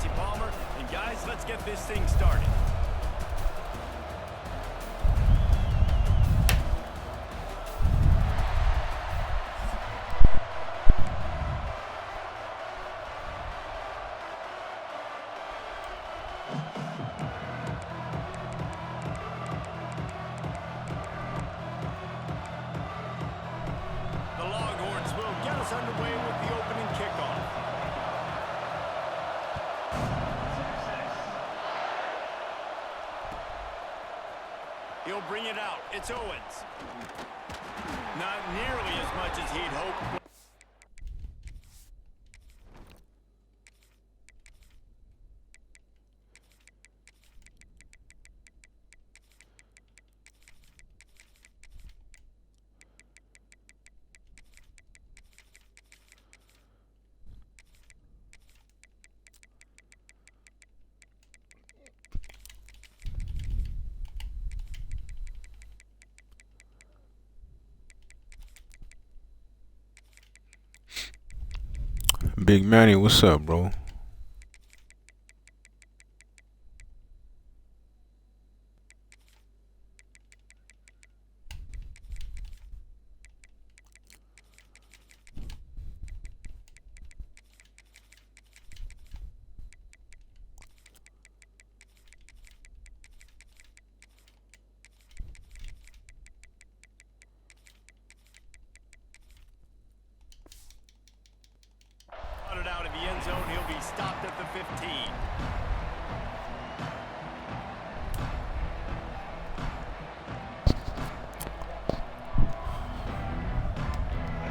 Jesse Palmer. And guys, let's get this thing started. Underway with the opening kickoff. He'll bring it out. It's Owens. Not nearly as much as he'd hoped. Big Manny, what's up, bro? Out of the end zone, he'll be stopped at the 15.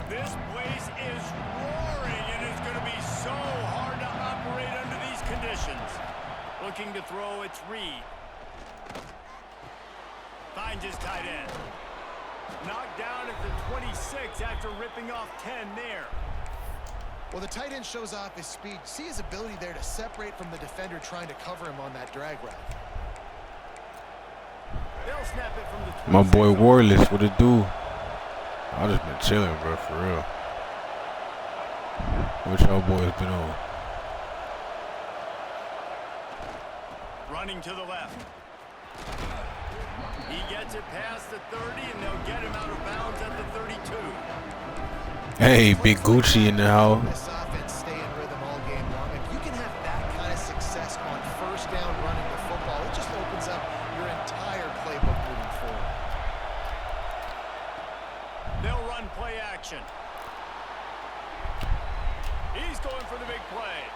This place is roaring, and it's going to be so hard to operate under these conditions. Looking to throw, it's Reed. Finds his tight end. Knocked down at the 26 after ripping off 10 there. Well, the tight end shows off his speed. See his ability there to separate from the defender trying to cover him on that drag route. They'll snap it from the My boy Warless, what it do? I just been chilling, bro, for real. What y'all boys been on? Running to the left. He gets it past the 30, and they'll get him out of bounds at the 32. Hey, Big Gucci in the house. This offense stay in rhythm all game long. If you can have that kind of success on first down running the football, it just opens up your entire playbook moving forward. They'll run play action. He's going for the big play.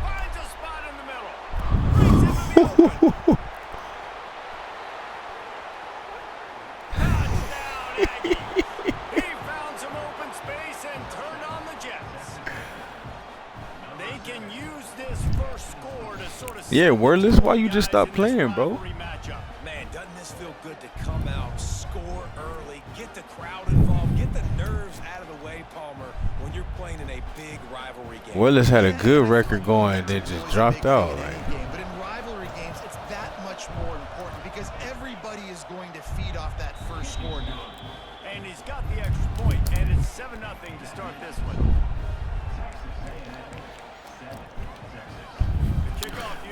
Finds a spot in the middle. Brings him to the open. Touchdown, Aggie. He found some open space and turned on the Jets. They can use this first score to sort of... Yeah, Wordless, why you just stop playing, bro? Man, doesn't this feel good to come out, score early, get the crowd involved, get the nerves out of the way, Palmer, when you're playing in a big rivalry game. Wordless had a good record going, then just dropped out. Right? But in rivalry games, it's that much more important because everybody is going to feed off that first score now. And he's got the extra point, and it's 7-0 to start this one.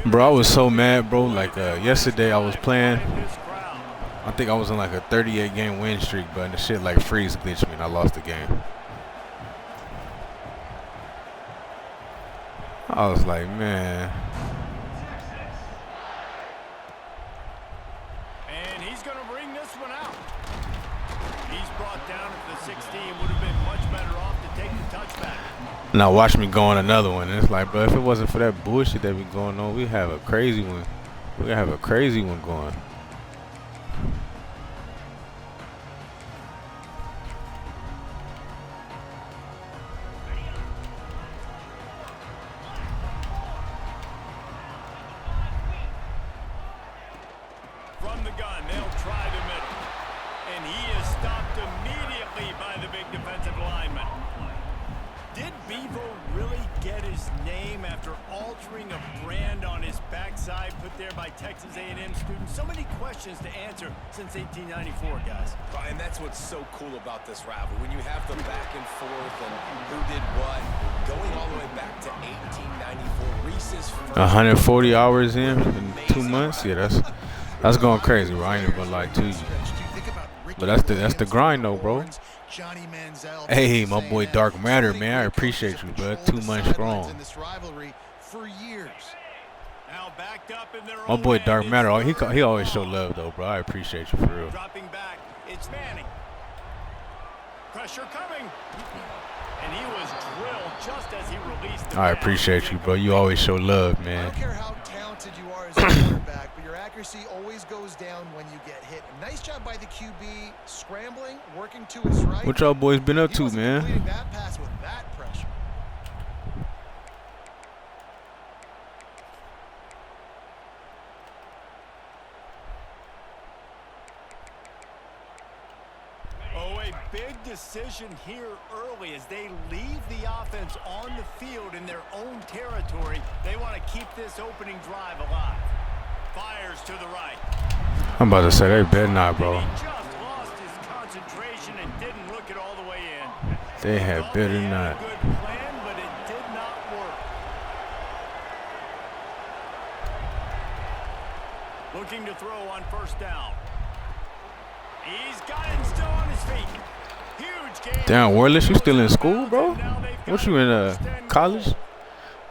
Bro, I was so mad, bro. Like yesterday I was playing. I think I was on like a 38 game win streak, but and the shit like freeze glitched me and I lost the game. I was like, man. And he's going to bring this one out. He's brought down at the 16. Would have been much better off to take the touchback. Now watch me go on another one. And it's like, bro, if it wasn't for that bullshit that be going on, we have a crazy one. We're gonna have a crazy one going. From the gun, they'll try the middle. And he is stopped immediately by the big defensive lineman. Did Bevo really get his name after altering a brand on his backside put there by Texas A&M students? So many questions to answer since 1894, guys. And that's what's so cool about this rivalry. When you have the back and forth and who did what, going all the way back to 1894, Reese's 140 hours in 2 months. Yeah, that's going crazy, bro. I ain't even gonna lie to you. But that's the grind, though, bro. Hey, my boy Dark Matter, man. I appreciate you, bro. 2 months strong. My boy Dark Matter, he always show love, though, bro. I appreciate you for real. Dropping back, it's Manning. Pressure coming. And he was drilled just as he released the I appreciate you, bro. You always show love, man. I don't care how talented you are as a quarterback, but your accuracy always goes down when you get hit. And nice job by the QB, scrambling, working to his right. What y'all boys been up to, man? Completing that pass with that pressure. Big decision here early as they leave the offense on the field in their own territory. They want to keep this opening drive alive. Fires to the right. I'm about to say they better not, bro. He just lost his concentration and didn't look it all the way in. They had better not. Good plan, but it did not work. Looking to throw on first down. He's got him still on his feet. Damn, Warless, you still in school, bro? What you in college?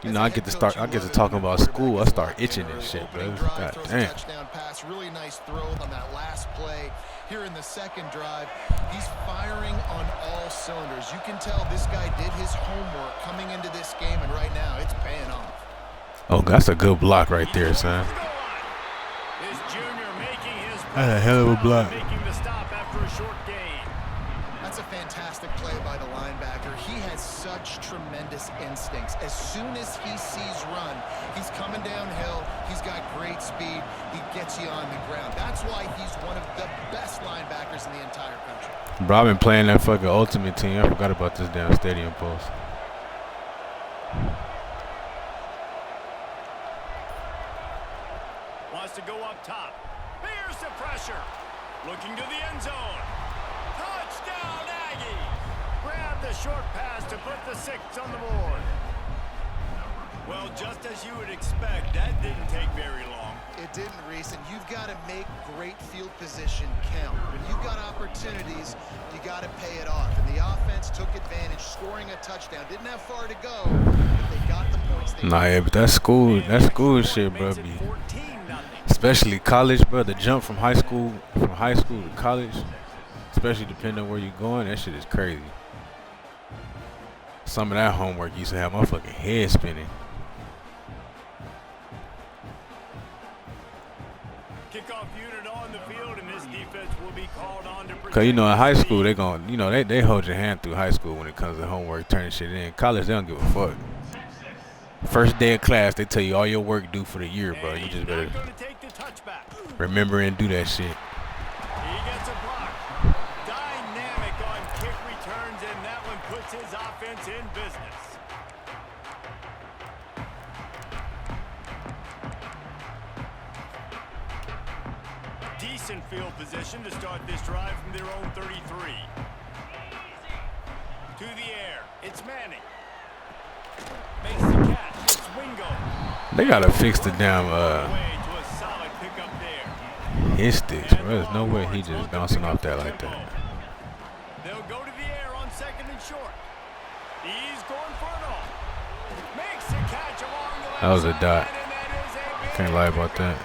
You know, I get to talking about school. I start itching and shit, bro. God damn. Touchdown pass, really nice throw on that last play. Here in the second drive, he's firing on all cylinders. You can tell this guy did his homework coming into this game, and right now it's paying off. Oh, that's a good block right there, son. That's a hell of a block. Making the stop after a short gain. That's a fantastic play by the linebacker. He has such tremendous instincts. As soon as he sees run, he's coming downhill. He's got great speed. He gets you on the ground. That's why he's one of the best linebackers in the entire country. Bro, I've been playing that fucking Ultimate Team. I forgot about this damn stadium post. Wants to go up top. Here's the pressure. Looking to the end zone. Touchdown, Aggie! Grab the short pass to put the 6 on the board. Well, just as you would expect, that didn't take very long. It didn't, Reese, and you've got to make great field position count. When you've got opportunities, you got to pay it off. And the offense took advantage, scoring a touchdown. Didn't have far to go, but they got the points they Nah, yeah, but that's school shit, bro. Especially college, bro. The jump from high school to college, especially depending on where you're going, that shit is crazy. Some of that homework used to have my fucking head spinning. Kickoff unit on the field, and this defense will be called on to Cause you know in high school they hold your hand through high school when it comes to homework, turning shit in. College they don't give a fuck. First day of class they tell you all your work due for the year, bro. You just better remember and do that shit. He gets a block. Dynamic on kick returns, and that one puts his offense in business. Decent field position to start this drive from their own 33. To the air, it's Manning. Makes the catch, it's Wingo. They gotta fix the damn his sticks, bro. There's no way he just bouncing off that like that. They'll go to the air on 2nd and short. He's going for it all. Makes the catch along the left. That was a dot. Side, Can't lie about that.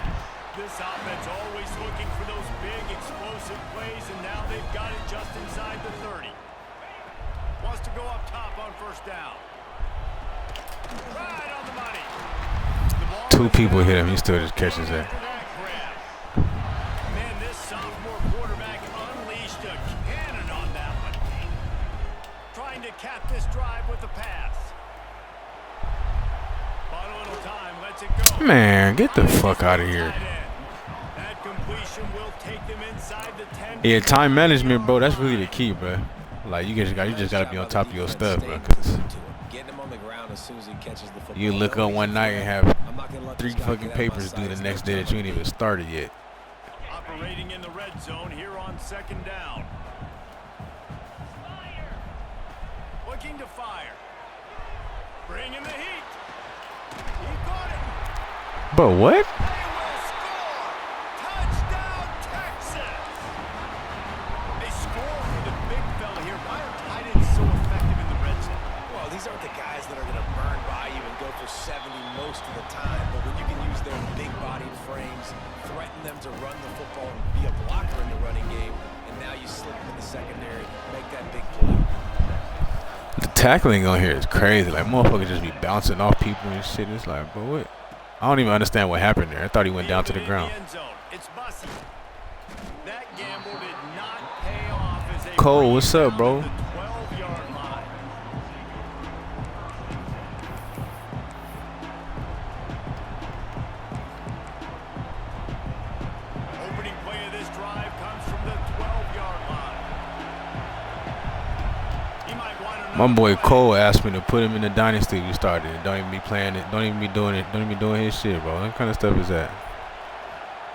This offense always looking for those big explosive plays, and now they've got it just inside the 30. Wants to go up top on first down. Right on the money. The ball 2 people hit him, he still just catches that. Man, this sophomore quarterback unleashed a cannon on that one. Trying to cap this drive with a pass. Bought a little time, lets it go. Man, get the fuck out of here. That completion will take them inside the 10. Yeah, time management, bro. That's really the key, bro. Like you just gotta be on top of your stuff, bro. Cause you look up one night and have 3 fucking papers due the next day that you ain't even started yet. Operating in the red zone here on 2nd down. Looking to fire. Bringing the heat. He got it. Bro, what? They will score. Touchdown, Texas. They score for the big fella here. Why are tight ends so effective in the red zone? Well, these aren't the guys that are going to burn by you and go for 70 most of the time, but when you can use their big-bodied frames, threaten them to run the football and be a blocker in the running game, and now you slip them in the secondary, make that big play. The tackling on here is crazy. Like, motherfuckers just be bouncing off people and shit. It's like, bro, what? I don't even understand what happened there. I thought he went down to the ground. It's Bussy. That gamble did not pay off as they Cole, what's up, bro? rebounded the 12-yard line. Opening play of this drive comes from the 12-yard line. He might want another My boy play. Cole asked me to put him in the dynasty we started. Don't even be playing it. Don't even be doing it. Don't even be doing his shit, bro. What kind of stuff is that?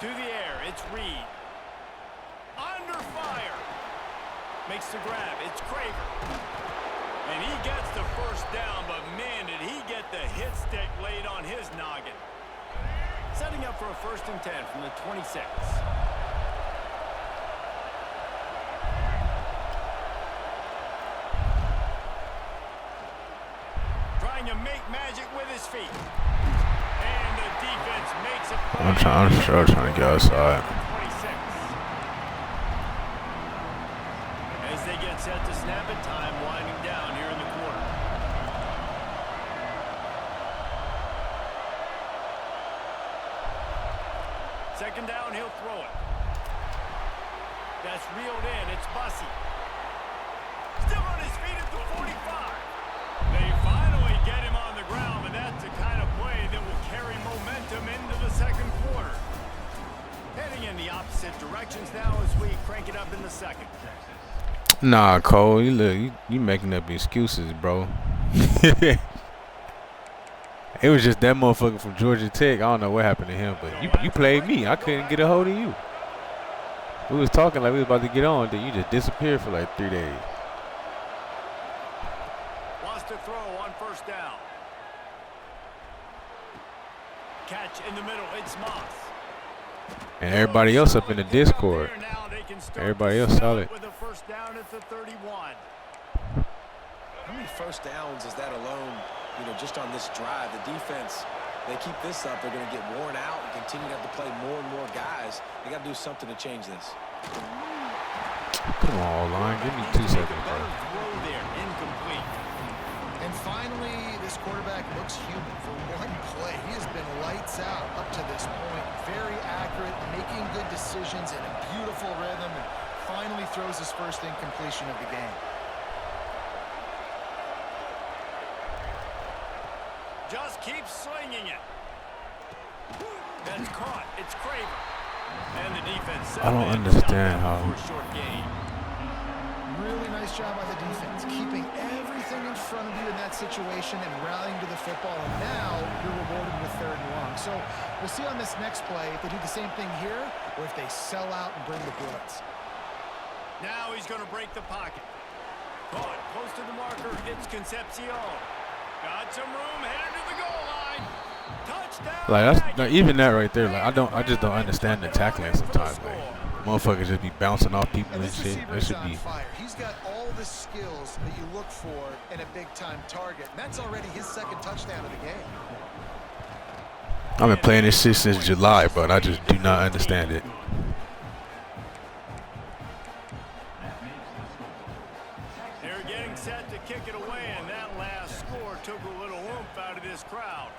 To the air, it's Reed. Under fire. Makes the grab, it's Craver. And he gets the first down, but man, did he get the hit stick laid on his noggin. Setting up for a 1st and 10 from the 26. Trying to make magic with his feet. And the defense makes it. I'm trying to get outside. 26. As they get set to snap it, time winding down here in the quarter. Second down, he'll throw it. That's reeled in. It's Bussy. Still on his feet at the 45. They finally get him on the ground, but that's the kind of play that will carry momentum into the second quarter. Heading in the opposite directions now as we crank it up in the second. Nah, Cole, you making up excuses, bro. It was just that motherfucker from Georgia Tech. I don't know what happened to him, but you played me. I couldn't get a hold of you. We was talking like we was about to get on, then you just disappeared for like 3 days. Wants to throw on 1st down. Catch in the middle. It's Moss. And everybody else up in the Discord. Everybody else solid. With a 1st down at the 31. How many first downs is that alone, just on this drive? The defense, they keep this up, they're going to get worn out and continue to have to play more and more guys. They got to do something to change this. Come on, line. Give me 2 seconds, bro. Throw there, incomplete. And finally, this quarterback looks human for one play. He has been lights out up to this point. Very accurate, making good decisions in a beautiful rhythm, and finally throws his first incompletion of the game. Just keep slinging it. That's caught. It's Craver. And the defense. I don't understand how. For a short gain. Really nice job by the defense, keeping everything in front of you in that situation and rallying to the football. And now you're rewarded with 3rd and long. So we'll see on this next play if they do the same thing here or if they sell out and bring the blitz. Now he's going to break the pocket. Caught close to the marker. It's Concepcion. Got some room, headed to the goal line. Touchdown. Like that's even that right there. Like I just don't understand the tackling sometimes. Like motherfuckers just be bouncing off people and shit. That should be. He's got all the skills that you look for in a big-time target. And that's already his 2nd touchdown of the game. I've been playing this shit since July, but I just do not understand it. They're getting set to kick it away, and that last score took a little oomph out of this crowd.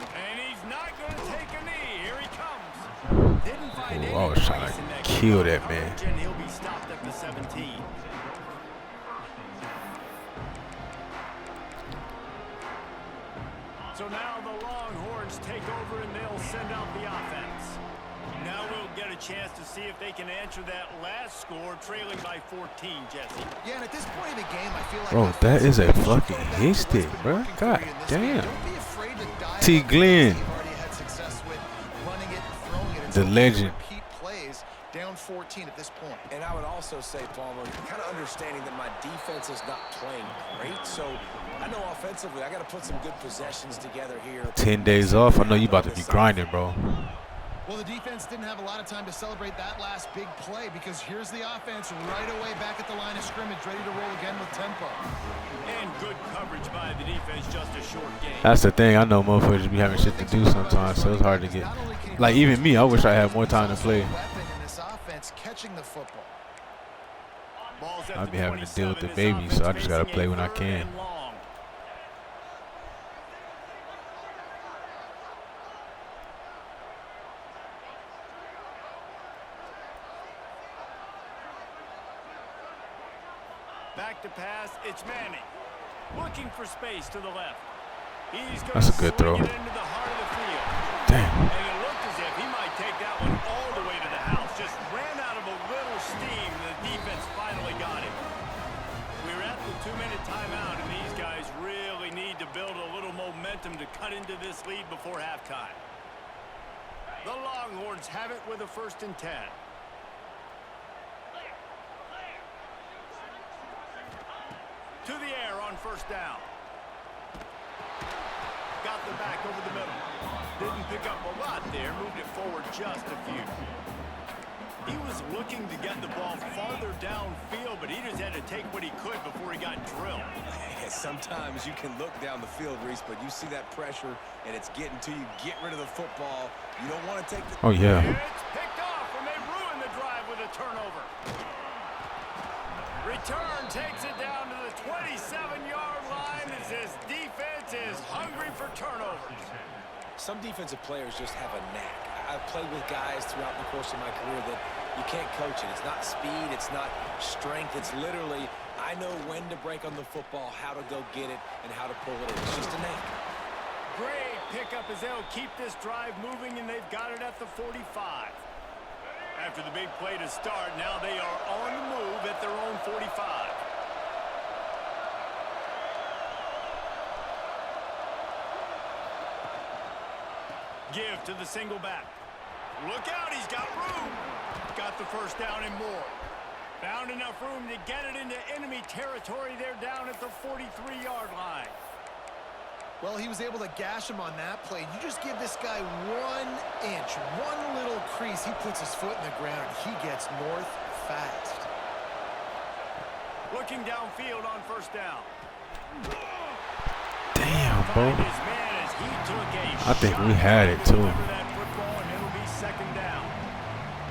And he's not going to take a knee. Here he comes. Didn't find any I was trying space in to that kill game. that man. And he'll be stopped at the 17. So now the Longhorns take over and they'll send out the offense. Now we'll get a chance to see if they can answer that last score, trailing by 14, Jesse. Yeah, and at this point in the game, I feel like Bro, that is a fucking hit stick, bro. God damn. T. Glenn. Already had success with running it and throwing it. The legend. Repeat plays down 14 13 at this point. And I would also say, Palmer, kind of understanding that my defense is not playing great. So I know offensively I got to put some good possessions together here. 10 days off. I know you about to be grinding, bro. Well, the defense didn't have a lot of time to celebrate that last big play because here's the offense right away back at the line of scrimmage, ready to roll again with tempo. And good coverage by the defense, just a short game. That's the thing. I know motherfuckers be having shit to do sometimes, so it's hard to get. Like, even me, I wish I had more time to play. I be having to deal with the baby, so I just got to play when I can. Back to pass, it's Manning. Looking for space to the left. He's going That's a good throw. Into the heart of the field. Damn. And it looked as if he might take that one all the way to the house. Just ran out of a little steam. The defense finally got him. We're at the 2-minute timeout, and these guys really need to build a little momentum to cut into this lead before halftime. The Longhorns have it with a 1st and 10. To the air on 1st down. Got the back over the middle. Didn't pick up a lot there. Moved it forward just a few. He was looking to get the ball farther downfield, but he just had to take what he could before he got drilled. Sometimes you can look down the field, Reese, but you see that pressure, and it's getting to you. Get rid of the football. You don't want to take the... Oh, yeah. It's picked off, and they ruin the drive with a turnover. Return takes it down to the 27-yard line as this defense is hungry for turnovers. Some defensive players just have a knack. I've played with guys throughout the course of my career that you can't coach it. It's not speed, it's not strength. It's literally, I know when to break on the football, how to go get it, and how to pull it in. It's just a knack. Great pickup as they'll keep this drive moving, and they've got it at the 45. After the big play to start, now they are on the move at their own 45. Give to the single back. Look out, he's got room. Got the 1st down and more. Found enough room to get it into enemy territory. They're down at the 43-yard line. Well, he was able to gash him on that play. You just give this guy 1 inch, one little crease. He puts his foot in the ground. He gets north fast. Looking downfield on 1st down. Damn, bro. His man as he took a I think we had it, too. that football, and it'll be 2nd down.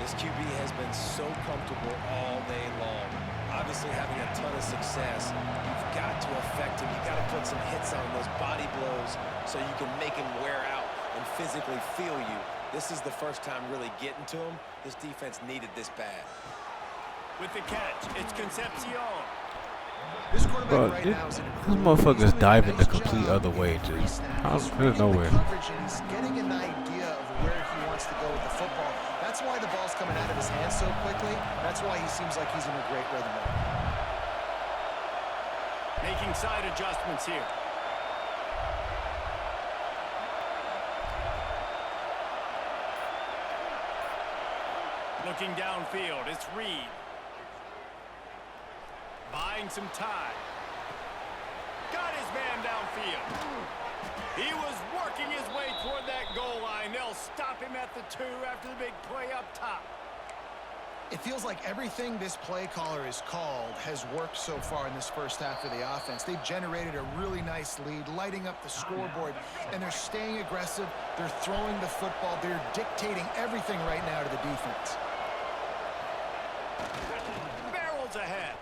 This QB has been so comfortable all day long. Obviously having a ton of success. You've got to affect him. You've got to put some hits on those body blows so you can make him wear out and physically feel you. This is the first time really getting to him. This defense needed this bad. With the catch, it's Concepcion. This quarterback Bro, right now is in a these motherfuckers diving the complete other way, just there's nowhere. He's getting an idea of where he wants to go with the football. That's why the ball's coming out of his hands so quickly. That's why he seems like he's in a great rhythm. Making side adjustments here. Looking downfield, it's Reed. Buying some time. Got his man downfield. He was working his way toward that goal line. They'll stop him at the 2 after the big play up top. It feels like everything this play caller has called has worked so far in this 1st half for the offense. They've generated a really nice lead, lighting up the scoreboard, and they're staying aggressive. They're throwing the football. They're dictating everything right now to the defense. Barrels ahead.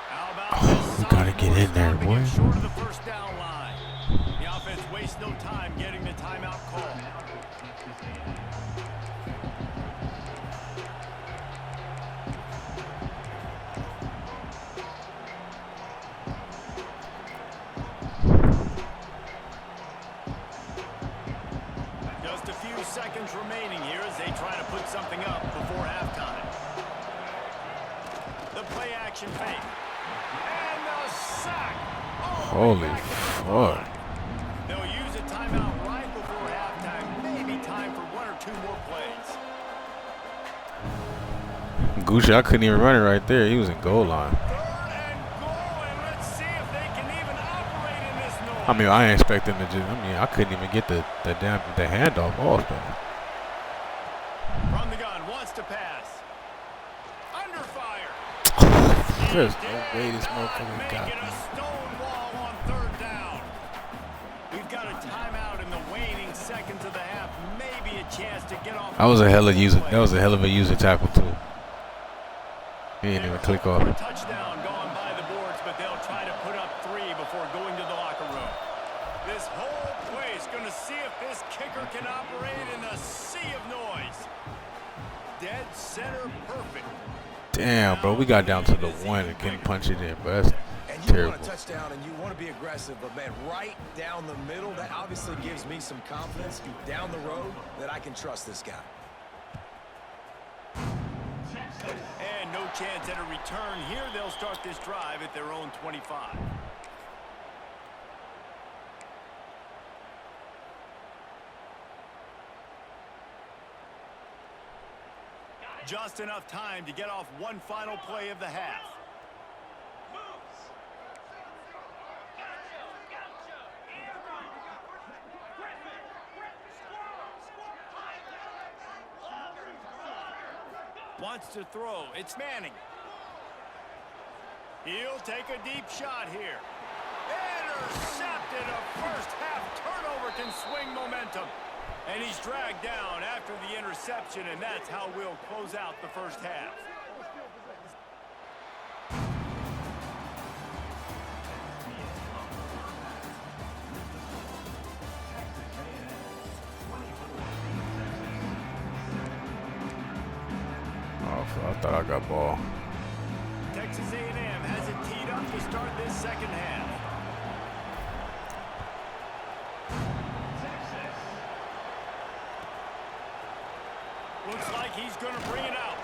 How about this? We gotta get in there, boy. Short of the 1st down line. The offense wastes no time getting the timeout call. Just a few seconds remaining here as they try to put something up before halftime. The play action fake. And the sack. Oh, Holy fuck. they'll use a timeout right before halftime. Maybe time for 1 or 2 more plays. Gucci, I couldn't even run it right there. He was in goal line. I mean, I ain't expecting to just. I mean, I couldn't even get the handoff off though. From the gun, wants to pass. Under fire. There's no way this motherfucker got me. A stone wall on third down. We've got a timeout in the waning seconds of the half. Maybe a chance to get off. That was a hell of a user tackle too. He didn't even click off. Touchdown going by the boards, but they'll try to put up 3 before going to the locker room. This whole place going to see if this kicker can operate in a sea of noise. Dead center perfect. Damn, bro, we got down to the 1 and couldn't punch it in, bro. That's And you terrible. want a touchdown and you want to be aggressive, but man, right down the middle, that obviously gives me some confidence down the road that I can trust this guy. And no chance at a return here. They'll start this drive at their own 25. Just enough time to get off one final play of the half. Wants to throw. It's Manning. He'll take a deep shot here. Intercepted. A first half turnover can swing momentum. And he's dragged down after the interception, and that's how we'll close out the first half. Oh, I thought I got ball. Texas A&M has it teed up to start this second half. Looks like he's going to bring it out.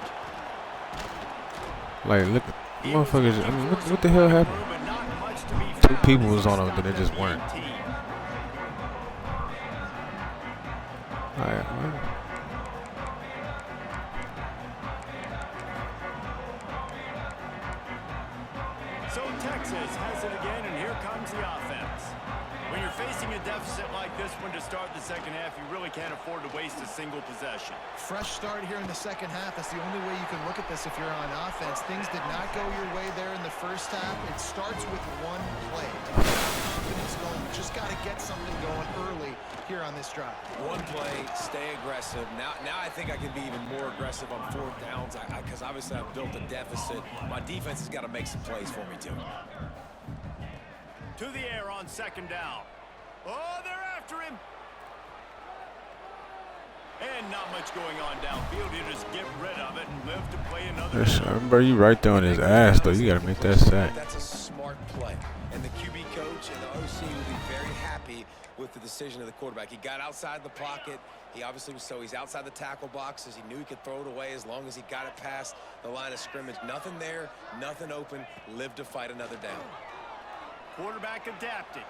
Like, look, motherfuckers. I mean, what the hell happened? 2 people was on them, but they just weren't. All right, man. So Texas has it again, and here comes the offense. When you're facing a deficit like this one to start the second half, you really can't afford to waste a single possession. Fresh start here in the second half. That's the only way you can look at this if you're on offense. Things did not go your way there in the first half. It starts with one play. Confidence going. Just got to get something going early here on this drive. One play, stay aggressive. Now I think I can be even more aggressive on 4th downs because obviously I've built a deficit. My defense has got to make some plays for me too. To the air on second down. Oh, they're after him. And not much going on downfield. You just get rid of it and live to play another. Remember, you right there on his ass, though. You got to make that sack. That's a smart play. And the QB coach and the OC will be very happy with the decision of the quarterback. He got outside the pocket. He obviously was he's outside the tackle boxes. He knew he could throw it away as long as he got it past the line of scrimmage. Nothing there, nothing open. Live to fight another down. Quarterback adapted.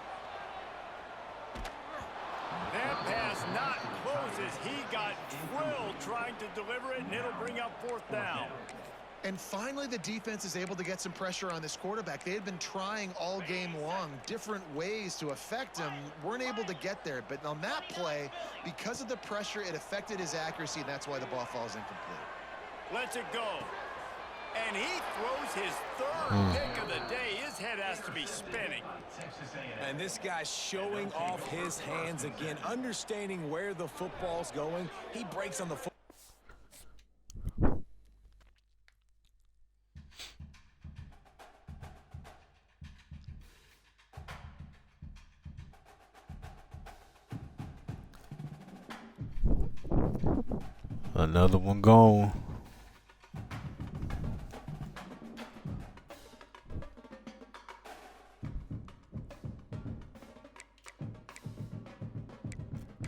That pass not closes. He got drilled trying to deliver it, and it'll bring up 4th down. And finally, the defense is able to get some pressure on this quarterback. They had been trying all game long different ways to affect him. Weren't able to get there. But on that play, because of the pressure, it affected his accuracy, and that's why the ball falls incomplete. Lets it go. And he throws his 3rd pick of the day. His head has to be spinning. And this guy's showing off his hands again, understanding where the football's going. He breaks on the foot. Another one gone.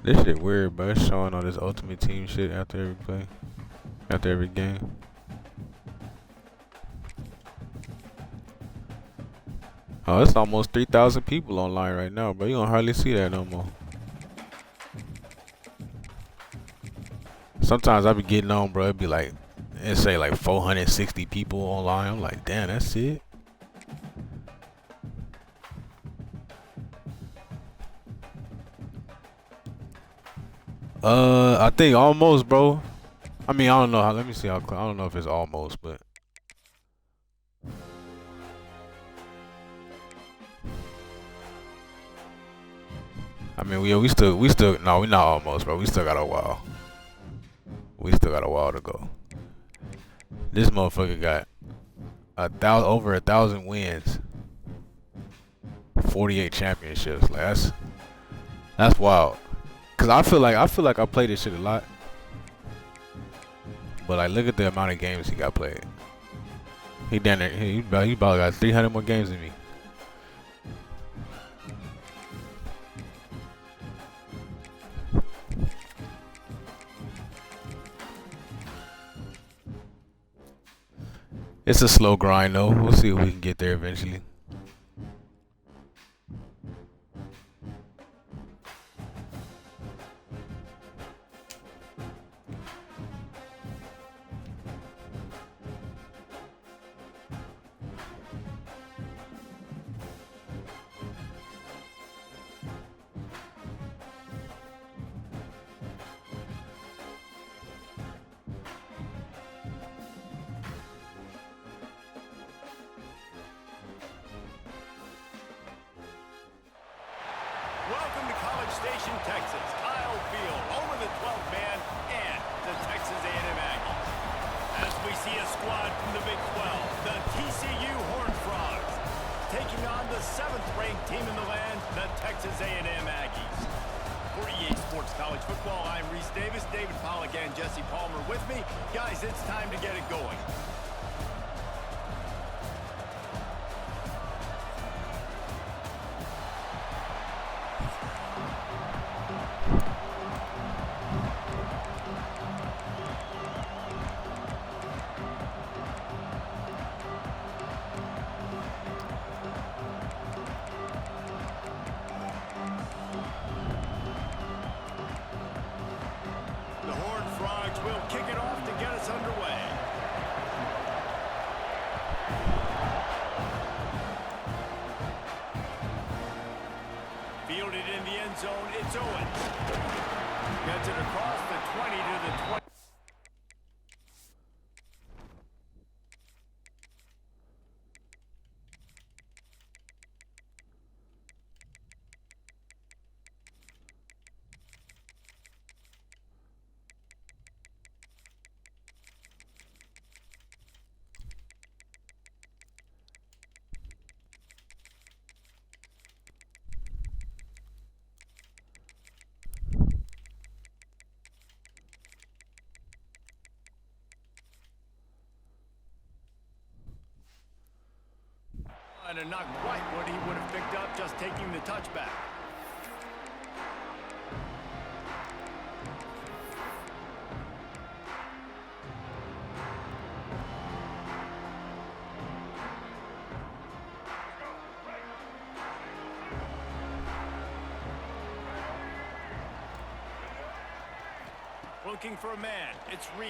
This shit weird, but it's showing all this Ultimate Team shit after every play, after every game. Oh, it's almost 3,000 people online right now, bro. You don't hardly see that no more. Sometimes I be getting on, bro. It'd be like It say like 460 people online. I'm like, damn, that's it. I think almost, bro. I mean, I don't know how. Let me see how. I don't know if it's almost, but. I mean, we still no, we not almost, bro. We still got a while. We still got a while to go. This motherfucker got over 1,000 wins, 48 championships. Like that's wild. Cause I feel like I play this shit a lot, but like look at the amount of games he got played. He down there. He about got 300 more games than me. It's a slow grind though. We'll see if we can get there eventually. Welcome to College Station, Texas. Kyle Field, over the 12th man, and the Texas A&M Aggies. As we see a squad from the Big 12, the TCU Horned Frogs, taking on the 7th-ranked team in the land, the Texas A&M Aggies. For EA Sports College Football, I'm Reese Davis, David Pollack, and Jesse Palmer with me. Guys, it's time to get it going. The Horned Frogs will kick it off to get us underway. Fielded in the end zone, it's Owens. Gets it across the 20 to the 20. And not quite what he would have picked up just taking the touchback. Looking for a man, it's Reed.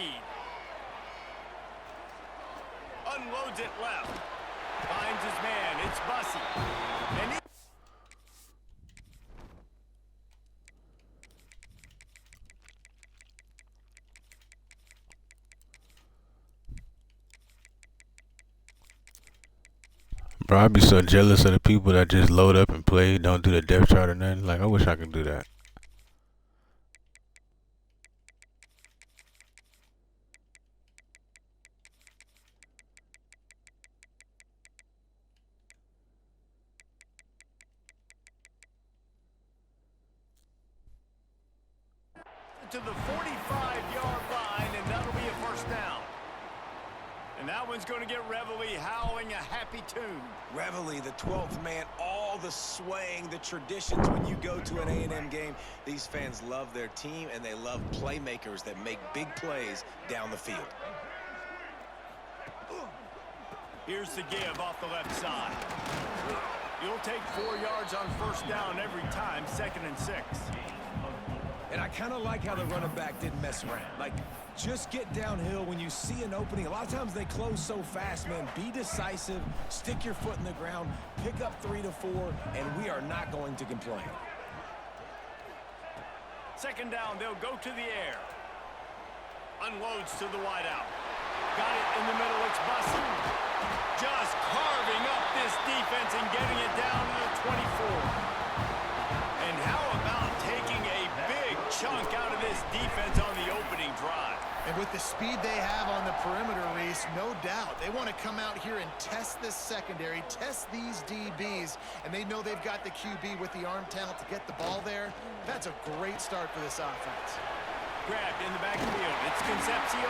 Unloads it left. Finds his man, it's Bussey. And Bro, I'd be so jealous of the people that just load up and play, don't do the depth chart or nothing. Like, I wish I could do that. to the 45-yard line, and that'll be a first down. And that one's going to get Reveille howling a happy tune. Reveille, the 12th man, all the swaying, the traditions when you go to an A&M game. These fans love their team, and they love playmakers that make big plays down the field. Here's the give off the left side. You'll take 4 yards on first down every time, 2nd and 6. And I kind of like how the running back didn't mess around. Like, just get downhill when you see an opening. A lot of times they close so fast, man. Be decisive, stick your foot in the ground, pick up 3 to 4, and we are not going to complain. Second down, they'll go to the air. Unloads to the wideout. Got it in the middle, it's Bussy. Just carving up this defense and getting it down to the 24. And how about taking a big chunk out of this defense on the opening drive? And with the speed they have on the perimeter, Reese, no doubt, they want to come out here and test this secondary, test these DBs, and they know they've got the QB with the arm talent to get the ball there. That's a great start for this offense. Grabbed in the backfield, it's Concepcion.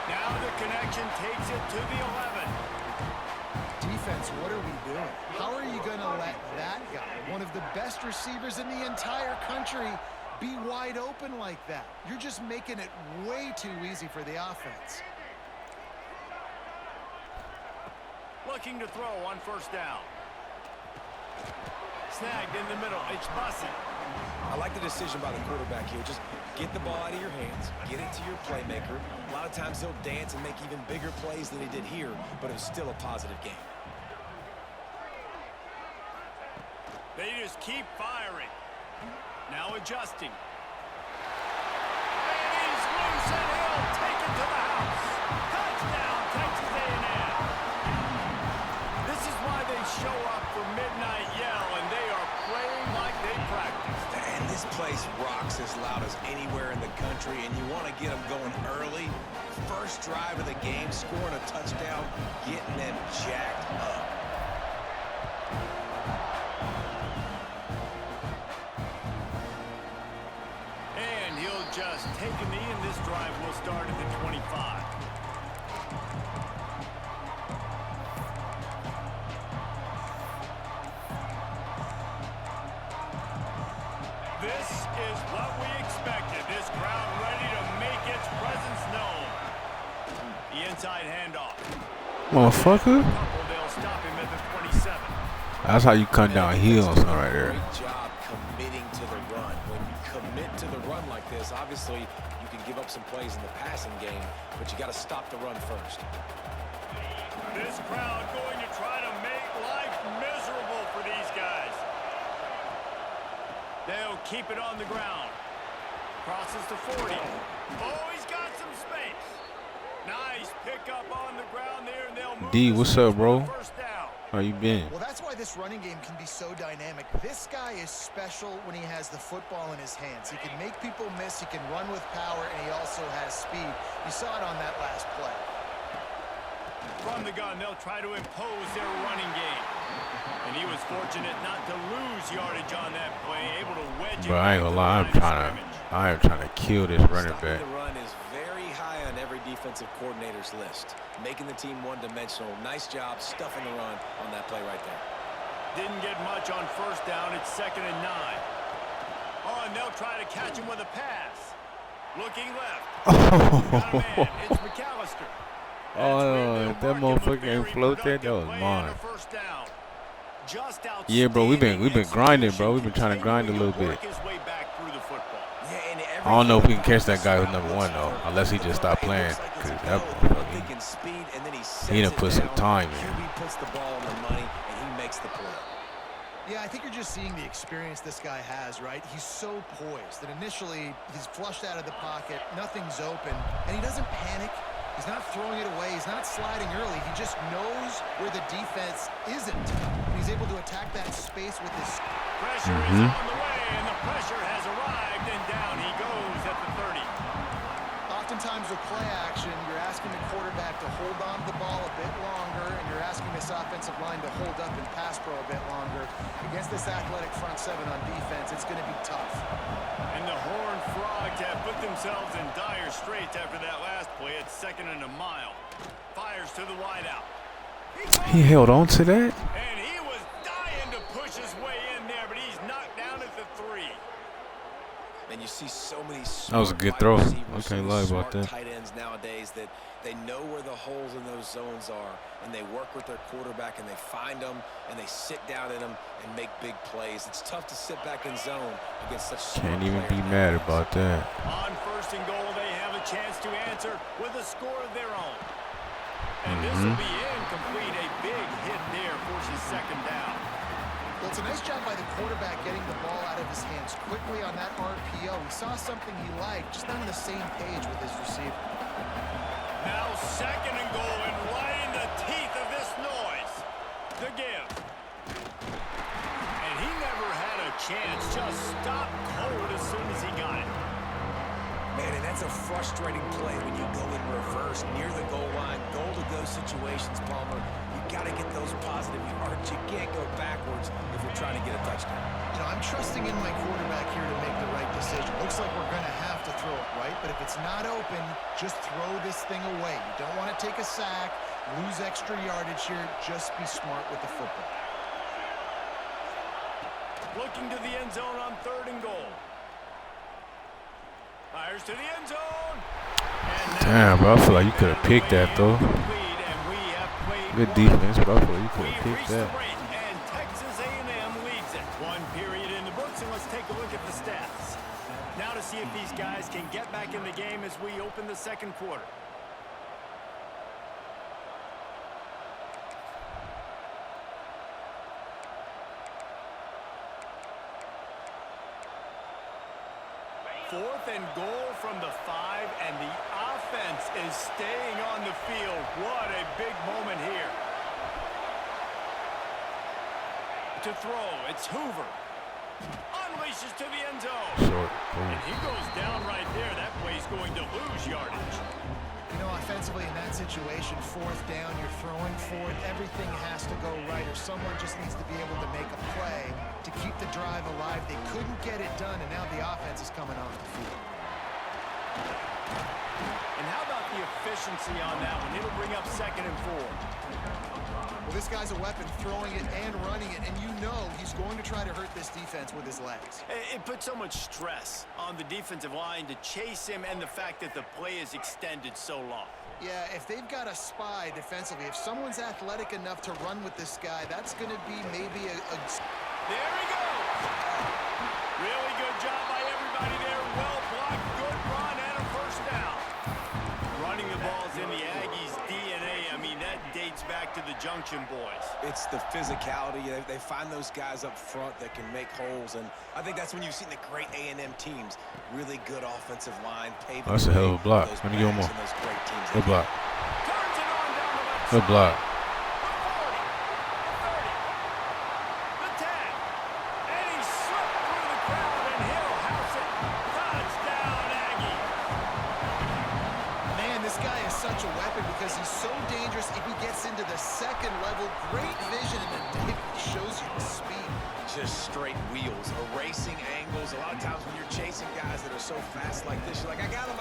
Now the connection takes it to the 11. Defense, what are we doing? How are you going to let that guy, one of the best receivers in the entire country, be wide open like that? You're just making it way too easy for the offense. Looking to throw on first down. Snagged in the middle, it's Bussy. I like the decision by the quarterback here. Just get the ball out of your hands, get it to your playmaker. A lot of times he'll dance and make even bigger plays than he did here, but it was still a positive game. They just keep firing. Now adjusting. And he's loose and he'll take it to the house. Touchdown, Texas A&M. This is why they show up for midnight yell, and they are playing like they practiced. And this place rocks as loud as anywhere in the country, and you want to get them going early. First drive of the game, scoring a touchdown, getting them jacked up. And he'll just take a knee, and this drive will start at the 25. This is what we expected. This crowd ready to make its presence known. The inside handoff. Motherfucker. They'll stop him at the 27. That's how you cut down heels right there. Great job committing to the run. When you commit to the run like this, obviously you can give up some plays in the passing game, but you got to stop the run first. This crowd going to try to make life miserable for these guys. They'll keep it on the ground. Crosses to 40. Oh, he's got some space. Nice pickup on the ground there, and they'll move. D, what's up, bro? First down. How you been? Well, that's why this running game can be so dynamic. This guy is special when he has the football in his hands. He can make people miss, he can run with power, and he also has speed. You saw it on that last play. From the gun, they'll try to impose their running game. And he was fortunate not to lose yardage on that play, able to wedge it. Bro, I ain't gonna lie, I am trying to kill this running back. The run is very high on every defensive coordinator's list. Making the team one-dimensional. Nice job stuffing the run on that play right there. Didn't get much on first down. It's 2nd and 9. Oh, and they'll try to catch him with a pass. Looking left. Got a man. It's McAllister. Oh, that motherfucker ain't float that. That was mine. Yeah, bro, we've been grinding, bro. We've been trying to grind a little bit. I don't know if we can catch that guy who's number 1 though, unless he just stopped playing. Cause that he done put some time in. He puts the ball on the money and he makes the play. Yeah, I think you're just seeing the experience this guy has, right? He's so poised that initially he's flushed out of the pocket, nothing's open, and he doesn't panic. He's not throwing it away. He's not sliding early. He just knows where the defense isn't. And he's able to attack that space with his... Pressure is on the way, and the pressure has arrived, and down he goes at the 30. Oftentimes with play action, you're asking the quarterback to hold on to the ball a bit longer, and you're asking this offensive line to hold up and pass pro a bit longer. Against this athletic front seven on defense, it's going to be tough. And the Horned Frogs have put themselves in dire straits after that last play. It's 2nd and a mile. Fires to the wideout. He held on to that? And he was dying to push his way in there, but he's knocked down at the 3. And you see so many that was a good throw. I can't lie about that. Tight ends nowadays that They know where the holes in those zones are, and they work with their quarterback, and they find them, and they sit down in them and make big plays. It's tough to sit back in zone against such smart Can't even players be mad nowadays. about that. On 1st and goal, they have a chance to answer with a score of their own. And this will be incomplete. A big hit there forces 2nd down. Well, it's a nice job by the quarterback getting the ball out of his hands quickly on that RPO. He saw something he liked, just not on the same page with his receiver. Now 2nd and goal, and right in the teeth of this noise. The give. And he never had a chance. Just stopped cold as soon as he got it. Man, and that's a frustrating play when you go in reverse near the goal line. Goal-to-go situations, Palmer. You got to get those positive yards. You can't go backwards if you're trying to get a touchdown. You know, I'm trusting in my quarterback here to make the right decision. Looks like we're going to have to throw it, right? But if it's not open, just throw this thing away. You don't want to take a sack, lose extra yardage here. Just be smart with the football. Looking to the end zone on 3rd and goal. Fires to the end zone. Damn, bro. I feel like you could have picked that, though. Good defense, but I feel like you could have picked that. And Texas A&M leads it. 1 period in the books, and let's take a look at the stats. Now to see if these guys can get back in the game as we open the 2nd quarter. Fourth and goal from the 5, and the offense is staying on the field. What a big moment here. To throw, it's Hoover. Unleashes to the end zone. Short. And he goes down right there. That play's going to lose yardage. You know, offensively in that situation, 4th down, you're throwing for it. Everything has to go right, or someone just needs to be able to make a play to keep the drive alive. They couldn't get it done, and now the offense is coming off the field. And how about the efficiency on that one? It'll bring up 2nd and 4. Well, this guy's a weapon, throwing it and running it, and you know he's going to try to hurt this defense with his legs. It puts so much stress on the defensive line to chase him, and the fact that the play is extended so long. Yeah, if they've got a spy defensively, if someone's athletic enough to run with this guy, that's going to be maybe a... There he goes! Really good job by everybody there. Well blocked, good run, and a 1st down. Running the ball's in the Aggies' DNA. I mean, that dates back to the Junction Boys. It's the physicality. They find those guys up front that can make holes, and I think that's when you've seen the great A&M teams. Really good offensive line. That's a hell of a block. Let me get one more. Good block. Turns it on down the left Good side. block. The 10. And he slipped through the crowd, and he'll house it. Touchdown, Aggie. Man, this guy is such a weapon because he's so dangerous if he gets into the 2nd level. Great vision, and it shows you the speed. Just straight wheels, erasing angles. A lot of times when you're chasing guys that are so fast like this, you're like, I got him.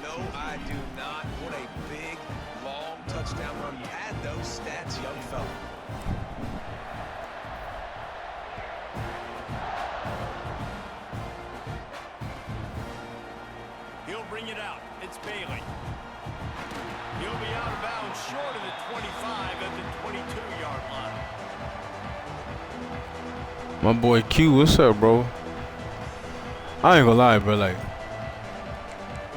No, I do not. What a big, long touchdown run. Pad those stats, young fella. He'll bring it out. It's Bailey. He'll be out of bounds short of the 25 at the 22-yard line. My boy Q, what's up, bro? I ain't gonna lie, bro. Like,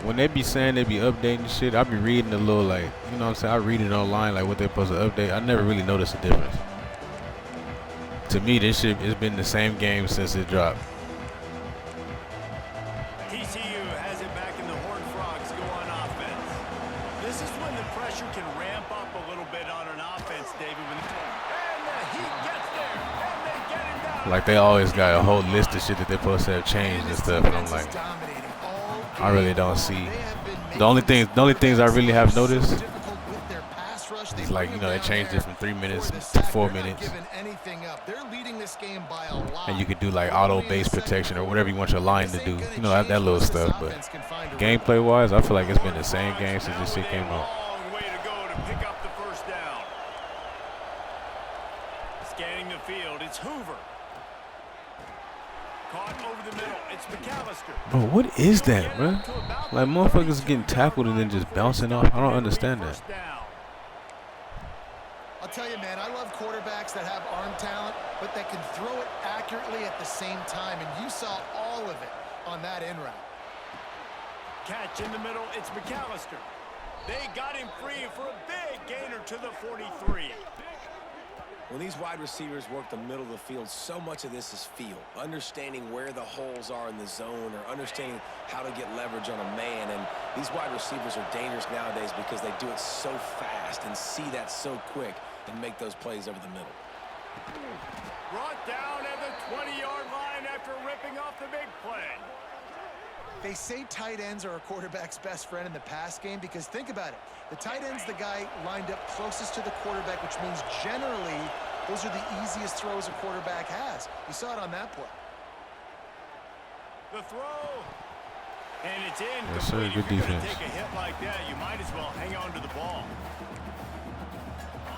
when they be saying they be updating shit, I be reading a little, like, you know what I'm saying? I read it online, like, what they supposed to update. I never really noticed a difference. To me, this shit, it's been the same game since it dropped. TCU has it back, and the Horned Frogs go on offense. This is when the pressure can ramp up a little bit on an offense, David. And the heat gets there, and they get him down. Like, they always got a whole list of shit that they're supposed to have changed and stuff, and I'm like, I really don't see. The only things I really have noticed is, like, you know, they changed it from 3 minutes to 4 minutes. And you could do like auto base protection or whatever you want your line to do. You know, that little stuff. But gameplay wise, I feel like it's been the same game since this shit came out. Long way to go to pick up the 1st down. Scanning the field, it's Hoover. Caught over the middle. It's McAllister. Bro, what is that, bro? Like, motherfuckers getting tackled and then just bouncing off. I don't understand that. I'll tell you, man, I love quarterbacks that have arm talent, but that can throw it accurately at the same time, and you saw all of it on that in route. Catch in the middle. It's McAllister. They got him free for a big gainer to the 43. When these wide receivers work the middle of the field, so much of this is feel. Understanding where the holes are in the zone or understanding how to get leverage on a man. And these wide receivers are dangerous nowadays because they do it so fast and see that so quick and make those plays over the middle. Brought down at the 20-yard line after ripping off the big play. They say tight ends are a quarterback's best friend in the pass game because think about it. The tight end's the guy lined up closest to the quarterback, which means generally those are the easiest throws a quarterback has. You saw it on that play. The throw. And it's in. Yes, sir. Good defense. Take a hit like that, you might as well hang on to the ball.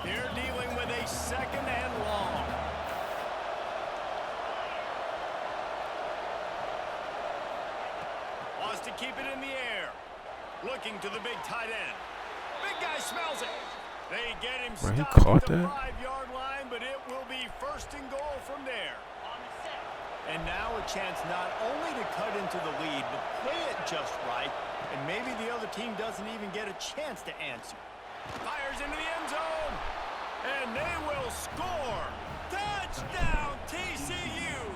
They're dealing with a 2nd and long. Wants to keep it in the air. Looking to the big tight end. Big guy smells it. They get him Bro, he stopped caught at the that? 5-yard line, but it will be 1st and goal from there. And now a chance not only to cut into the lead, but play it just right, and maybe the other team doesn't even get a chance to answer. Fires into the end zone, and they will score. Touchdown, TCU!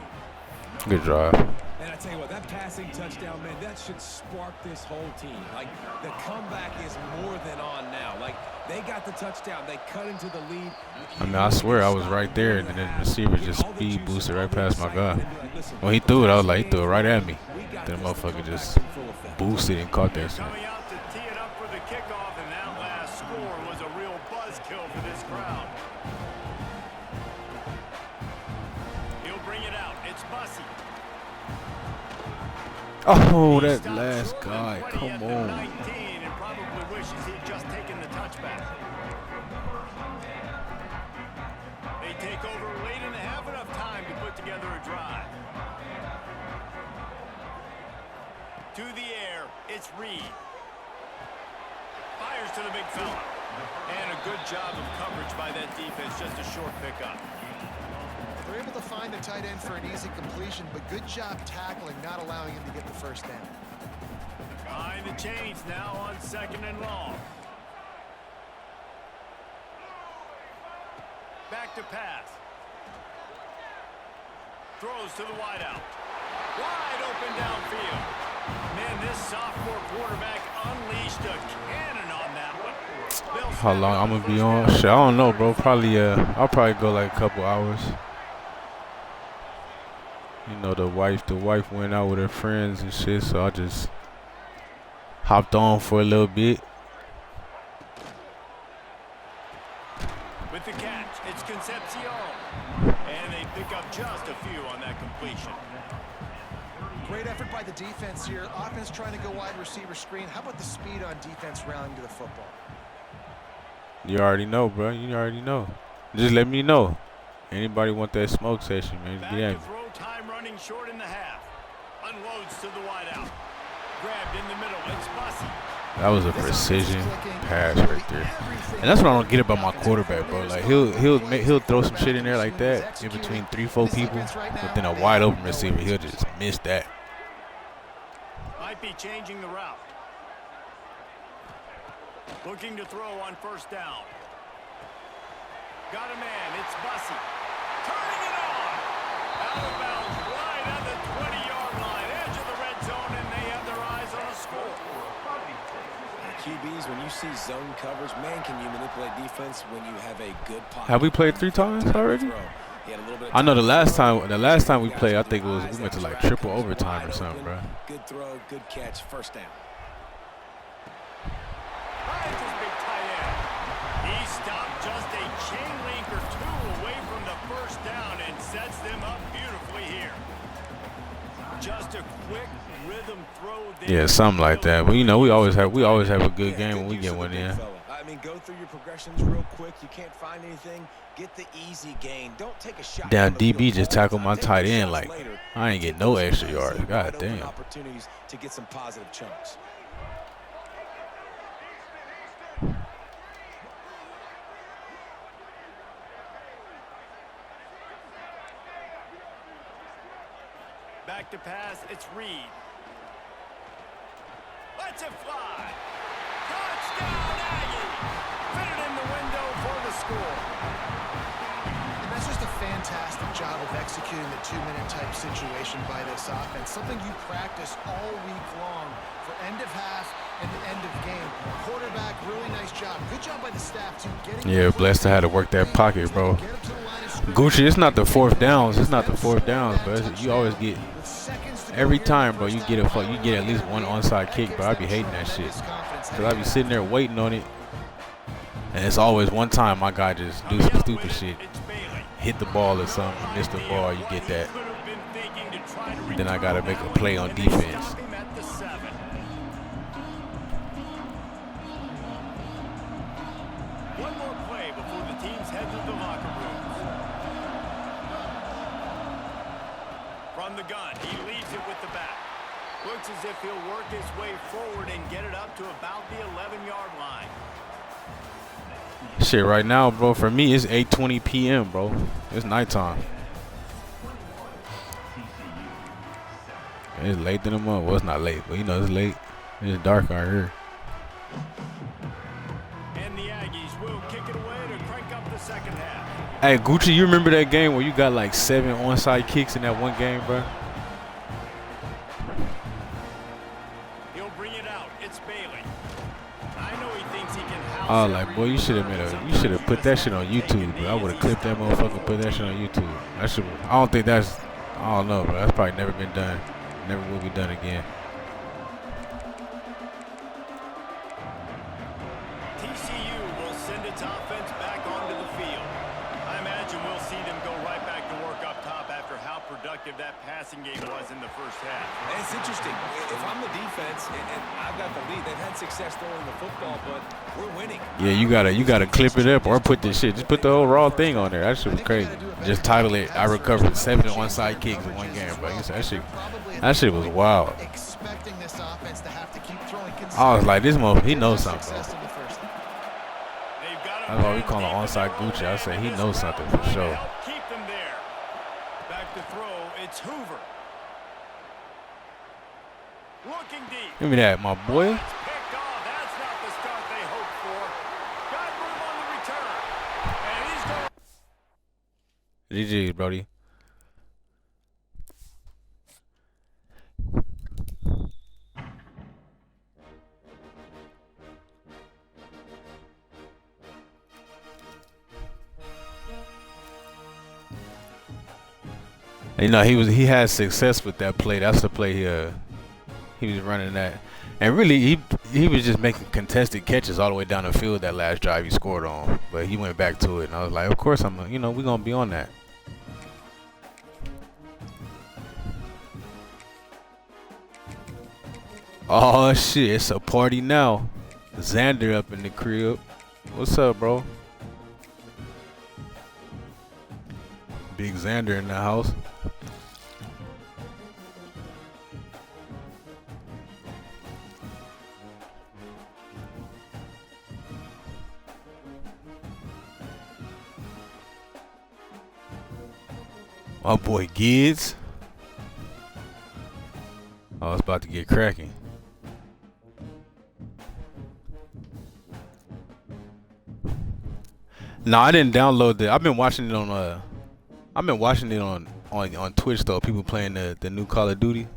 Good drive. And I tell you what, that passing touchdown, man, that should spark this whole team. Like, the comeback is more than on now. Like, they got the touchdown. They cut into the lead. I mean, I swear I was right there, and then the receiver just speed boosted right past my guy. When he threw it, I was like, he threw it right at me. Then the motherfucker just boosted and caught that shit. Coming out to tee it up for the kickoff, and that last score was a real buzzkill for this crowd. He'll bring it out. It's Bussy. Oh, that last guy. Come on. 19 and probably wishes he'd just taken the touchback. They take over late and have enough time to put together a drive. To the air, it's Reed. Fires to the big fella. And a good job of coverage by that defense, just a short pickup. They're able to find the tight end for an easy completion, but good job tackling, not allowing him to get the first down. Behind the chains now on 2nd and long. Back to pass. Throws to the wideout. Wide open downfield. Man, this sophomore quarterback unleashed a cannon on that one. How long I'm gonna be on? Shit, I don't know, bro. Probably I'll probably go like a couple hours. You know, the wife went out with her friends and shit, so I just hopped on for a little bit. With the catch, it's Concepcion. And they pick up just a few on that completion. Great effort by the defense here. Offense trying to go wide receiver screen. How about the speed on defense rallying to the football? You already know, bro. You already know. Just let me know. Anybody want that smoke session, man? Back Get at to me. throw time running short in the half. Unloads to the wideout. Grabbed in the middle. It's Bussy. That was a precision pass right there. And that's what I don't get about my quarterback, bro. Like he'll throw some shit in there like that in between 3-4 people, but then a wide open receiver, he'll just miss that. Might be changing the route. Looking to throw on 1st down. Got a man. It's Bussy. Turning it on. Out of bounds right at the 20-yard line. Edge of the red zone, and they have their eyes on a score. QBs, when you see zone coverage, man, can you manipulate defense when you have a good pocket? Have we played 3 times already? I know the last time we played, I think we went to like triple overtime or something, bro. Good throw, good catch, 1st down. Finds his big tight end. He stopped just a chain link or 2 away from the 1st down and sets them up beautifully here. Just a quick rhythm throw there. Yeah, something like that. But you know, we always have a good game when we get one in. I mean, go through your progressions real quick. You can't find anything. Get the easy gain. Don't take a shot. Damn, DB just tackled my tight end like I ain't get no extra yards. God damn. Opportunities to get some positive chunks. Back to pass, it's Reed. Lets it fly. Touchdown, Aggie! Fit it in the window for the score. And that's just a fantastic job of executing the two-minute type situation by this offense. Something you practice all week long for end of half and the end of game. Quarterback, really nice job. Good job by the staff, too. Yeah, blessed to have to work that pocket, bro. Gucci, it's not the fourth downs. It's not the fourth downs, but you always get every time, bro. You get at least one onside kick, bro. I be hating that shit, cause I be sitting there waiting on it, and it's always one time my guy just do some stupid shit, hit the ball or something, miss the ball. You get that. Then I gotta make a play on defense. One more play before the teams head to the locker room. From the gun, he leads it with the back. Looks as if he'll work his way forward and get it up to about the 11-yard line. Shit, right now, bro, for me, it's 8:20 p.m., bro. It's nighttime. It's late in the month. Well, it's not late, but you know, it's late. It's dark out here. And the Aggies will kick it away to crank up the second half. Hey, Gucci, you remember that game where you got like 7 onside kicks in that one game, bro? He'll bring it out. It's Bailey. I know he thinks he can house. I was like, boy, you should have put that shit on YouTube, bro. I would have clipped that motherfucker, put that shit on YouTube. I don't know, bro. That's probably never been done. Never will be done again. TCU will send its offense back onto the field. I imagine we'll see them go right back to work up top after how productive that passing game was in the first half. And it's interesting. If I'm the defense and I've got the lead, they've had success throwing the football, but we're winning. Yeah, you gotta clip it up or put this shit. Just put the whole raw thing on there. That shit was crazy. Just title it, I recovered 7 onside kicks in one game, bro. That shit was wild. I was like, this motherfucker, he knows something, bro. That's why we call him onside Gucci. I say he knows something for sure. Keep them there. Back to throw, it's Hoover. Looking deep. Give me that, my boy. It's picked off. That's not the start they hoped for. Got room on the return. And he's going. GG's, Brody. You know, he had success with that play. That's the play he was running that. And really, he was just making contested catches all the way down the field that last drive he scored on. But he went back to it, and I was like, of course, we're going to be on that. Oh, shit, it's a party now. Xander up in the crib. What's up, bro? Big Xander in the house. My boy Gids. Oh, it's about to get cracking. No, I didn't download it. I've been watching it on Twitch though. People playing the new Call of Duty.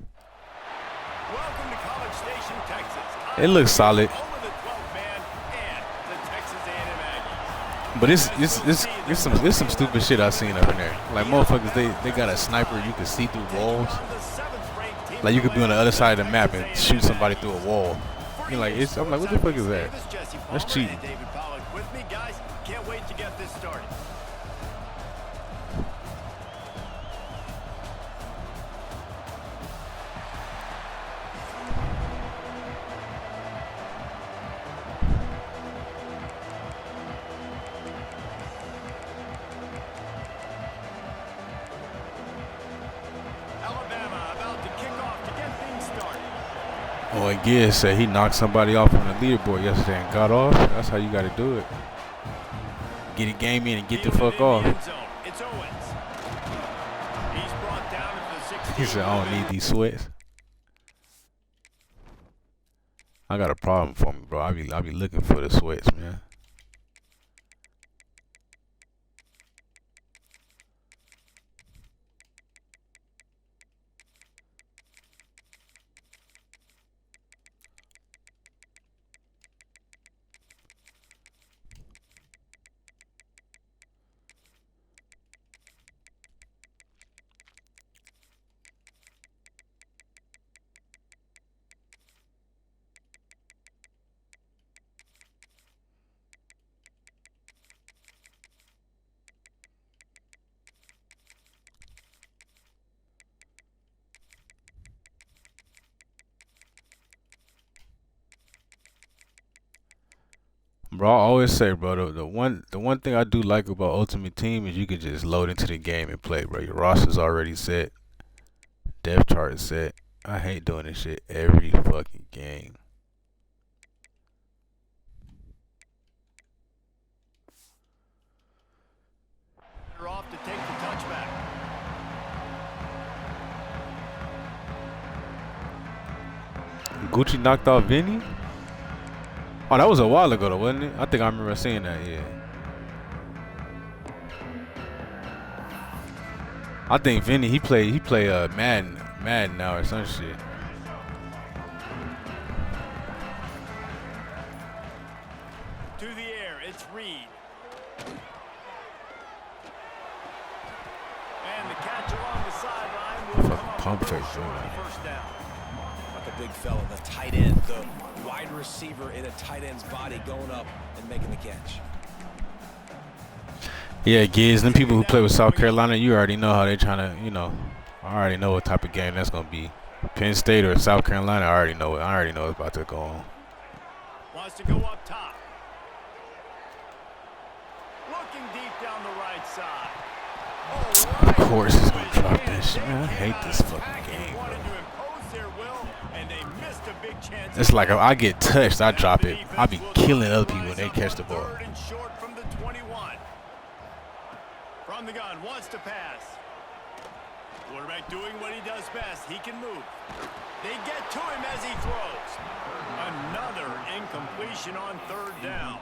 Welcome to College Station, Texas. It looks solid. Home of the 12th man and the Texas A&M Aggies. But it's some stupid shit I seen up in there. Like motherfuckers, they got a sniper you can see through walls. Like you could be on the other side of the map and shoot somebody through a wall. You're like, I'm like, what the fuck is that? That's cheating. David Pollack with me, guys. Can't wait to get this started. Oh, and Giz said he knocked somebody off on the leaderboard yesterday and got off. That's how you got to do it. Get a game in and get the fuck off. It's Owens. He's brought down at the 16. He said, I don't need these sweats. I got a problem for me, bro. I be looking for the sweats, man. Bro, I always say, bro, the one thing I do like about Ultimate Team is you can just load into the game and play, bro. Your roster's already set. Depth chart is set. I hate doing this shit every fucking game. They're off to take the touchback. Gucci knocked off Vinny? Oh, that was a while ago though, wasn't it? I think I remember seeing that, yeah. I think Vinny, he play Madden now or some shit. To the air, it's Reed. And the catch along the sideline will come up Pump with a fake, short bro. first down. Like the big fella, the tight end, the wide receiver in a tight end's body going up and making the catch. Yeah, Giz, them people who play with South Carolina, you already know how they trying to, you know, I already know what type of game that's gonna be. Penn State or South Carolina, I already know what's about to go on. Wants to go up top. Looking deep down the right side. Oh, Of course he's gonna drop that shit, man. I hate this fucking game, wanted bro. to impose their will, and they missed a big chance. It's like if I get touched, I drop it. I be killing other people when they catch the ball. Third and short from the 21. From the gun, wants to pass. Quarterback doing what he does best. He can move. They get to him as he throws. Another incompletion on third down.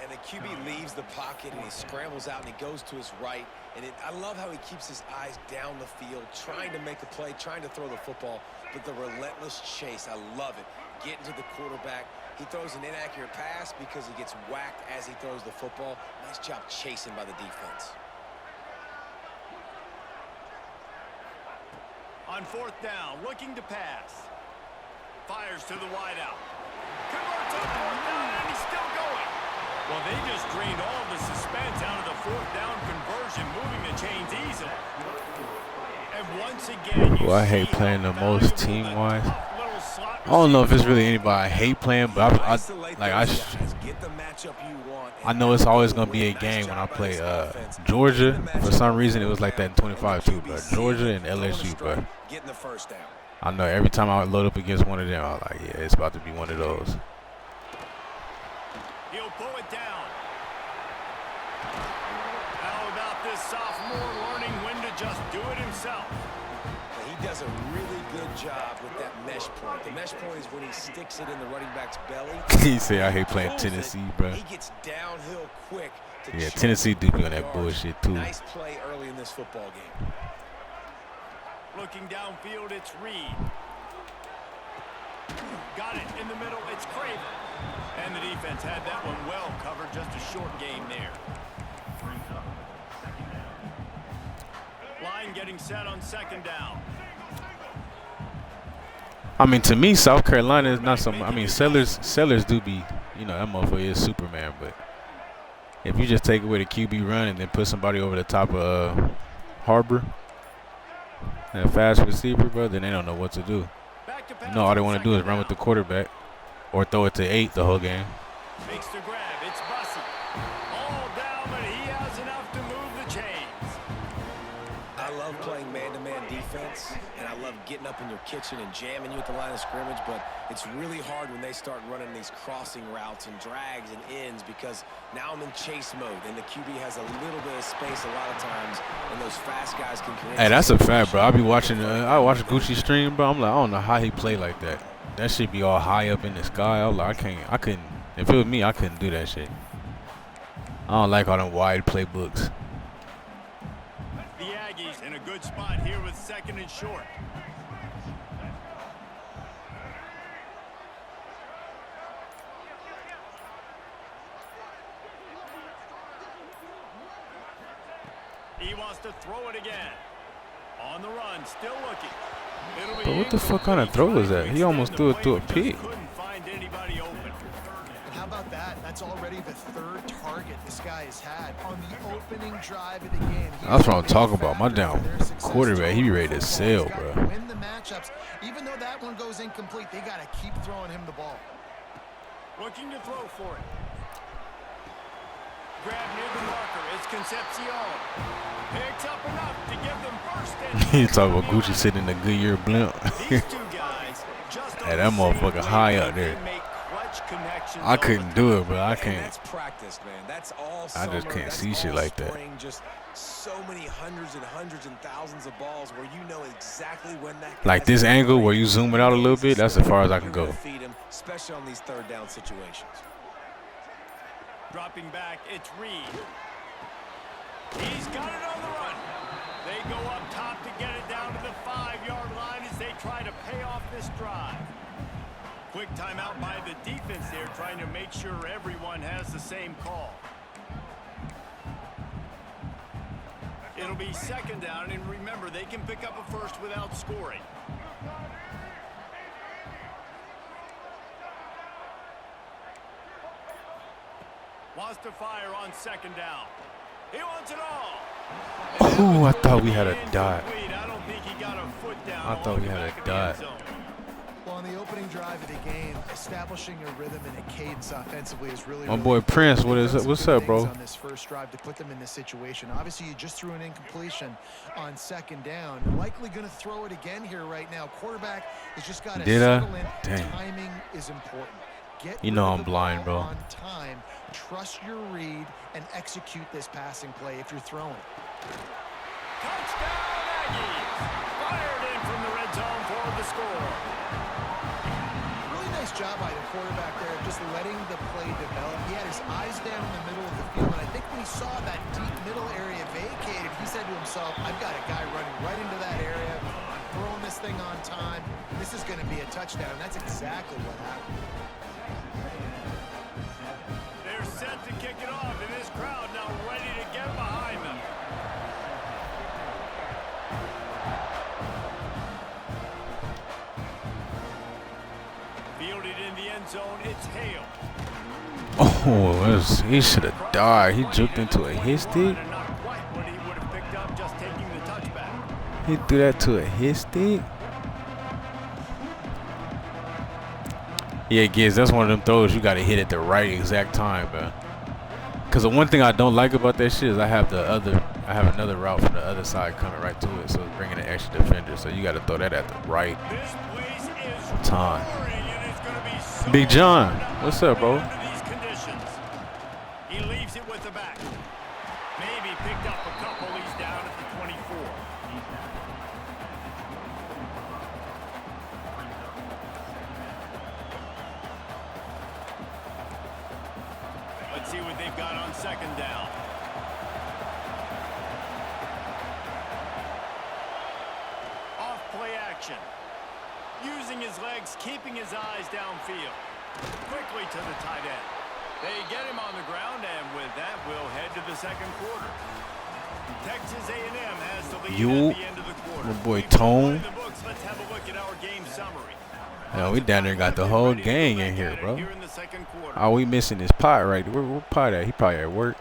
And the QB leaves the pocket and he scrambles out and he goes to his right. And I love how he keeps his eyes down the field, trying to make a play, trying to throw the football, but the relentless chase, I love it. Getting to the quarterback. He throws an inaccurate pass because he gets whacked as he throws the football. Nice job chasing by the defense. On fourth down, looking to pass. Fires to the wideout. Converts on fourth down, and he's still going. Well, they just drained all the suspense out of the fourth down conversion, moving the chains easily. And once again, Well, I hate playing the most team-wise. I don't know if it's really anybody I hate playing, but I know it's always gonna be a game when I play Georgia. For some reason, it was like that in 25 too, bro. Georgia and LSU, bro. Getting the first down. I know every time I load up against one of them, I'm like, yeah, it's about to be one of those. He'll pull it down. How about this sophomore learning when to just do it himself? He does a really good job with that mesh point. The mesh point is when he sticks it in the running back's belly. He said I hate playing Tennessee, bro. He gets downhill quick. Yeah, Tennessee do be on that bullshit too. Nice play early in this football game. Looking downfield, it's Reed. Got it in the middle, it's Craven. And the defense had that one well covered, just a short game there. Line getting set on second down. I mean, to me, South Carolina is not some. I mean, Sellers do be, you know, that motherfucker is Superman. But if you just take away the QB run and then put somebody over the top of Harbor and a fast receiver, bro, then they don't know what to do. You know, all they want to do is run with the quarterback or throw it to 8 the whole game. Makes the grab, it's Bussey. All down, but he has enough to move the chains. I love love playing man-to-man defense, and I love getting up in your kitchen and jamming you at the line of scrimmage, but it's really hard when they start running these crossing routes and drags and ends because now I'm in chase mode, and the QB has a little bit of space a lot of times, and those fast guys can create. Hey, that's a fact, bro. I be watching. I watch Gucci stream, bro. I'm like, I don't know how he play like that. That shit be all high up in the sky. I was like, I couldn't. If it was me, I couldn't do that shit. I don't like all them wide playbooks. The Aggies in a good spot here with 2nd and short. He wants to throw it again. On the run, still looking. But what the fuck kind of throw was that? He almost threw it through a pig. Couldn't find anybody open. And how about that? That's already the 3rd target this guy has had on the opening drive of the game. That's what I'm talking about. My damn quarterback, he be ready to sail, bro. Win the matchups. Even though that one goes incomplete, they got to keep throwing him the ball. Looking to throw for it. Grab near the marker. It's Concepcion. Picks up enough to give them first and He's talking about Gucci sitting in the Goodyear blimp. these two guys just Hey, that motherfucker high up there. make clutch connections. I couldn't do it, bro. I And can't. that's practice, man. That's all I just summer, can't that's see shit all like that. spring, just so many hundreds and thousands of balls where you know exactly when that Like guy's this gonna angle break. where you zoom it out a little bit, that's as far as I can You're go. gonna feed him, especially on these 3rd down situations. Dropping back, it's Reed. He's got it on the run. They go up top to get it down to the 5-yard line as they try to pay off this drive. Quick timeout by the defense there, trying to make sure everyone has the same call. It'll be 2nd down, and remember, they can pick up a first without scoring. Wants to fire on 2nd down. He wants it all. Oh, I thought we had a dot. I don't think he got a foot down. I thought we had a dot. Well, on the opening drive of the game, establishing a rhythm and a cadence offensively is really. My boy Prince, what is it? What's up, bro? On this first drive to put them in this situation. Obviously, you just threw an incompletion on 2nd down. Likely going to throw it again here right now. Quarterback has just got to settle in. Damn. Timing is important. Get You know rid of I'm the blind, ball bro. On time, trust your read and execute this passing play if you're throwing. Touchdown Aggies! Fired in from the red zone for the score. Really nice job by the quarterback there, just letting the play develop. He had his eyes down in the middle of the field, and I think when he saw that deep middle area vacated, he said to himself, I've got a guy running right into that area. I'm throwing this thing on time. This is going to be a touchdown. That's exactly what happened. They're set to kick it off, and this crowd now ready to get behind them. Fielded in the end zone, it's Hale. Oh, he should have died. He jumped into a hit stick. And not quite what he would have picked up just taking the touchback. He threw that to a hit stick. Yeah, Giz, that's one of them throws you got to hit at the right exact time, bro. Because the one thing I don't like about that shit is I have another route from the other side coming right to it, so it's bringing an extra defender. So you got to throw that at the right This place is time. roaring, and it's gonna be so Big John, hard what's up, bro? under these conditions. He leaves it with the back. Maybe picked up a couple. He's down at the 24. Let's see what they've got on 2nd down. Off play action. Using his legs, keeping his eyes downfield. Quickly to the tight end. They get him on the ground, and with that, we'll head to the 2nd quarter. Texas A&M has the lead Yo, at the end of the quarter. my boy We've got one Tone. in the books. Let's have a look at our game summary. Yeah, we down there got the whole gang in here, bro. Here in the 2nd quarter. Oh, we missing his pot right there. Where pot at? He probably at work.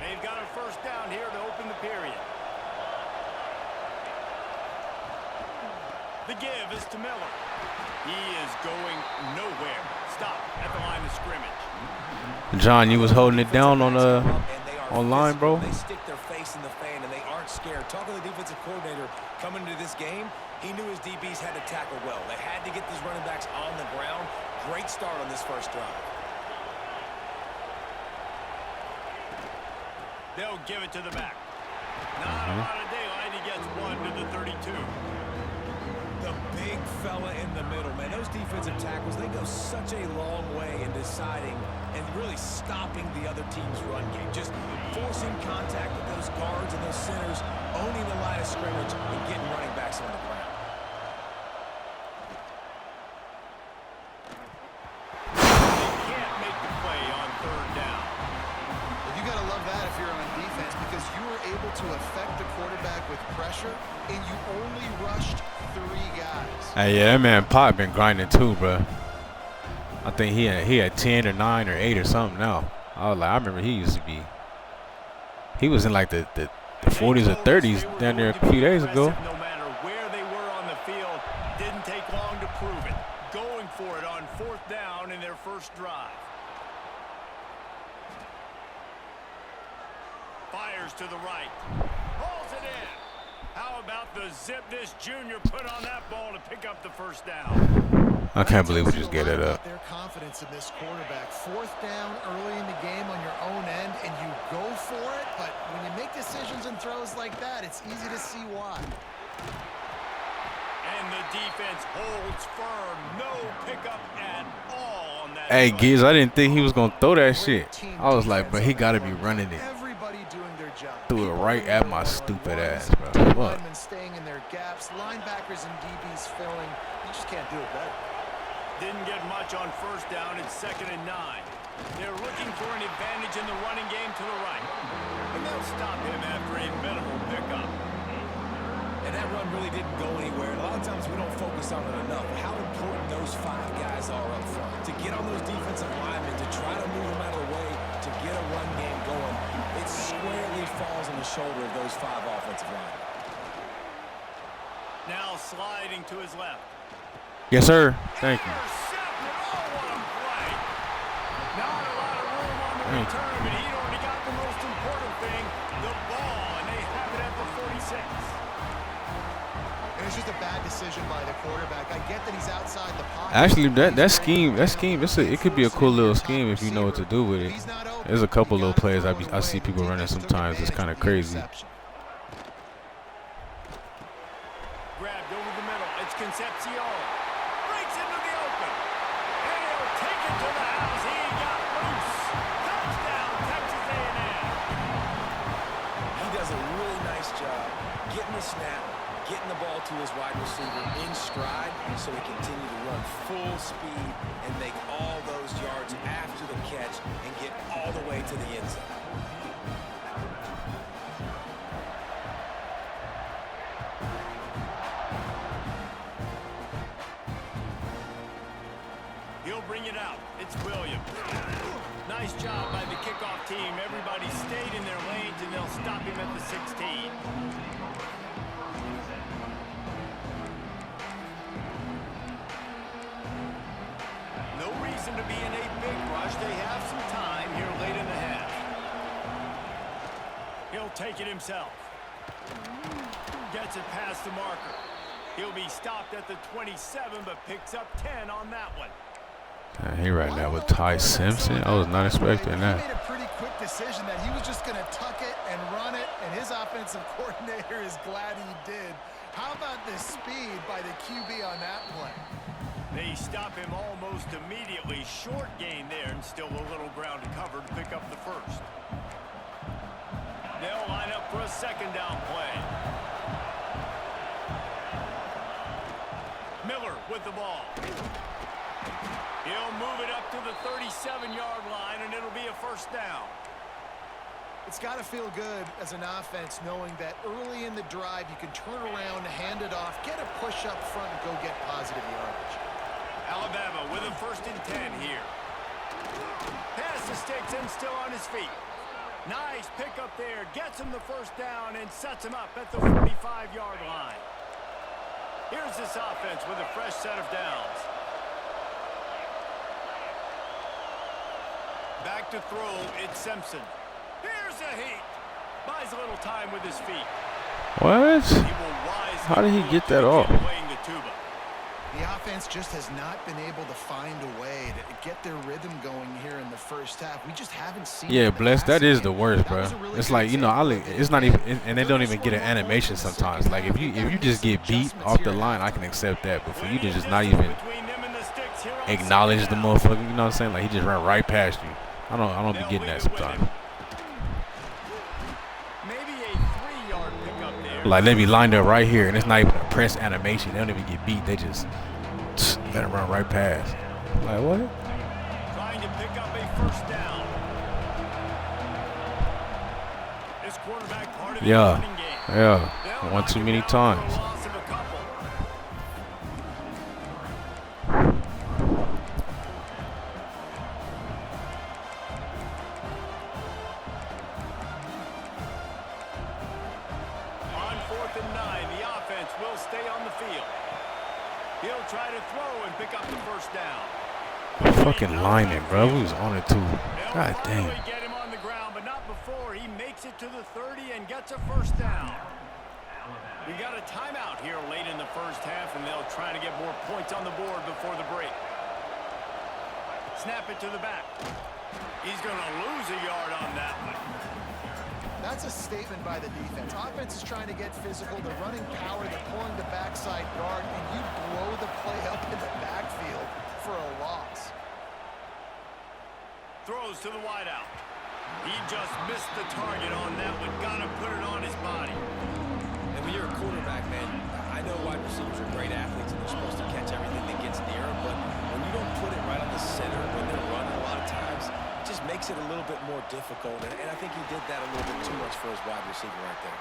They've got a first down here to open the period. The give is to Miller. He is going nowhere. Stop at the line of scrimmage. John, you was holding it down on line, bro. They stick their face in the fan and they aren't scared. Talking to the defensive coordinator coming into this game, he knew his DBs had to tackle well. They had to get these running backs on the ground. Great start on this first drive. They'll give it to the back. Not a lot of daylight. He gets one to the 32. The big fella in the middle, man. Those defensive tackles, they go such a long way in deciding and really stopping the other team's run game. Just forcing contact with those guards and those centers, owning the line of scrimmage and getting running backs on the ground. They can't make the play on third down. You got to love that if you're on defense, because you were able to affect the quarterback with pressure, and you only rushed 3 guys. Hey, yeah, that man Pop been grinding too, bro. I think he had 10 or 9 or 8 or something now. I remember he used to be. He was in like the 40s or 30s down there a few days ago. No matter where they were on the field, didn't take long to prove it. Going for it on 4th down in their first drive. Fires to the right. Pulls it in. How about the zip this junior put on that ball to pick up the first down? I can't believe we just get it up. Their confidence in this quarterback. 4th down early in the game on your own end, and you go for it. But when you make decisions and throws like that, it's easy to see why. And the defense holds firm. No pickup at all on that. Hey, play. Giz, I didn't think he was gonna throw that shit. I was like, bro, he gotta be running it. Everybody doing their job. Threw it right at my stupid ass, bro. What? Linemen staying in their gaps, linebackers and DBs filling. You just can't do it better. Didn't get much on 1st down. It's 2nd and 9. They're looking for an advantage in the running game to the right. And they'll stop him after a minimal pickup. And that run really didn't go anywhere. And a lot of times we don't focus on it enough. How important those 5 guys are up front. To get on those defensive linemen, to try to move them out of the way, to get a run game going, it squarely falls on the shoulder of those 5 offensive linemen. Now sliding to his left. Yes, sir. Thank you. Intercepted. Oh, what a play. Not a lot of room on the return, but he'd already got the most important thing, the ball, and they have it at the 46. And it's just a bad decision by the quarterback. I get that he's outside the pocket. Actually, that scheme, it could be a cool little scheme if you know what to do with it. There's a couple little plays I see people running sometimes. It's kind of crazy. Grabbed over the middle. It's Concepcion. Breaks into the open. And he'll take it to the house. He got loose. Touchdown, Texas A&M. He does a really nice job getting the snap, getting the ball to his wide receiver in stride so he continue to run full speed and make all those yards after the catch and get all the way to the end zone. He'll bring it out. It's Williams. Nice job by the kickoff team. Everybody stayed in their lanes, and they'll stop him at the 16. No reason to be in a big rush. They have some time here late in the half. He'll take it himself. Gets it past the marker. He'll be stopped at the 27, but picks up 10 on that one. He right now with Ty Simpson. I was not expecting that. He made a pretty quick decision that he was just going to tuck it and run it, and his offensive coordinator is glad he did. How about the speed by the QB on that play? They stop him almost immediately. Short gain there, and still a little ground to cover to pick up the first. They'll line up for a 2nd down play. Miller with the ball. He'll move it up to the 37-yard line, and it'll be a 1st down. It's got to feel good as an offense knowing that early in the drive you can turn around, hand it off, get a push up front, and go get positive yardage. Alabama with a 1st and 10 here. Pass the sticks and still on his feet. Nice pickup there. Gets him the 1st down and sets him up at the 45-yard line. Here's this offense with a fresh set of downs. Back to throw, it's Simpson. Here's a heat. Buys a little time with his feet. What? He will wisely How did he move get to that begin off? playing the tuba. The offense just has not been able to find a way to get their rhythm going here in the first half. We just haven't seen Yeah, it. Bless, that is the worst, That bro. was a really It's good like, you know, example of it's not even, and they don't even get an animation sometimes. Like if you just get beat off the line, I can accept that. But for you to just not even Between them and the sticks here on acknowledge the second down. motherfucker, you know what I'm saying? Like he just ran right past you. I don't be getting that sometimes. Maybe a 3-yard pickup there. Like they be lined up right here, and it's not even a press animation. They don't even get beat. They just let it run right past. Like what? Trying to pick up a first down. This quarterback part of the Yeah, running game. yeah. They'll One knock too him many down for a times. loss of a couple. On 4th and 9, the offense will stay on the field. He'll try to throw and pick up the first down. Fucking lineman, bro. We was on it too. They'll God finally damn. get him on the ground, but not before he makes it to the 30 and gets a first down. We got a timeout here late in the first half, and they'll try to get more points on the board before the break. Snap it to the back. He's going to lose a yard on that one. That's a statement by the defense. Offense is trying to get physical. They're running power. They're pulling the backside guard, and you blow the play up in the backfield for a loss. Throws to the wideout. He just missed the target on that one. Got to put it on his body. And when you're a quarterback, man, I know wide receivers are great athletes and they're supposed to catch everything that gets near them, but when you don't put it right on the center when they're running a lot of times, it just makes it a little bit more difficult. And I think he did that a little bit too much for his wide receiver right there.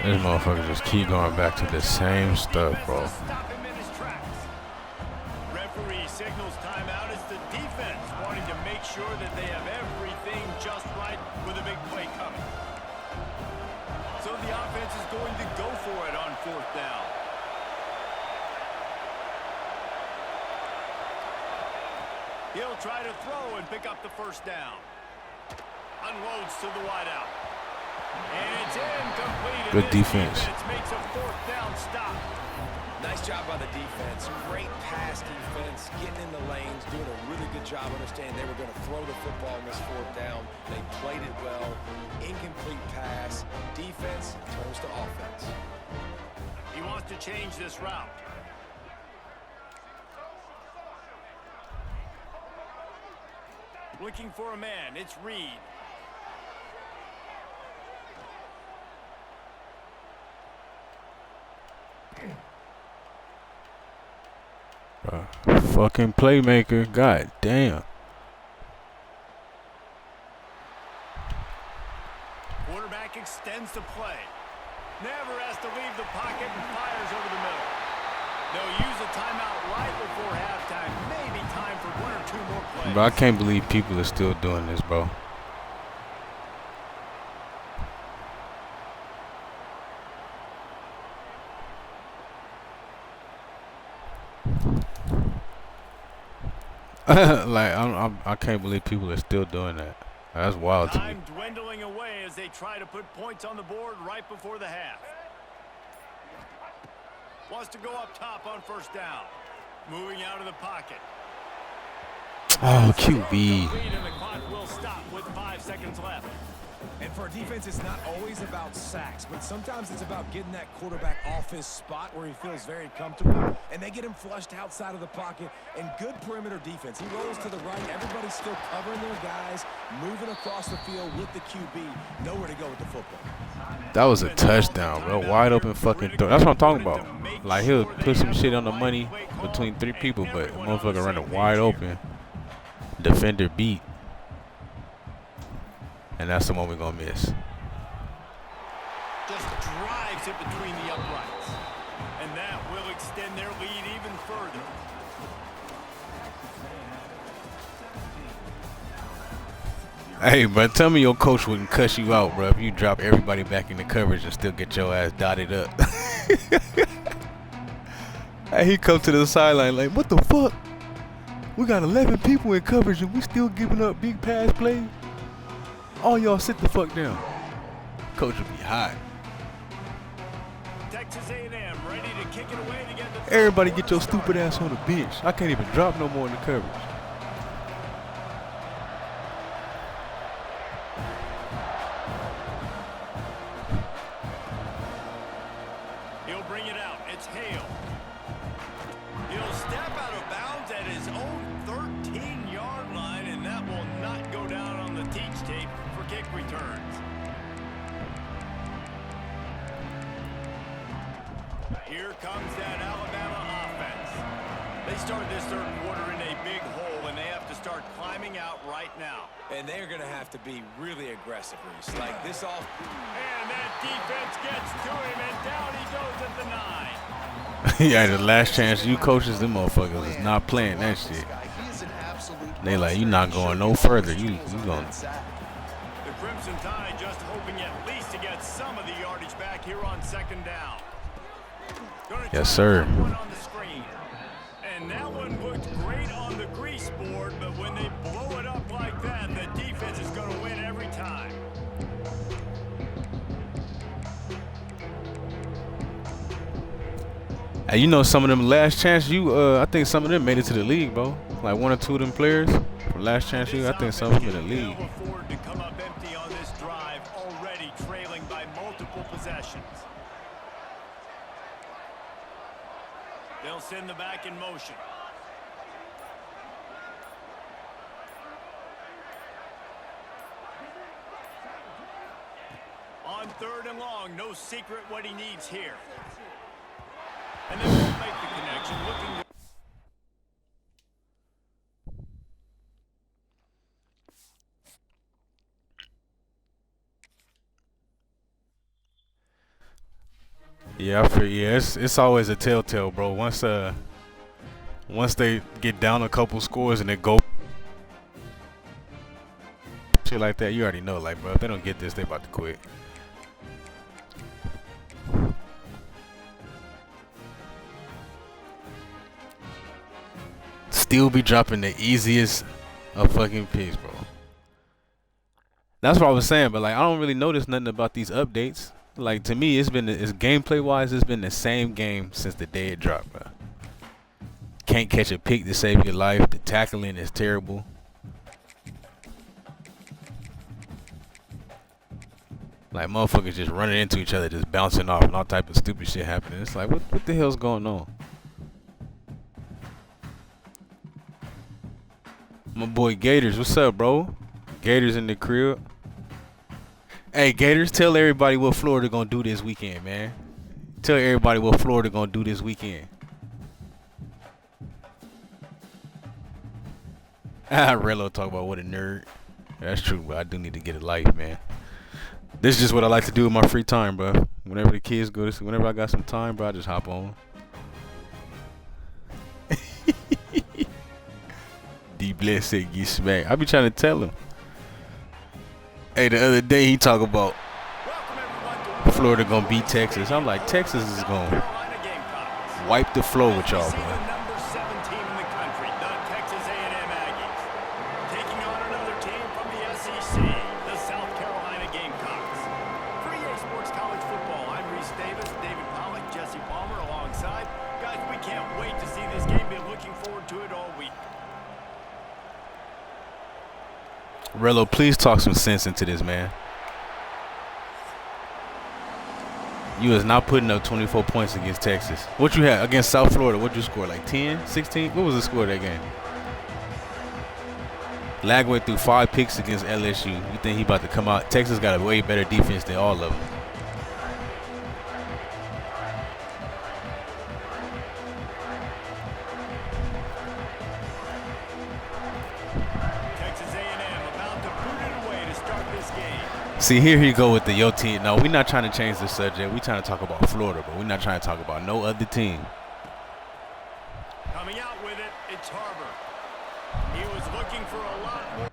This motherfucker just keep going back to the same stuff, bro. Stop him in his tracks. Referee signals timeout as the defense wanting to make sure that they have everything just right with a big play coming. So the offense is going to go for it on 4th down. He'll try to throw and pick up the first down. Unloads to the wideout. And it's incomplete. Good And this defense. makes a 4th down stop. Nice job by the defense. Great pass defense, getting in the lanes, doing a really good job understanding they were going to throw the football on this 4th down. They played it well. Incomplete pass. Defense turns to offense. He wants to change this route. Looking for a man. It's Reed. Fucking playmaker. God damn. Quarterback extends the play. Never has to leave the pocket and fires over the middle. They'll use a timeout right before halftime. Maybe time for 1 or 2 more plays. Bro, I can't believe people are still doing this, bro. Like I can't believe people are still doing that. That's wild to me. Time dwindling away as they try to put points on the board right before the half. Wants to go up top on 1st down. Moving out of the pocket. Oh, QB. And the clock will stop with 5 seconds left. And for a defense, it's not always about sacks, but sometimes it's about getting that quarterback off his spot where he feels very comfortable, and they get him flushed outside of the pocket, and good perimeter defense. He rolls to the right. Everybody's still covering their guys, moving across the field with the QB. Nowhere to go with the football. That was a touchdown, bro. Wide open fucking throw. That's what I'm talking about. Like he'll put some shit on the money between 3 people, but the motherfucker running wide open. Defender beat. And that's the one we're gonna miss. Just drives it between the uprights. And that will extend their lead even further. Hey, but tell me your coach wouldn't cuss you out, bro, if you drop everybody back in the coverage and still get your ass dotted up. Hey, he come to the sideline like, what the fuck? We got 11 people in coverage and we still giving up big pass plays. All y'all sit the fuck down. Coach will be hot. Texas A&M ready to kick it away to get the Everybody get your stupid ass on the bench. I can't even drop no more in the coverage. He'll bring it out. It's Hale. He'll step out of bounds at his own 13-yard line, and that will not go down on the teach tape for kick returns. Here comes that Alabama offense. They start this third quarter in a big hole, and they have to start climbing out right now. And they're going to have to be really aggressive, Reese. Like this off. And that defense gets to him, and down he goes at the 9. Yeah, the last chance you coaches, them motherfuckers is not playing that shit. They like, you not going no further. You going. The Crimson Tide just hoping at least to get some of the yardage back here on second down. Yes, sir. One on the screen. And that one looked great on the grease board, but when they blow it up like that, the defense is going to win every time. Hey, you know some of them last chance I think some of them made it to the league, bro. Like one or two of them players from last chance I think some of them in the league. Afford to come up empty on this drive, already trailing by multiple possessions. They'll send the back in motion. On third and long, no secret what he needs here. And they won't make the connection. Looking to Yeah, I feel it's always a telltale, bro. Once they get down a couple scores and they go shit like that, you already know, like, bro, if they don't get this, they about to quit. Still be dropping the easiest of fucking picks, bro. That's what I was saying, but like I don't really notice nothing about these updates. Like to me, it's gameplay wise, it's been the same game since the day it dropped, bro. Can't catch a pick to save your life. The tackling is terrible. Like motherfuckers just running into each other, just bouncing off, and all type of stupid shit happening. It's like, what the hell's going on? My boy Gators, what's up, bro? Gators in the crib. Hey, Gators, tell everybody what Florida gonna do this weekend, man. Tell everybody what Florida gonna do this weekend. Rello talk about what a nerd. That's true, but I do need to get a life, man. This is just what I like to do in my free time, bro. Whenever the kids go to sleep, whenever I got some time, bro, I just hop on. D Blessed get smacked. I be trying to tell him. Hey, the other day he talk about Florida gonna beat Texas. I'm like, Texas is gonna wipe the floor with y'all, bro. number 7 team in the country, the Texas A&M Aggies, taking on another team from the SEC, the South Carolina Gamecocks. For easports college football, I'm Reese Davis, David Pollock, Jesse Palmer alongside. Guys, we can't wait to see this game. Been looking forward to it all week. Rello, please talk some sense into this, man. You is not putting up 24 points against Texas. What you had against South Florida? What you score? Like 10, 16? What was the score of that game? Lagway threw 5 picks against LSU. You think he about to come out? Texas got a way better defense than all of them. See, here he go with the yo team. No, we're not trying to change the subject. We're trying to talk about Florida, but we're not trying to talk about no other team. Coming out with it, it's Harbor. He was looking for a lot more.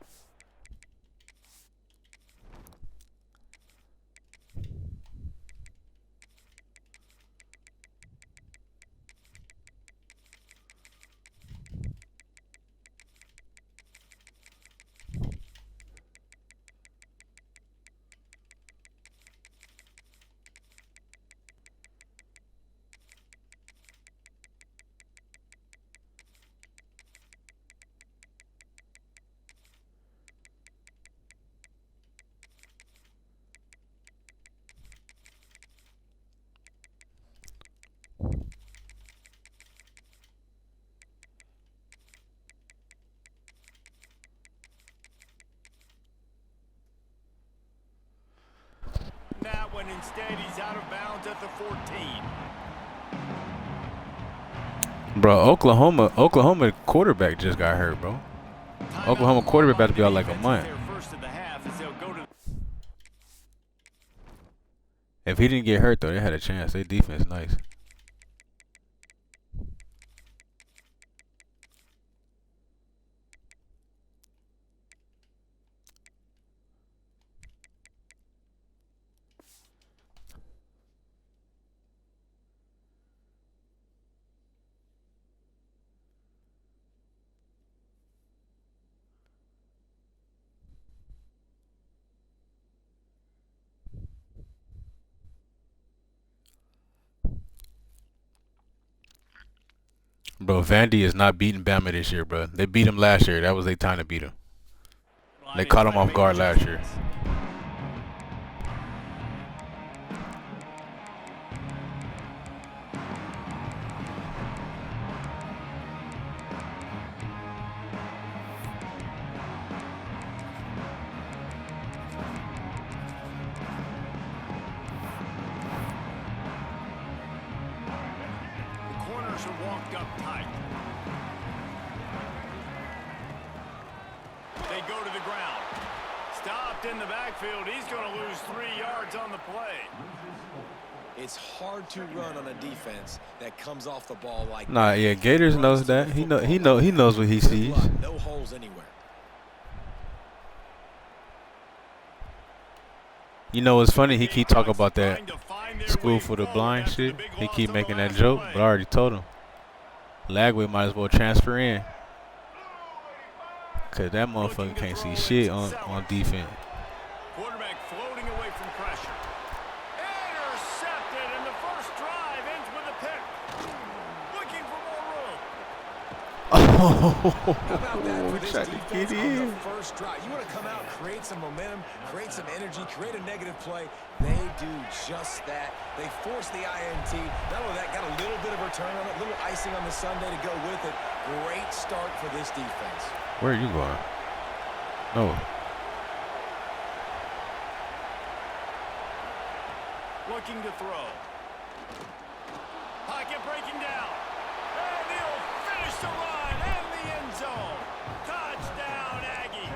Instead, he's out of bounds at the 14. Bro, Oklahoma quarterback just got hurt, bro. Oklahoma quarterback about to be out like a month. If he didn't get hurt, though, they had a chance. Their defense nice. Bro, Vandy is not beating Bama this year, bro. They beat him last year. That was their time to beat him. They caught him off guard last year. Walked up tight. They go to the ground. Stopped in the backfield. He's going to lose 3 yards on the play. It's hard to run on a defense that comes off the ball like Nah, yeah, Gators knows that. He knows what he sees. No holes anywhere. You know what's funny? He keep talking about that school for the blind shit. He keep making that joke, but I already told him. Lagway might as well transfer in. Cause that motherfucker can't see shit on defense. Quarterback floating away from pressure. Intercepted, and the first drive ends with a pick. Looking for more room. How about that for this defense on the first drive? You want to come out, create some momentum, create some energy, create a negative play. They do just that. They force the INT. Not only that, got a little bit of return on it, a little icing on the sundae to go with it. Great start for this defense. Where are you going? No. Looking to throw. Pocket breaking down. And he'll finish the run in the end zone. Touchdown, Aggie.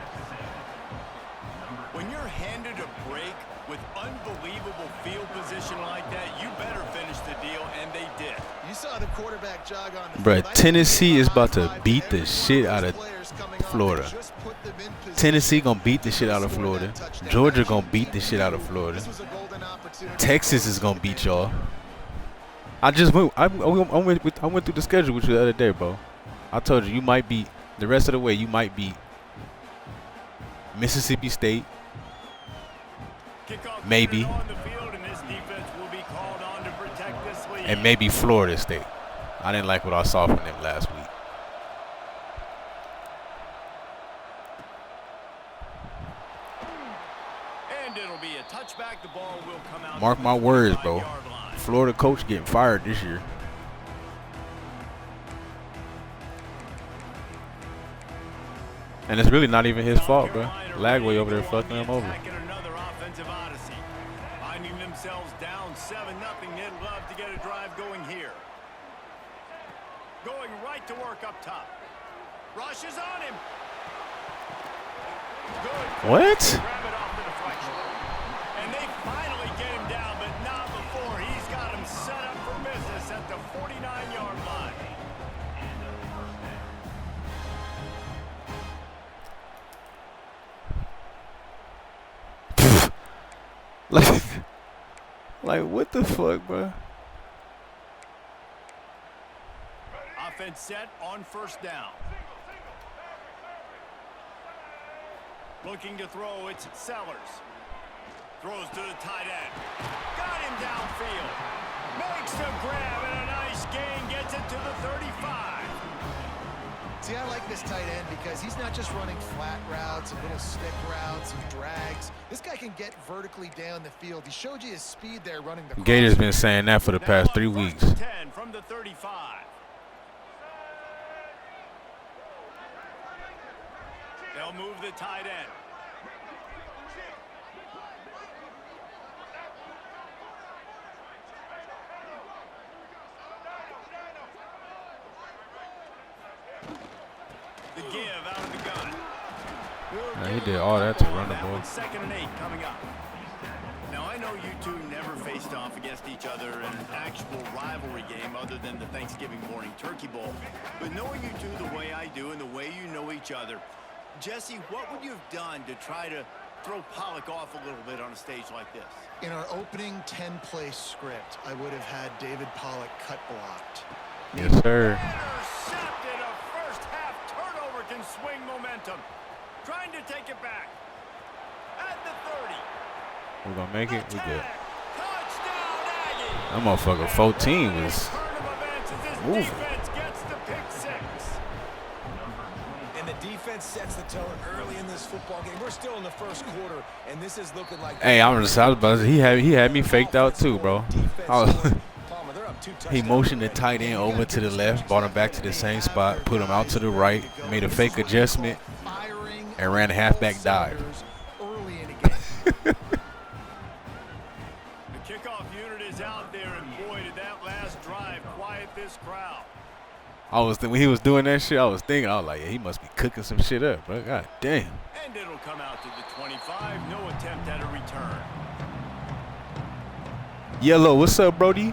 When you're handed a break with unbelievable field position like that, you better finish the deal, and they did. You saw the quarterback jog on the Bruh, Tennessee is about to beat the shit out of Florida. Tennessee gonna beat the shit out of Florida. Georgia gonna beat the shit out of Florida. Texas is gonna beat y'all. I went through the schedule with you the other day, bro. I told you might beat the rest of the way. You might beat Mississippi State. Maybe. And maybe Florida State. I didn't like what I saw from them last week. And it'll be a touchback. The ball will come out. Mark my words, bro. Florida coach getting fired this year. And it's really not even his fault, bro. Lagway over there fucking him over. Another offensive odyssey. Finding themselves down 7-0. They'd love to get a drive going here. Going right to work up top. Rush is on him. Good. What? Grab it off the deflection. And they finally get him down, but not before. He's got him set up for business at the 49-yard line. Like what the fuck, bro? Offense set on first down. Looking to throw, it's Sellers. Throws to the tight end. Got him downfield. Makes the grab and a nice gain. Gets it to the 35. See, I like this tight end because he's not just running flat routes and little stick routes and drags. This guy can get vertically down the field. He showed you his speed there running the Gator's been saying that for the past 3 weeks. 10 from the 35. They'll move the tight end. Nah, he did all that to run the ball. 2nd and 8 coming up. Now, I know you two never faced off against each other in an actual rivalry game other than the Thanksgiving morning turkey bowl. But knowing you two the way I do and the way you know each other, Jesse, what would you have done to try to throw Pollock off a little bit on a stage like this? In our opening 10-play script, I would have had David Pollock cut blocked. Yes, sir. Intercepted. A first half turnover can swing momentum. Trying to take it back. At the 30. We're going to make it. We good. Touchdown, Aggie. That motherfucker 14 was Turn of events as this moving. defense gets the pick 6. And the defense sets the tone early in this football game. We're still in the first quarter, and this is looking like... Hey, I was about to say, he had me faked out too, bro. He motioned the tight end over to the left, brought him back to the same spot, put him out to the right, made a fake adjustment, and ran a halfback dive. Early in the game. The kickoff unit is out there, and boy, did that last drive quiet this crowd. When he was doing that shit, I was like, yeah, he must be cooking some shit up, bro. God damn. And it'll come out to the 25. No attempt at a return. Yellow, what's up, Brody?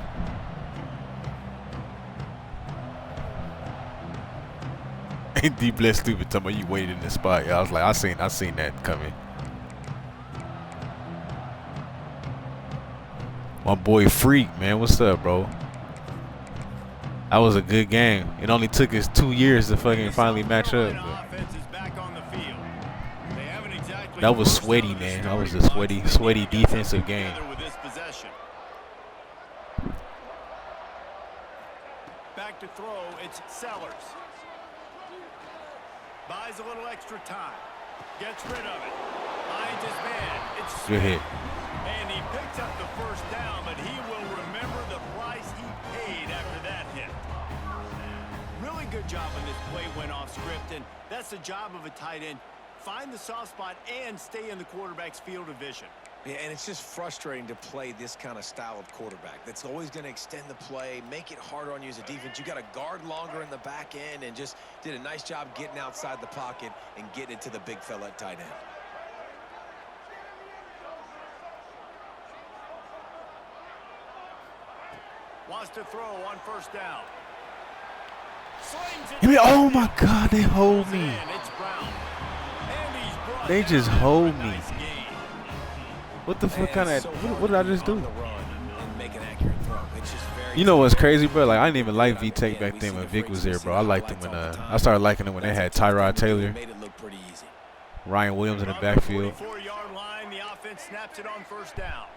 Ain't D Bless stupid talking about you waited in the spot. Yeah, I was like, I seen that coming. My boy Freak, man, what's up, bro? That was a good game. It only took us 2 years to fucking finally match up. That was sweaty, man. That was a sweaty defensive game. Back to throw, it's Sellers. Buys a little extra time. Gets rid of it. Finds his man. It's Good hit. And he picks up the first down, but he will remember the price he paid after that hit. Really good job when this play went off script, and that's the job of a tight end. Find the soft spot and stay in the quarterback's field of vision. Yeah, and it's just frustrating to play this kind of style of quarterback. That's always going to extend the play, make it harder on you as a defense. You got to guard longer in the back end, and just did a nice job getting outside the pocket and getting it to the big fella at tight end. Wants to throw on first down. Oh my God, they hold me. They just hold me. What the fuck kind of? What did I just do? You know what's crazy, bro? Like I didn't even like V-Tech back then when Vic was there, bro. I liked him when I started liking him when they had Tyrod Taylor, Ryan Williams in the backfield. 44-yard line, the offense snaps it on first down.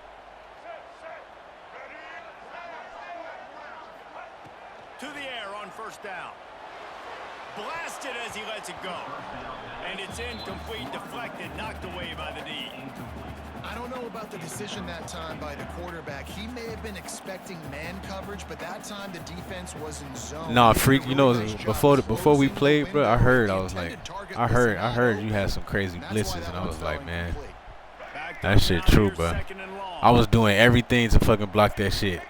To the air on first down. Blasted as he lets it go. And it's incomplete, deflected, knocked away by the D. I don't know about the decision that time by the quarterback. He may have been expecting man coverage, but that time the defense was in zone. Nah, Freak, you know, before we played, bro, I heard you had some crazy blitzes, and I was like, man, that shit true, bro. I was doing everything to fucking block that shit.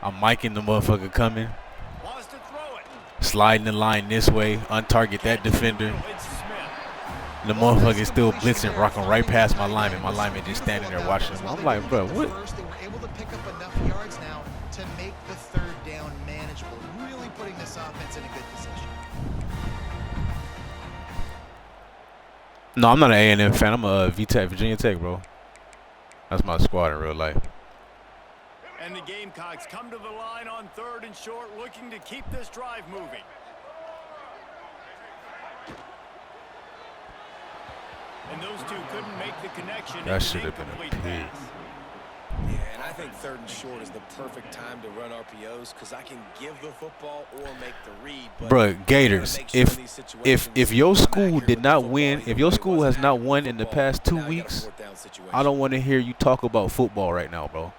I'm miking the motherfucker coming. Sliding the line this way, untarget that defender. The motherfucker still blitzing, rocking right past my lineman. My lineman just standing there watching him. I'm like, bro, what? They were able to pick up enough yards now to make the third down manageable, really putting this offense in a good position. No, I'm not an A&M fan. I'm a V-Tech, Virginia Tech, bro. That's my squad in real life. And the Gamecocks come to the line on 3rd and short, looking to keep this drive moving. And those two couldn't make the connection. That should have been a pick. Yeah, and I think 3rd and short is the perfect time to run RPOs because I can give the football or make the read. Bruh, Gators, if your school did not win, if your school has not won in the past 2 weeks, I don't want to hear you talk about football right now, bro.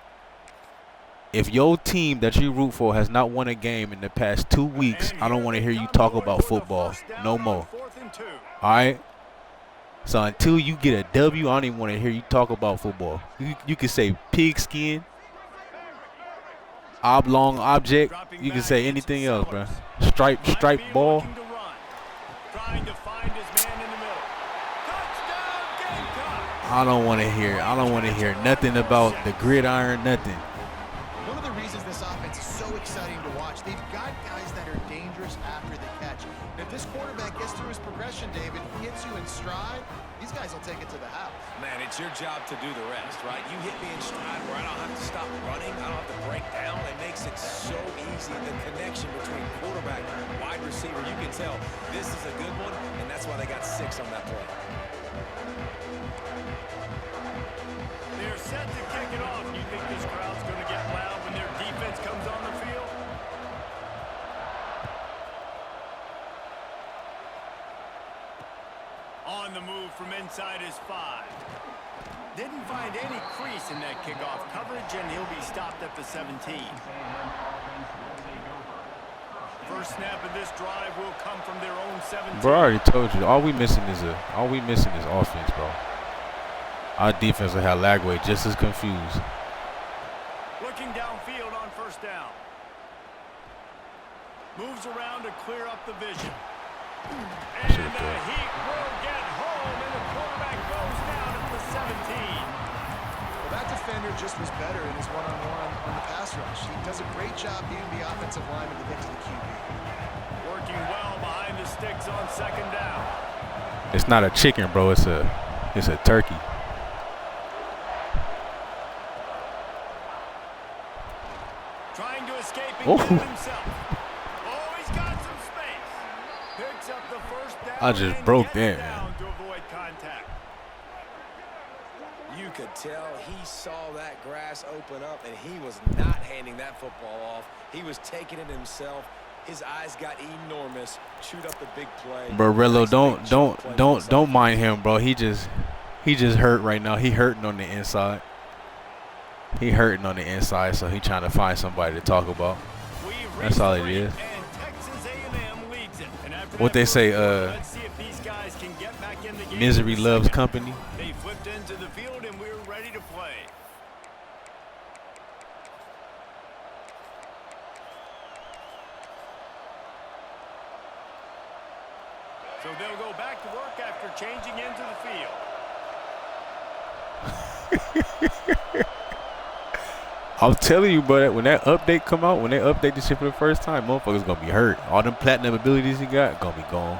If your team that you root for has not won a game in the past 2 weeks, I don't want to hear you talk about football no more. All right? So until you get a W, I don't even want to hear you talk about football. You can say pigskin, oblong object. You can say anything else, bro. Stripe ball. Trying to find his man in the middle. I don't want to hear nothing about the gridiron, nothing. One of the reasons this offense is so exciting to watch, they've got guys that are dangerous after the catch. And if this quarterback gets through his progression, David, he hits you in stride, these guys will take it to the house. Man, it's your job to do the rest, right? You hit me in stride where I don't have to stop running. I don't have to break down. It makes it so easy. The connection between quarterback and wide receiver, you can tell this is a good one, and that's why they got 6 on that play. They're set to kick it off. You think this crowd's going to get loud when their defense comes on the field? On the move from inside his 5. Didn't find any crease in that kickoff coverage, and he'll be stopped at the 17. First snap of this drive will come from their own 17. Bro, I already told you. All we missing is offense, bro. Our defense will have Lagway just as confused. Looking downfield on first down. Moves around to clear up the vision. And the heat will get home, and the quarterback goes down at the 17. Well, that defender just was better in his one-on-one on the pass rush. He does a great job being the offensive lineman to get to the QB. Working well behind the sticks on second down. It's not a chicken, bro. It's a turkey. Trying to escape and get it himself. Oh, he's got some space. Picks up the first down. I just and broke gets that, down man. to avoid contact. You could tell he saw that grass open up, and he was not handing that football off. He was taking it himself. His eyes got enormous. Chewed up the big play. Bro, Rello, don't mind him, bro. He just hurt right now. He hurting on the inside. He hurting on the inside, so he trying to find somebody to talk about. That's all it is. And Texas A&M leads it. And after What that they say, let's see if these guys can get back in the game. misery loves company. They flipped into the field, and we're ready to play. So they'll go back to work after changing into the field. I'm telling you, bro, when that update come out, when they update this shit for the first time, motherfuckers gonna be hurt. All them platinum abilities he got gonna be gone.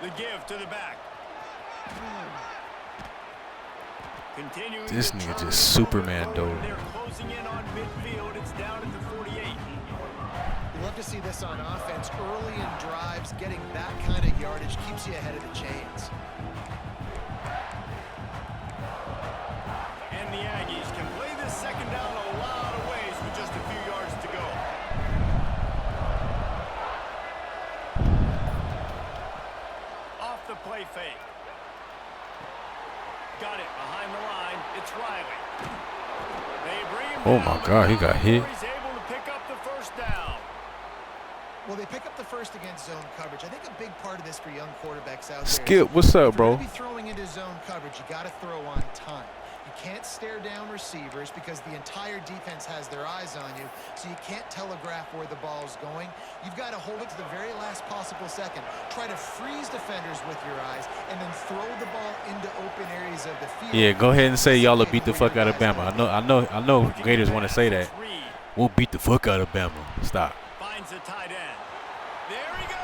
The give to the back. Continuing This to nigga turn just it over Superman, and dude. They're closing in on midfield. It's down at the 48. You love to see this on offense. Early in drives, getting that kind of yardage keeps you ahead of the chains. And the Aggies can play this second down a lot of ways with just a few yards to go. Off the play fake. Got it behind the line. It's Riley. They bring him Oh down my the God, he ground got hit. before he's able to pick up the first down. Well, they pick up the first against zone coverage. I think a big part of this for young quarterbacks out there. Skip, what's up, If you're bro? gonna be throwing into zone coverage, you got to throw on time. You can't stare down receivers because the entire defense has their eyes on you, so you can't telegraph where the ball's going. You've got to hold it to the very last possible second. Try to freeze defenders with your eyes, and then throw the ball into open areas of the field. Yeah, go ahead and say y'all will beat the fuck out of Bama. I know Gators want to say that. We'll beat the fuck out of Bama. Stop. Finds the tight end. There he goes.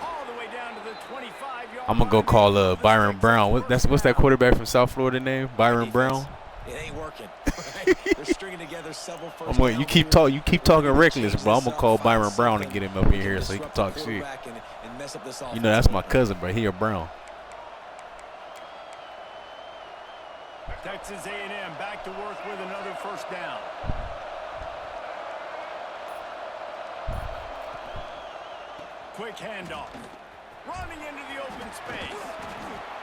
All the way down to the 25-yard I'm gonna go line. call Byron Brown. What's that quarterback from South Florida name? Byron Brown. It ain't working. Right? They're stringing together several first You keep talking reckless, bro. I'm gonna call Byron Brown and get him up in here so he can talk shit. You know that's my cousin, bro. He a Brown. Texas A&M back to work with another first down. Quick handoff. Running into the open space.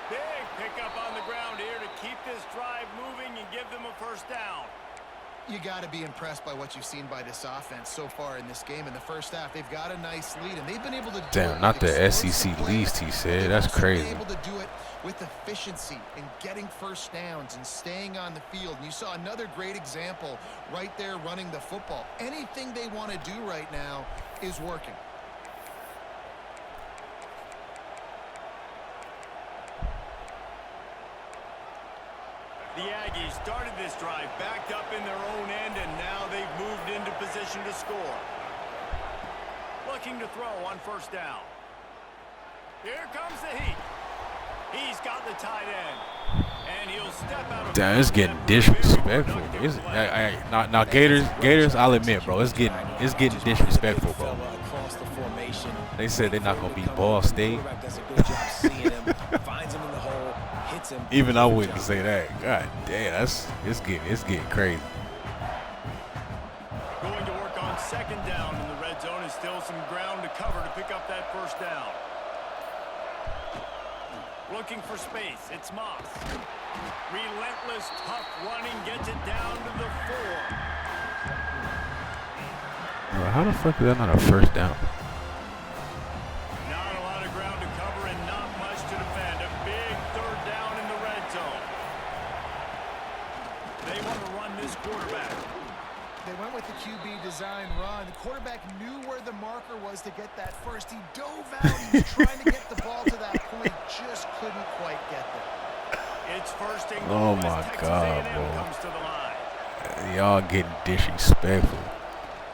Big pickup on the ground here to keep this drive moving and give them a first down. You got to be impressed by what you've seen by this offense so far in this game. In the first half, they've got a nice lead, and they've been able to do Damn, it not with the explosive SEC plays. least, he said. They've That's also been crazy. able to do it with efficiency and getting first downs and staying on the field. And you saw another great example right there running the football. Anything they want to do right now is working. The Aggies started this drive backed up in their own end, and now they've moved into position to score. Looking to throw on first down. Here comes the heat. He's got the tight end. And he'll step out of Damn, it's getting disrespectful. It's, now Gators, I'll admit, bro, it's getting disrespectful, bro. They said they're not gonna beat Ball State. Even I wouldn't say that. God damn, it's getting crazy. Going to work on second down in the red zone. Is still some ground to cover to pick up that first down. Looking for space. It's Moss. Relentless, tough running. Gets it down to the 4. Bro, how the fuck is that not a first down? Not a lot of ground to cover and not much to defend. A big third down in the red zone. They want to run this quarterback. They went with the QB design run. The quarterback knew where the marker was to get that first. He dove out. He was trying to get the ball to that point. Just couldn't quite get there. It's first and Oh goal my as Texas God, A&M bro. comes to the line. Y'all getting disrespectful.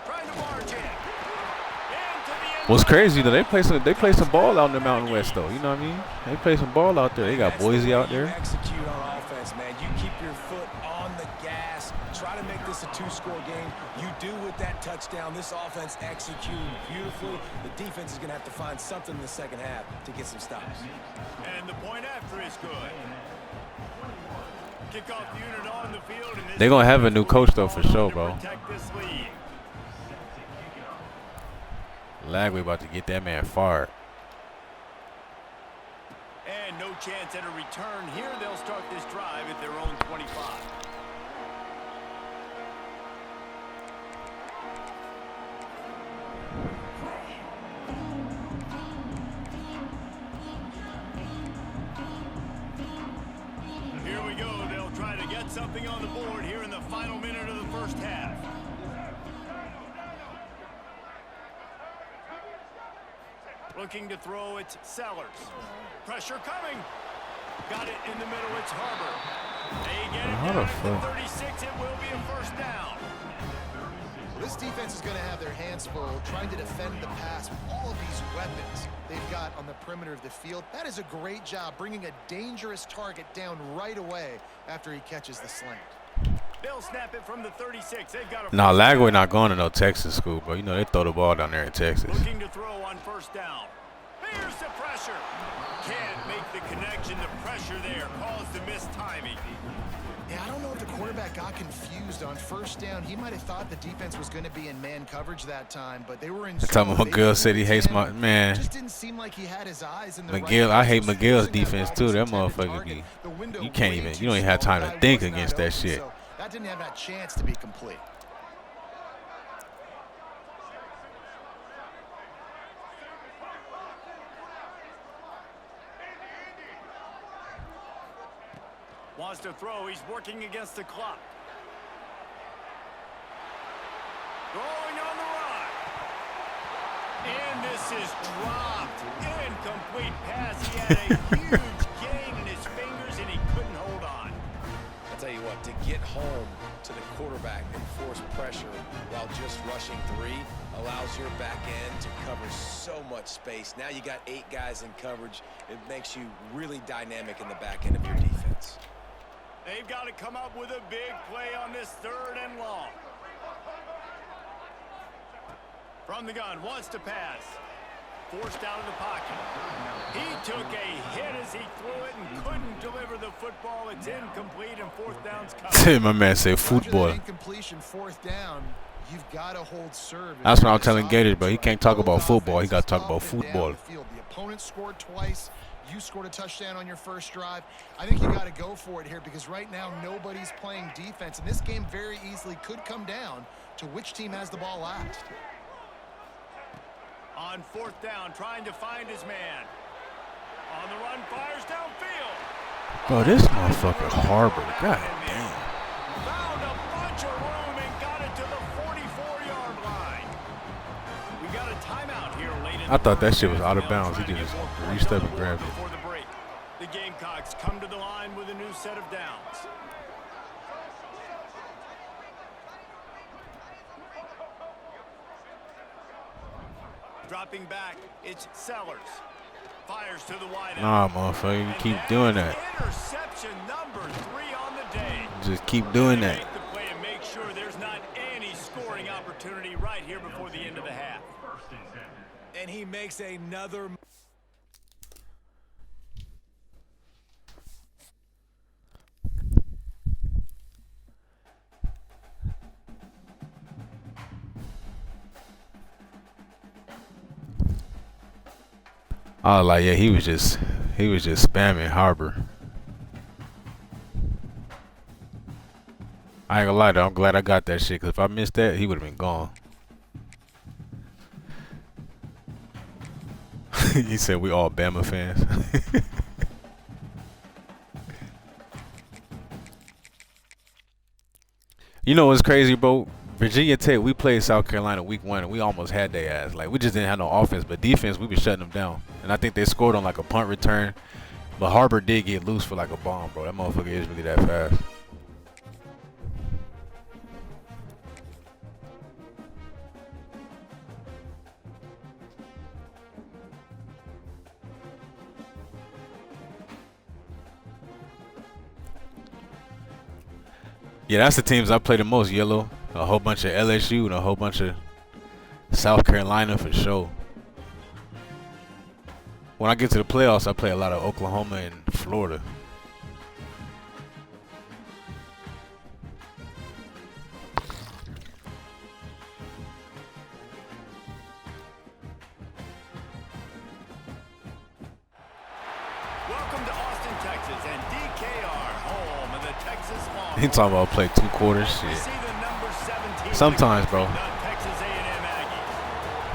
Trying to march in. Into the end What's zone. crazy though, they play some ball out in the Mountain West though. You know what I mean? They play some ball out there. They got That's Boise the way out you there. execute on offense, man. You keep your foot on the gas. Try to make this a two-score game. You do with that touchdown. This offense executing beautifully. The defense is going to have to find something in the second half to get some stops. And the point after is good. Kickoff unit on the field. And this They gonna have a new coach though for sure, bro. protect this lead. Lagway about to get that man fired. And no chance at a return here. They'll start this drive at their own 25. Here we go. They'll try to get something on the board here in the final minute of the first half. Looking to throw, it's Sellers. Pressure coming. Got it in the middle, it's Harbor. They get it How down the at fuck? the 36. It will be a first down. This defense is going to have their hands full trying to defend the pass with all of these weapons they've got on the perimeter of the field. That is a great job bringing a dangerous target down right away after he catches the slant. They'll snap it from the 36. They've got a Nah, first Lagway down. not going to no Texas school, bro. You know they throw the ball down there in Texas. Looking to throw on first down. Here's the pressure. Can't make the connection. The pressure there caused the mistiming. Yeah, I don't know if the quarterback got confused on first down. He might have thought the defense was going to be in man coverage that time, but they were in. Tell me McGill said he hates my man. Just didn't seem like he had his eyes in the McGill, right I hate place. McGill's Forcing defense ball too. was That intended motherfucker target. The window you can't way even. too You don't even have small. time to Guy think was not against that open, shit. so that didn't have that chance to be complete. Wants to throw. He's working against the clock. Throwing on the run. And this is dropped. Incomplete pass. He had a huge gain in his fingers, and he couldn't hold on. I'll tell you what, to get home to the quarterback and force pressure while just rushing three allows your back end to cover so much space. Now you got 8 guys in coverage. It makes you really dynamic in the back end of your defense. They've got to come up with a big play on this third and long. From the gun, wants to pass. Forced out of the pocket. He took a hit as he threw it and couldn't deliver the football. It's incomplete and fourth down's coming. My man said After that football. incompletion, fourth down, you've got to hold serve. That's what I'm telling Gators, bro. He can't talk about football. He got to talk about football. The opponent scored twice. You scored a touchdown on your first drive. I think you got to go for it here because right now nobody's playing defense. And this game very easily could come down to which team has the ball last. On fourth down, trying to find his man. On the run, fires downfield. Bro, this motherfucker Harbor. God damn. Found a bunch of room and got it to the 44-yard line. We got a timeout here late in I thought that shit was out of bounds. He just reached up and grabbed it. before the break. The Gamecocks come to the line with a new set of downs. Dropping back, it's Sellers. Fires to the wide Nah, motherfucker, you keep doing that. Interception number 3 on the day. Just keep doing that. Make the play and make sure there's not any scoring opportunity right here before the end of the half. And he makes another. I was like, yeah, he was just spamming Harbor. I ain't gonna lie though, I'm glad I got that shit, cause if I missed that, he would have been gone. He said we all Bama fans. You know what's crazy, bro? Virginia Tech, we played South Carolina week 1 and we almost had their ass. Like, we just didn't have no offense, but defense, we was shutting them down. And I think they scored on like a punt return. But Harbor did get loose for like a bomb, bro. That motherfucker is really that fast. Yeah, that's the teams I play the most, Yellow. A whole bunch of LSU and a whole bunch of South Carolina for sure. When I get to the playoffs, I play a lot of Oklahoma and Florida. Welcome to Austin, Texas, and DKR, home of the Texas Longhorns. He talking about play 2 quarters, shit. See the number 17 Sometimes, bro. the Texas A&M Aggies.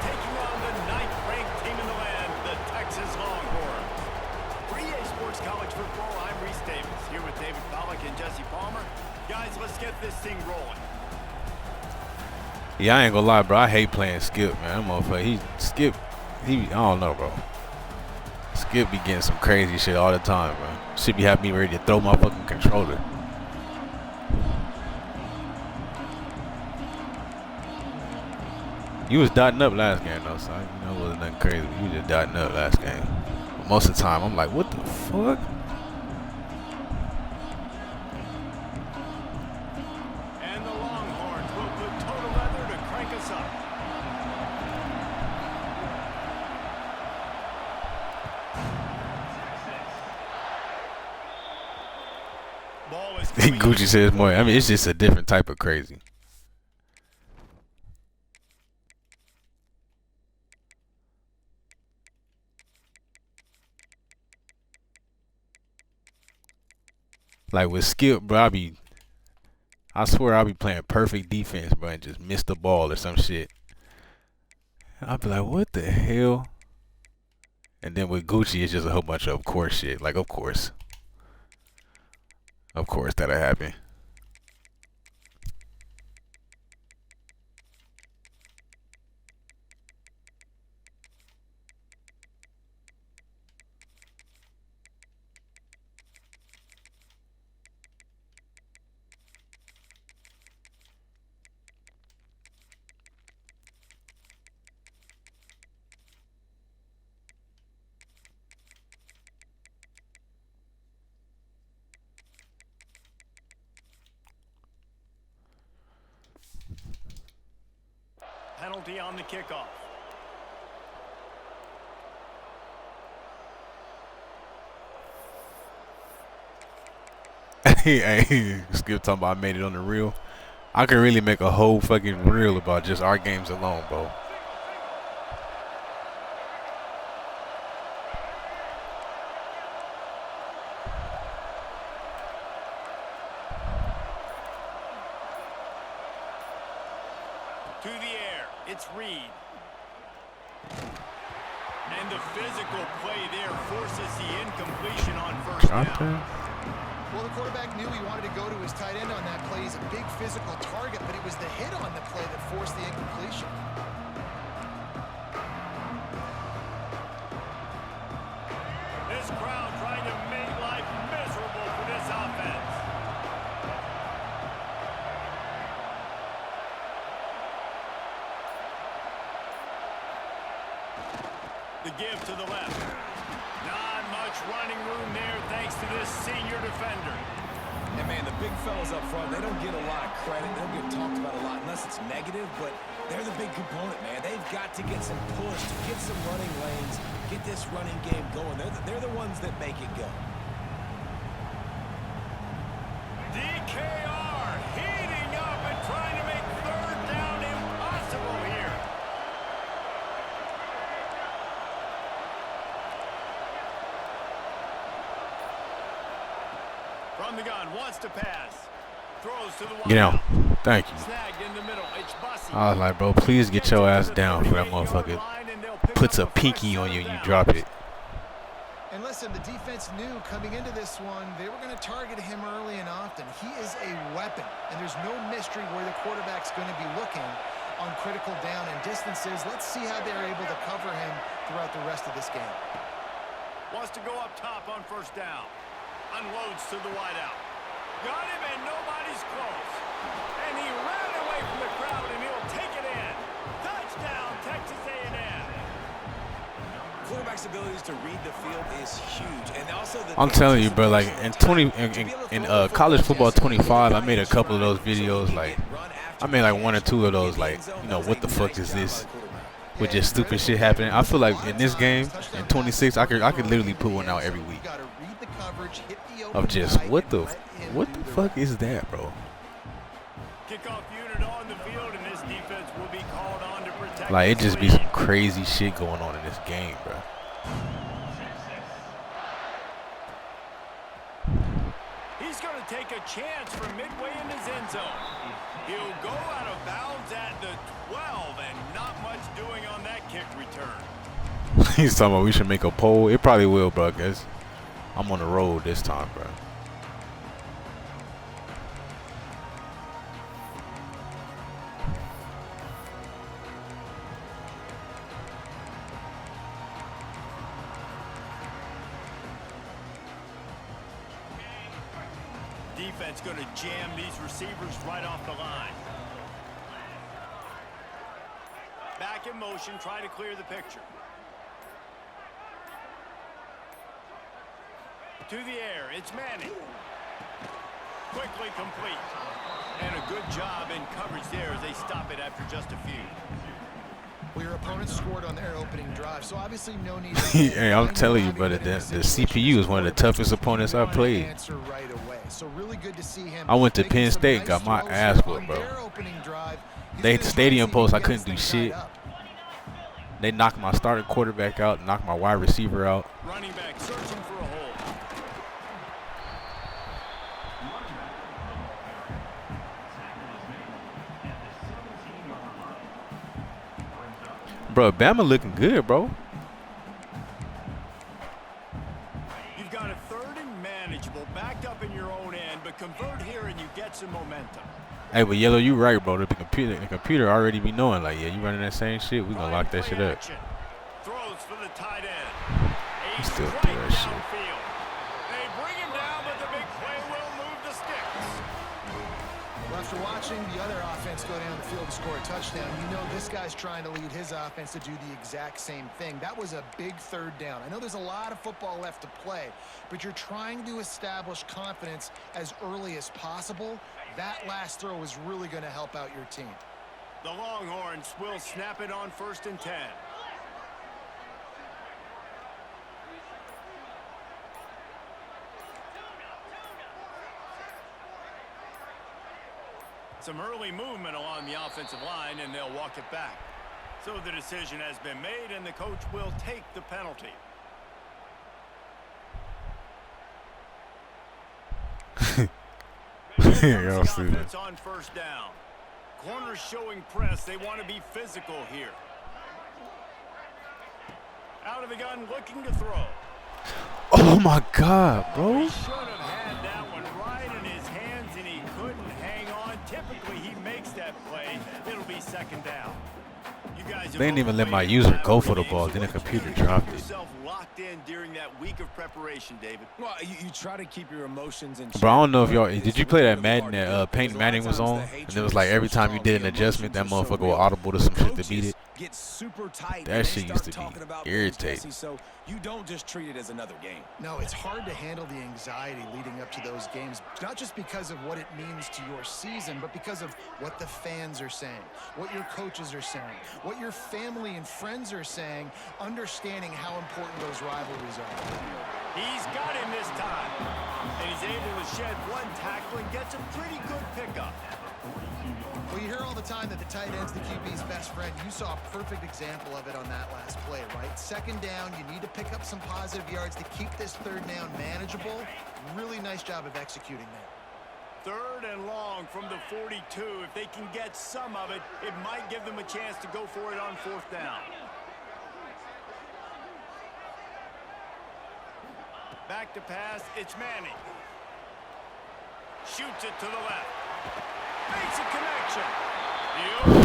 Taking on the 9th-ranked team in the land, the Texas Longhorns. For EA Sports College Football, I'm Reese Davis, here with David Pollack and Jesse Palmer. Guys, let's get this thing rolling. Yeah, I ain't gonna lie, bro. I hate playing Skip, man. That motherfucker, I don't know, bro. Skip be getting some crazy shit all the time, bro. Should be having me ready to throw my fucking controller. You was dotting up last game, though, so you know it wasn't nothing crazy. You was just dotting up last game. But most of the time, I'm like, what the fuck? And the Longhorns will put total leather to crank us up. Ball is Gucci says more. I mean, it's just a different type of crazy. Like with Skip, bro, I swear I'll be playing perfect defense, bro, and just miss the ball or some shit. I'll be like, what the hell? And then with Gucci, it's just a whole bunch of course shit. Like, of course. Of course that'll happen. penalty on the kickoff. Hey, Skip talking about I made it on the reel. I could really make a whole fucking reel about just our games alone, bro. To the air, it's Reed. And the physical play there forces the incompletion on first down. Well, the quarterback knew he wanted to go to his tight end on that play. He's a big physical target, but it was the hit on the play that forced the incompletion. This crowd trying to make life miserable for this offense. give to the left. Not much running room there thanks to this senior defender. And, man, the big fellas up front, they don't get a lot of credit. They don't get talked about a lot unless it's negative, but they're the big component, man. They've got to get some push, get some running lanes, get this running game going. They're the ones that make it go. DKR heating up and trying to make third down impossible here. From the gun, wants to pass. Throws to the wide. Get down. Thank you. Snagged in the middle. It's Bussy. I was like, bro, please get your ass down for that motherfucker puts a pinky on you and you drop it. And listen, the defense knew coming into this one, they were going to target him early and often. He is a weapon, and there's no mystery where the quarterback's going to be looking on critical down and distances. Let's see how they're able to cover him throughout the rest of this game. Wants to go up top on first down. Unloads to the wideout. Got him, and nobody's close. And he ran away from the crowd, and he'll take it in. Touchdown, Texas A&M. Quarterback's abilities to read the field is huge, and also I'm telling you, bro. Like in college football 25, I made a couple of those videos. Like I made like 1 or 2 of those. Like, you know, what the fuck is this? With just stupid shit happening. I feel like in this game, in 26, I could literally put one out every week. Of just what the fuck is that, bro? Kickoff unit on the field, and this defense will be called on to protect. Like, it just be some crazy shit going on in this game, bro. He's going to take a chance from midway in his end zone. He'll go out of bounds at the 12, and not much doing on that kick return. He's talking about we should make a poll. It probably will, bro, guys. I'm on the road this time, bro. Defense going to jam these receivers right off the line. Back in motion, try to clear the picture. To the air, it's Manning. Quickly complete. And a good job in coverage there as they stop it after just a few. Well, your opponent scored on their opening drive, so obviously no need. Hey, I'm telling you, brother, the CPU is one of the toughest opponents I played. I went to Penn State, got my ass whooped, bro. They stadium post, I couldn't do shit. They knocked my starting quarterback out, knocked my wide receiver out. Running back searching for a hole. Bro, Bama looking good, bro. You've got a third and manageable, backed up in your own end, but convert here and you get some momentum. Hey, but Yellow, you right, bro. The computer already be knowing, like, yeah, you running that same shit, we gonna lock that shit up. Throws for the tight end. He still do that shit. Downfield. They bring him down, but the big play will move the sticks. Well, after watching the other offense go down the field to score a touchdown, you know this guy's trying to lead his offense to do the exact same thing. That was a big third down. I know there's a lot of football left to play, but you're trying to establish confidence as early as possible. That last throw is really going to help out your team. The Longhorns will snap it on 1st and 10. Some early movement along the offensive line, and they'll walk it back. So the decision has been made, and the coach will take the penalty. Y'all see that. Offense on 1st down. Corners showing press. They want to be physical here. Out of the gun, looking to throw. Oh my God, bro. He should have had that one right in his hands, and he couldn't hang on. Typically, he makes that play. It'll be 2nd down. You guys They didn't even let my user go for the ball. Then the computer dropped it. Locked in during that week of preparation, David. Well, you try to keep your emotions in check. Bro, I don't know if y'all did you play that Madden that Peyton Manning was on, and it was like every time you did an adjustment, that motherfucker was audible to some shit to beat it. get super tight. That shit used to be talking about irritating. So you don't just treat it as another game. No, it's hard to handle the anxiety leading up to those games, not just because of what it means to your season, but because of what the fans are saying, what your coaches are saying, what your family and friends are saying, understanding how important those rivalries are. He's got him this time, and he's able to shed one tackle and gets a pretty good pickup. Well, you hear all the time that the tight end's the QB's best friend. You saw a perfect example of it on that last play, right? Second down, you need to pick up some positive yards to keep this third down manageable. Really nice job of executing there. 3rd and long from the 42. If they can get some of it, it might give them a chance to go for it on 4th down. Back to pass, it's Manning. Shoots it to the left. Makes a connection. The out of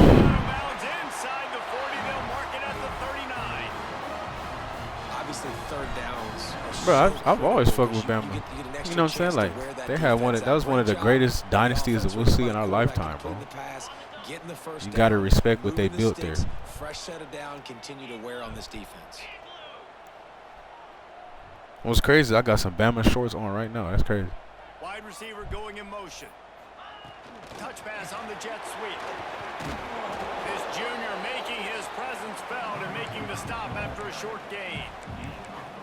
bounds inside the 40. They'll mark it at the 39. Obviously, 3rd downs. Bro, I've always fucked with Bama. You know what I'm saying? Like, they had that was one of the greatest dynasties that we'll see in our lifetime, bro. You got to respect what they built there. Fresh set of down, continue to wear on this defense. What's crazy, I got some Bama shorts on right now. That's crazy. Wide receiver going in motion. Touch pass on the jet sweep. This junior making his presence felt and making the stop after a short gain.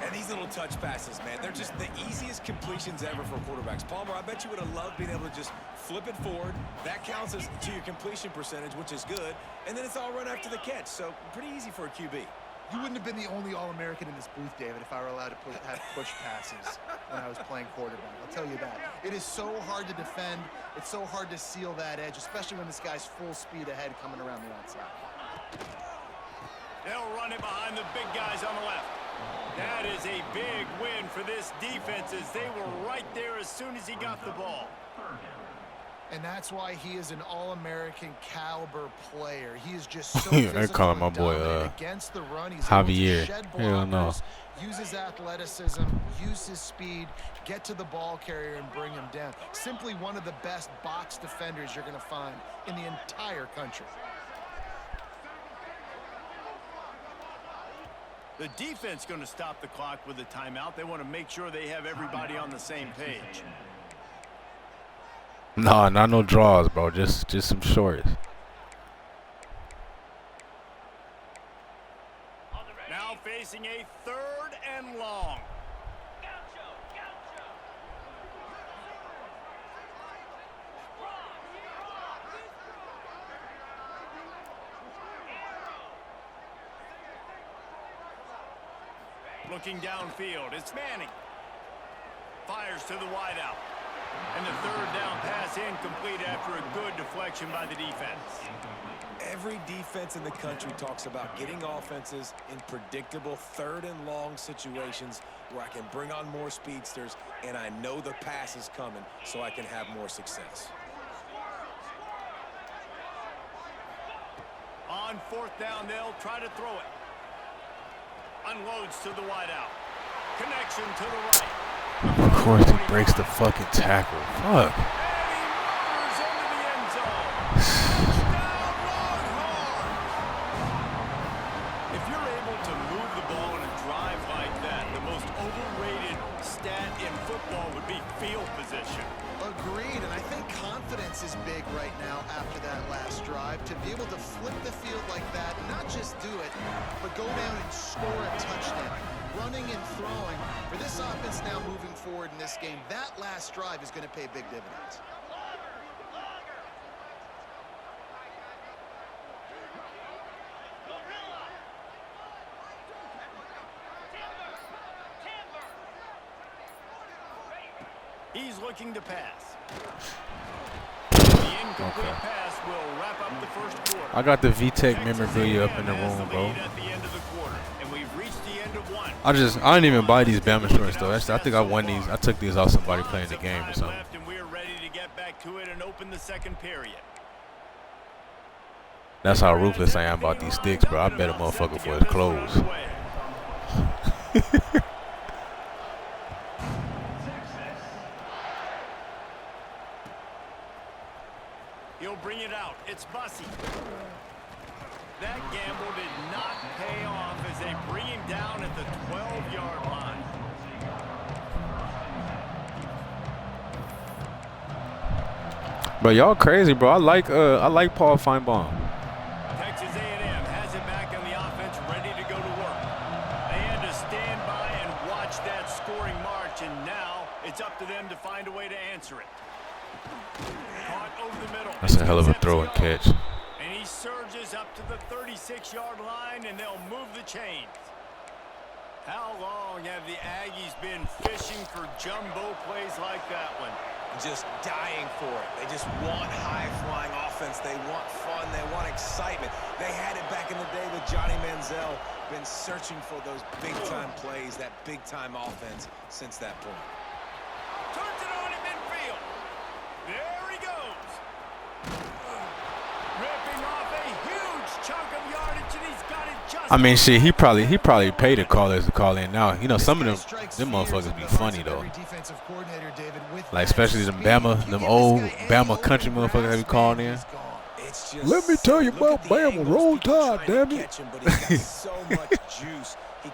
And these little touch passes, man, they're just the easiest completions ever for quarterbacks. Palmer, I bet you would have loved being able to just flip it forward. That counts as to your completion percentage, which is good. And then it's all run after the catch. So pretty easy for a QB. You wouldn't have been the only All-American in this booth, David, if I were allowed to have push passes when I was playing quarterback. I'll tell you that. It is so hard to defend. It's so hard to seal that edge, especially when this guy's full speed ahead coming around the outside. They'll run it behind the big guys on the left. That is a big win for this defense as they were right there as soon as he got the ball. And that's why he is an All-American caliber player. He is just so They calling my boy against the run. He's Javier. Shed Hell no. Use his athleticism, use his speed, get to the ball carrier and bring him down. Simply one of the best box defenders you're going to find in the entire country. The defense going to stop the clock with a timeout. They want to make sure they have everybody on the same page. Nah, not no draws, bro. Just some shorts. Now facing a 3rd and long. Looking downfield, it's Manning. Fires to the wideout. And the 3rd down pass incomplete after a good deflection by the defense. Every defense in the country talks about getting offenses in predictable 3rd and long situations where I can bring on more speedsters and I know the pass is coming so I can have more success. On 4th down, they'll try to throw it. Unloads to the wideout. Connection to the right. Of course, he breaks the fucking tackle. Fuck. And he murders into the end zone. Touchdown, Longhorns! If you're able to move the ball in a drive like that, the most overrated stat in football would be field position. Agreed, and I think confidence is big right now after that last drive. To be able to flip the field like that, not just do it, but go down and score a touchdown. Running and throwing. For this offense now moving forward in this game, that last drive is going to pay big dividends. He's looking to pass. The incomplete pass will wrap up the first quarter. I got the VTech memorabilia up in the room, bro. At the end of the quarter, and we've reached the end of one. I didn't even buy these Bama shorts though. I think I won these. I took these off somebody playing the game or something. And we're ready to get back to it and open the second period. That's how ruthless I am about these sticks, bro. I bet a motherfucker for his clothes. He'll bring it out. It's Bussy. That gamble did not pay off as they bring him down at the 12-yard line. Bro, y'all crazy, bro. I like Paul Feinbaum. Texas A&M has it back on the offense, ready to go to work. They had to stand by and watch that scoring march, and now it's up to them to find a way to answer it. Caught over the middle. That's a hell of a throw and catch. And he surges up to the 36-yard line, and they'll move the chains. How long have the Aggies been fishing for jumbo plays like that one? Just dying for it. They just want high-flying offense. They want fun. They want excitement. They had it back in the day with Johnny Manziel. Been searching for those big-time plays, that big-time offense since that point. Turns it on in midfield. There he goes. Ripping off a huge chunk of yardage, and he's got it just. I mean, shit, he probably paid the callers to call in now. You know, some of them motherfuckers be funny though. Like especially them old Bama country motherfuckers that be calling in. Let me tell you about Bama. Roll Tide, damn it.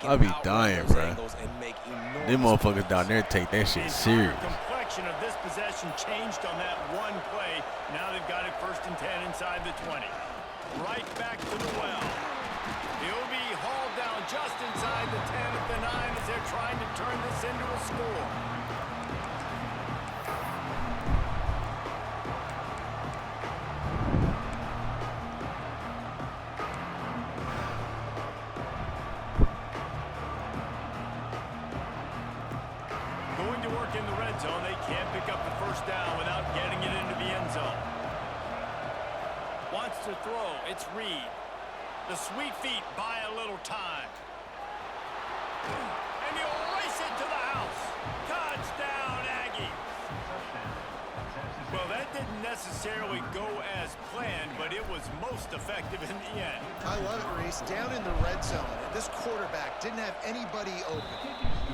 I be dying, bro. Them motherfuckers down there take that shit serious. The complexion of this possession changed on that one play. Now they've got it 1st and 10 inside the 20. Right back to the well. He'll be hauled down just inside the 10 at the 9 as they're trying to turn this into a score. Going to work in the red zone. They can't pick up the 1st down without getting it into the end zone. Wants to throw. It's Reed. The sweet feet buy a little time. And he'll race it to the house. Touchdown, Aggie. Well, that didn't necessarily go as planned, but it was most effective in the end. I love it, Reese. Down in the red zone, this quarterback didn't have anybody open.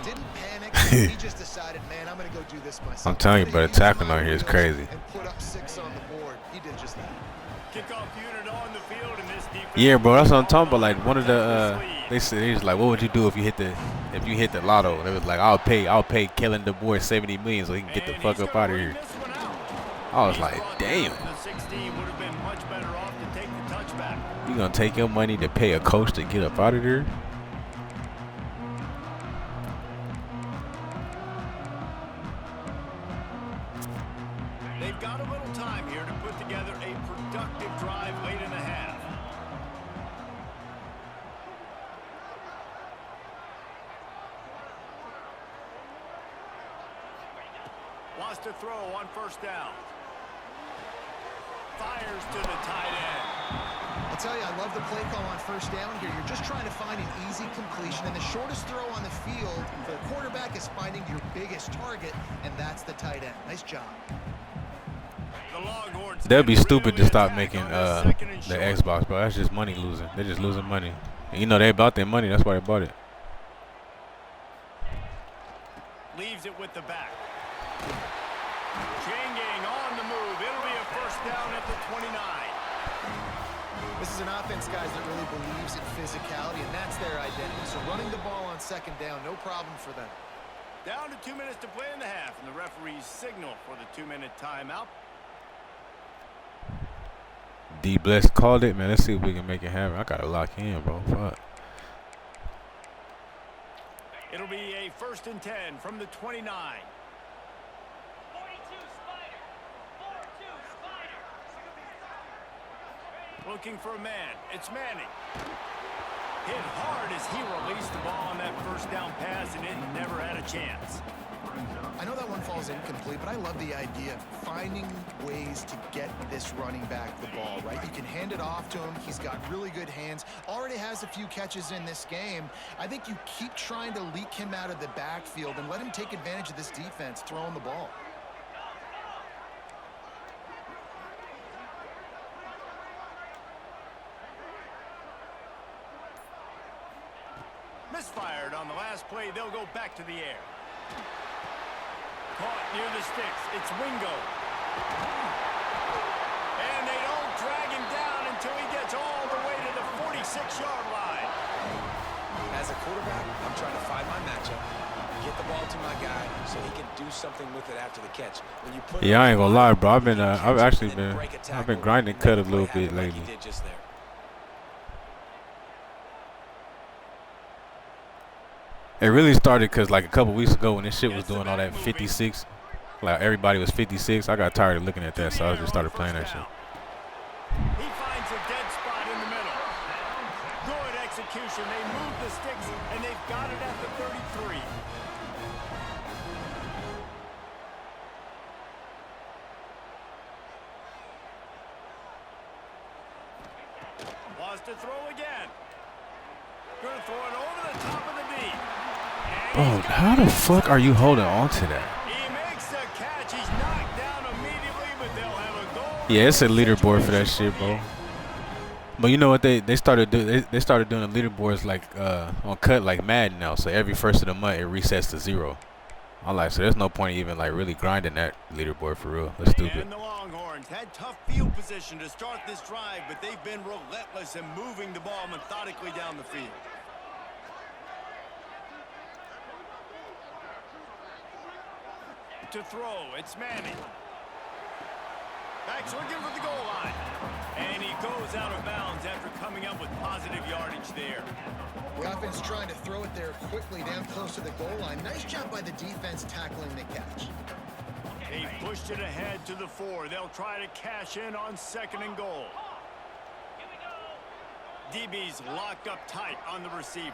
Didn't panic. He just decided, man, I'm going to go do this myself. I'm telling you, but the tackling out here is crazy. And put up 6 on the board. He did just that. Kickoff unit on the field in this defense. Yeah, bro, that's what I'm talking about. Like one of the they was like, what would you do if you hit the lotto? And it was like, I'll pay Kellen DeBoer $70 million so he can get the fuck up out of here. I was like, damn. The 16 would have been much better off to take the touchback. You gonna take your money to pay a coach to get up out of there? They've got a little time here to put together a productive drive late in the half. Wants to throw on 1st down. Fires to the tight end. I'll tell you, I love the play call on 1st down here. You're just trying to find an easy completion, and the shortest throw on the field for the quarterback is finding your biggest target, and that's the tight end. Nice job. They'd be stupid to stop making the Xbox, bro. That's just money losing. They're just losing money. And you know they bought their money. That's why they bought it. Leaves it with the back. Changing on the move. It'll be a 1st down at the 29. This is an offense, guys, that really believes in physicality, and that's their identity. So running the ball on 2nd down, no problem for them. Down to 2 minutes to play in the half, and the referees signal for the 2-minute timeout. D Bless called it, man. Let's see if we can make it happen. I gotta lock in, bro. Fuck. It'll be a 1st and 10 from the 29. 42 Spider. 42 Spider. Looking for a man. It's Manning. Hit hard as he released the ball on that 1st down pass, and it never had a chance. I know that one falls incomplete, but I love the idea of finding ways to get this running back the ball, right? You can hand it off to him. He's got really good hands. Already has a few catches in this game. I think you keep trying to leak him out of the backfield and let him take advantage of this defense throwing the ball. Misfired on the last play. They'll go back to the air. Caught near the sticks. It's Wingo. And they don't drag him down until he gets all the way to the 40. 6-yard line. As a quarterback, I'm trying to find my matchup, get the ball to my guy so he can do something with it after the catch. When you put Yeah, I ain't gonna lie, bro. I've been I've been grinding cut a little bit like lately. he did just there. It really started because like a couple weeks ago when this shit was doing all that 56, like everybody was 56. I got tired of looking at that, so I just started playing that shit. He finds a dead spot in the middle. Good execution. They move the sticks, and they've got it at the 33. Wants to throw again. Going to throw it over the top of the knee. Bro, how the fuck are you holding on to that? He makes the catch. He's knocked down immediately, but they'll have a goal. Yeah, it's a leaderboard for that shit, bro. But you know what they started doing? They started doing the leaderboards like on cut like Madden now. So every first of the month it resets to 0. I'm like, so there's no point even like really grinding that leaderboard for real. That's stupid. And the Longhorns had tough field position to start this drive, but they've been relentless in moving the ball methodically down the field. To throw, it's Manning. Back looking for the goal line. And he goes out of bounds after coming up with positive yardage there. The offense trying to throw it there quickly down close to the goal line. Nice job by the defense tackling the catch. They pushed it ahead to the 4. They'll try to cash in on 2nd and goal. DB's locked up tight on the receivers.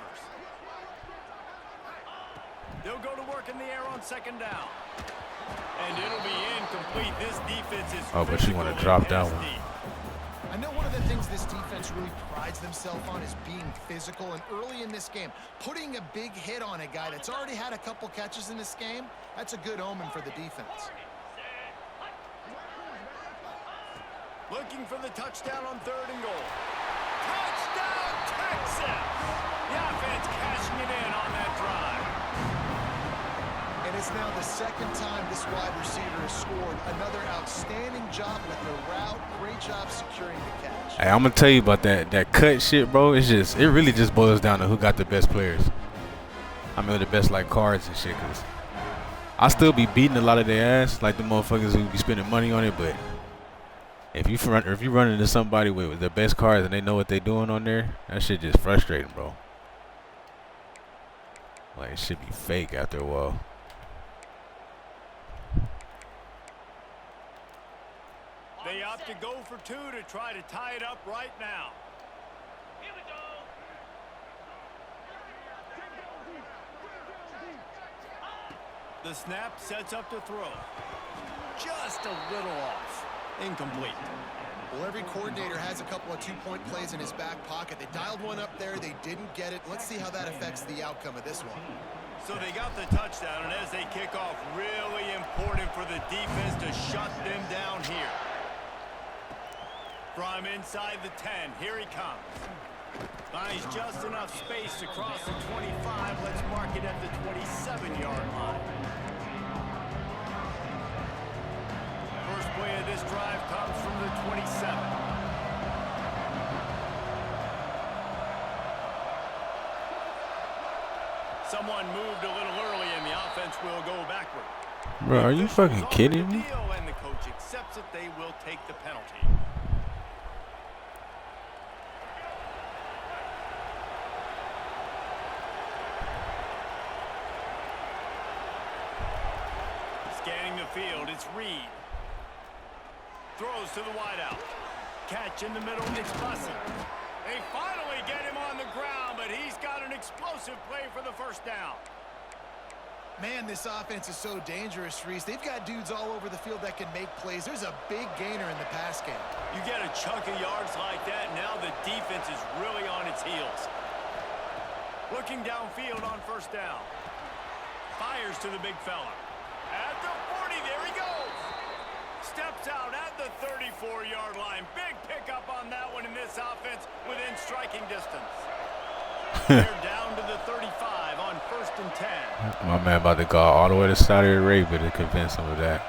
They'll go to work in the air on 2nd down. And it'll be incomplete. This defense is But you want to drop that one. I know one of the things this defense really prides themselves on is being physical, and early in this game, putting a big hit on a guy that's already had a couple catches in this game, that's a good omen for the defense. Looking for the touchdown on 3rd and goal. Touchdown, Texas! The offense cashing it in on that drive. And it's now the 2nd time this wide receiver has scored. Another outstanding job with the route. Great job securing the catch. Hey, I'm gonna tell you about that cut shit, bro. It really just boils down to who got the best players. I mean, the best like cards and shit. Cause I still be beating a lot of their ass, like the motherfuckers who be spending money on it. But if you run into somebody with the best cards and they know what they doing on there, that shit just frustrating, bro. Like it should be fake after a while. They opt to go for 2 to try to tie it up right now. Here we go. The snap sets up to throw. Just a little off. Incomplete. Well, every coordinator has a couple of 2-point plays in his back pocket. They dialed one up there. They didn't get it. Let's see how that affects the outcome of this one. So they got the touchdown, and as they kick off, really important for the defense to shut them down here. From inside the 10, here he comes. Finds just enough space to cross the 25. Let's mark it at the 27-yard line. First play of this drive comes from the 27. Someone moved a little early, and the offense will go backward. Bro, are you fucking kidding me? And the coach accepts that they will take the penalty. Scanning the field, it's Reed. Throws to the wideout. Catch in the middle, it's Bussey. They finally get him on the ground, but he's got an explosive play for the first down. Man, this offense is so dangerous, Reese. They've got dudes all over the field that can make plays. There's a big gainer in the pass game. You get a chunk of yards like that, now the defense is really on its heels. Looking downfield on first down. Fires to the big fella. At the 40, there he goes. Steps out at the 34-yard line. Big pickup on that one in this offense within striking distance. They're down to the 35 on 1st and 10. My man about to go all the way to Saudi Arabia to convince him of that.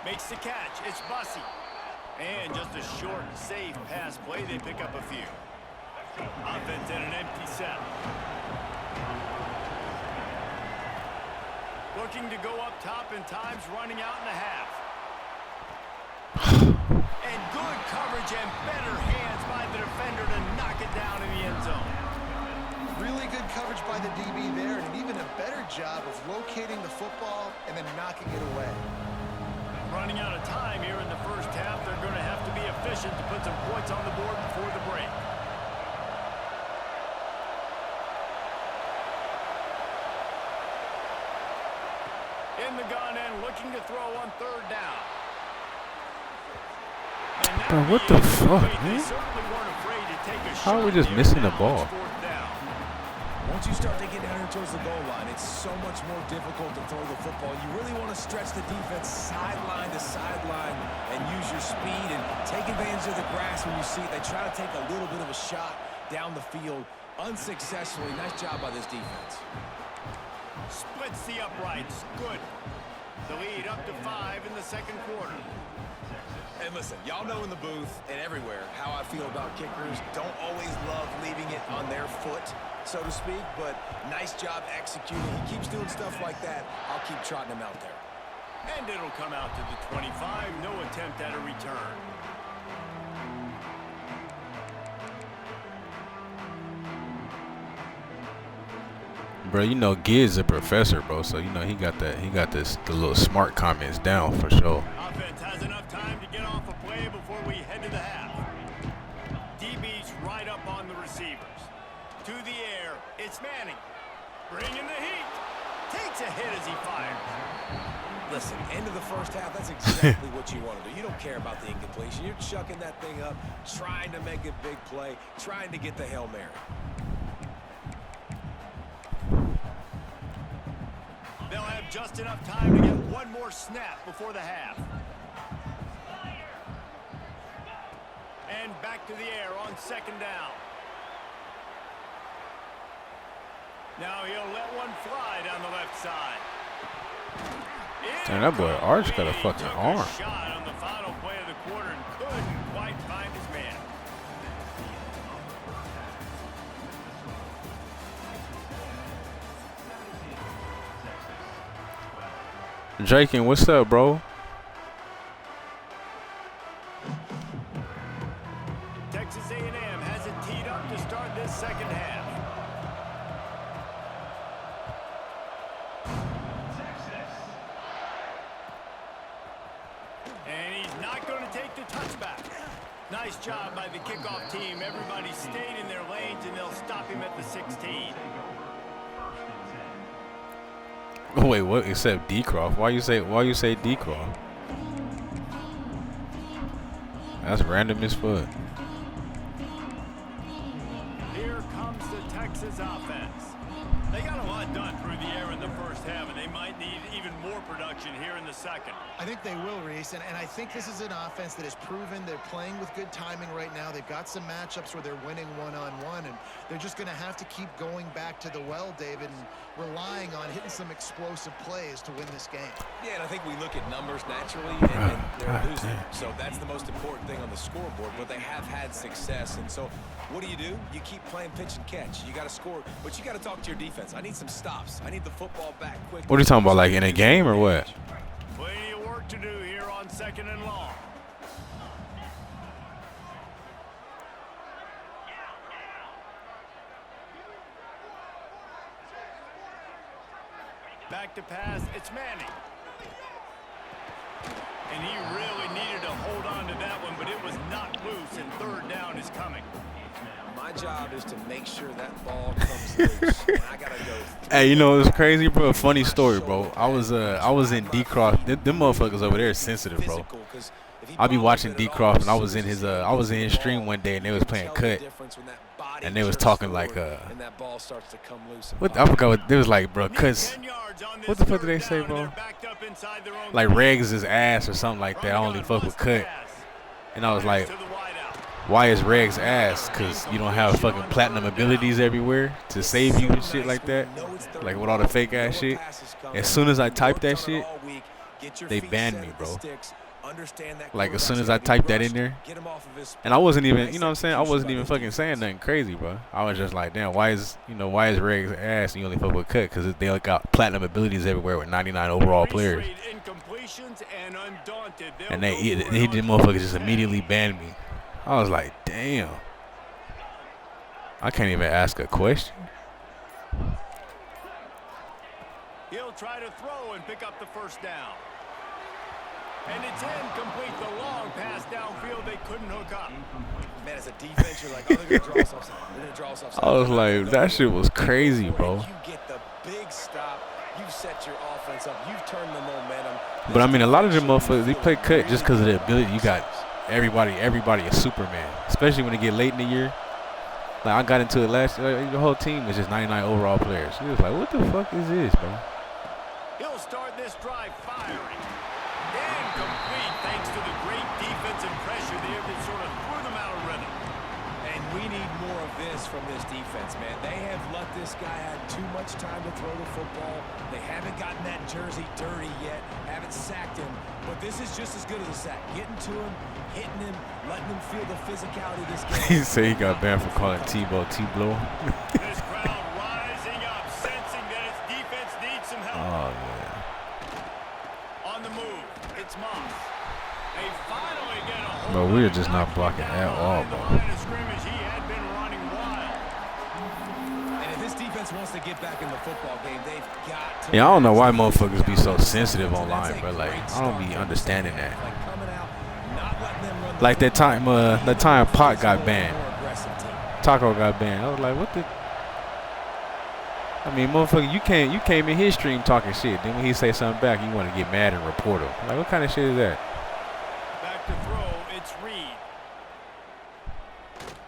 Makes the catch. It's Bussy. And just a short, safe pass play. They pick up a few. Offense in an empty set. Looking to go up top in times, running out in the half. And good coverage and better hands by the defender to knock it down in the end zone. Really good coverage by the DB there, and even a better job of locating the football and then knocking it away. Running out of time here in the first half. They're going to have to be efficient to put some points on the board before the break. In the gun and looking to throw on third down. Bro, what the fuck, man? How are we just missing the ball? Once you start to get down here towards the goal line, it's so much more difficult to throw the football. You really want to stretch the defense sideline to sideline and use your speed and take advantage of the grass when you see it. They try to take a little bit of a shot down the field unsuccessfully. Nice job by this defense. Splits the uprights. Good. The lead up to 5 in the second quarter. And listen, y'all know in the booth and everywhere how I feel about kickers. Don't always love leaving it on their foot, so to speak, but nice job executing. He keeps doing stuff like that. I'll keep trotting him out there. And it'll come out to the 25. No attempt at a return. Bro, you know Gid's a professor, bro, so you know he got the little smart comments down for sure. Offense has enough time to get off a play before we head to the half. DB's right up on the receivers. To the air, it's Manning. Bringing the heat. Takes a hit as he fires. Listen, end of the first half, that's exactly what you want to do. You don't care about the incompletion. You're chucking that thing up, trying to make a big play, trying to get the Hail Mary. They'll have just enough time to get one more snap before the half. And back to the air on second down. Now he'll let one fly down the left side. Damn, that boy Arch got a fucking arm. Shot on the final play of the quarter and couldn't quite find his man. Jakin, what's up, bro? Texas A&M has it teed up to start this second half. And he's not going to take the touchback. Nice job by the kickoff team. Everybody stayed in their lanes, and they'll stop him at the 16. Wait, what? Except Decroft? Why you say Decroft? That's random as fuck. Here comes the Texas offense. They got a lot done through the air in the first half, and they might need even more production here in the second. I think they will, Reese, and I think this is an offense that has proven they're playing with good timing right now. They've got some matchups where they're winning one-on-one, and they're just going to have to keep going back to the well, David, and relying on hitting some explosive plays to win this game. Yeah, and I think we look at numbers naturally, and they're losing. So that's the most important thing on the scoreboard, but they have had success. And so what do? You keep playing pitch and catch. You got to score, but you got to talk to your defense. I need some stops. I need the football back quick. What are you talking about, like in a game or what? Plenty of work to do here on second and long. Back to pass, it's Manning. And he really needed to hold on to that one, but it was knocked loose, and third down is coming. My job is to make sure that ball comes loose. And I gotta go. Hey, you know it's crazy, bro. Funny story, bro. I was in Decroft. Them motherfuckers over there is sensitive, bro. I be watching Decroft, and I was in his stream one day, and they was playing cut, and they was talking like what I forgot what they was like, bro. Cause what the fuck did they say, bro? Like Regs is ass or something like that. I only fuck with cut, and I was like, why is Regs ass? Cause you don't have fucking platinum abilities everywhere to save you and shit like that, like with all the fake ass shit. As soon as I typed that shit, Get your They feet banned set me, at the bro. sticks. Understand that Like as soon quarterback's as I gonna be typed that in rushed. there, Get him off of his and I wasn't even, nice you know what I'm saying? I execution wasn't by even the fucking defense. saying nothing crazy, bro. I was just like, damn, why is Reg's ass and you only fuck with Cut? Because they like got platinum abilities everywhere with 99 overall players. And he did motherfuckers just immediately banned me. I was like, damn. I can't even ask a question. He'll try to throw and pick up the first down. And it's incomplete. The long pass downfield they couldn't hook up. Man, as a defense, you're like, oh, they're going to draw us offside. They're going to draw us offside. I was like, that shit was crazy, bro. You get the big stop. You've set your offense up. You've turned the momentum. But I mean, a lot of them motherfuckers, they play Cut just because of the ability. You got everybody is Superman, especially when they get late in the year. Like I got into it last year, the whole team was just 99 overall players. He was like, what the fuck is this, bro? He'll start this drive firing. Incomplete thanks to the great defensive pressure there that sort of threw them out of rhythm. And we need more of this from this defense, man. They have let this guy have too much time to throw the football. They haven't gotten that jersey dirty yet, haven't sacked him. But this is just as good as a sack. Getting to him, hitting him, letting him feel the physicality of this game. He said he got banned for calling Tebow T-Blow. This crowd rising up, sensing that its defense needs some help. Oh, man. On the move, it's Moss. They finally get a hold. Bro, we're just not blocking at all, bro. Line of scrimmage, he had been running wild. And if this defense wants to get back in the football game, they've got to. Yeah, I don't know why motherfuckers be so sensitive online, bro. Like, I don't be understanding that. Like coming out, not letting them run the Like that time Pot got banned. more aggressive team. Taco got banned. I was like, what the? I mean, motherfucker, you came in his stream talking shit. Then when he say something back, you want to get mad and report him. Like, what kind of shit is that? Back to throw, it's Reed.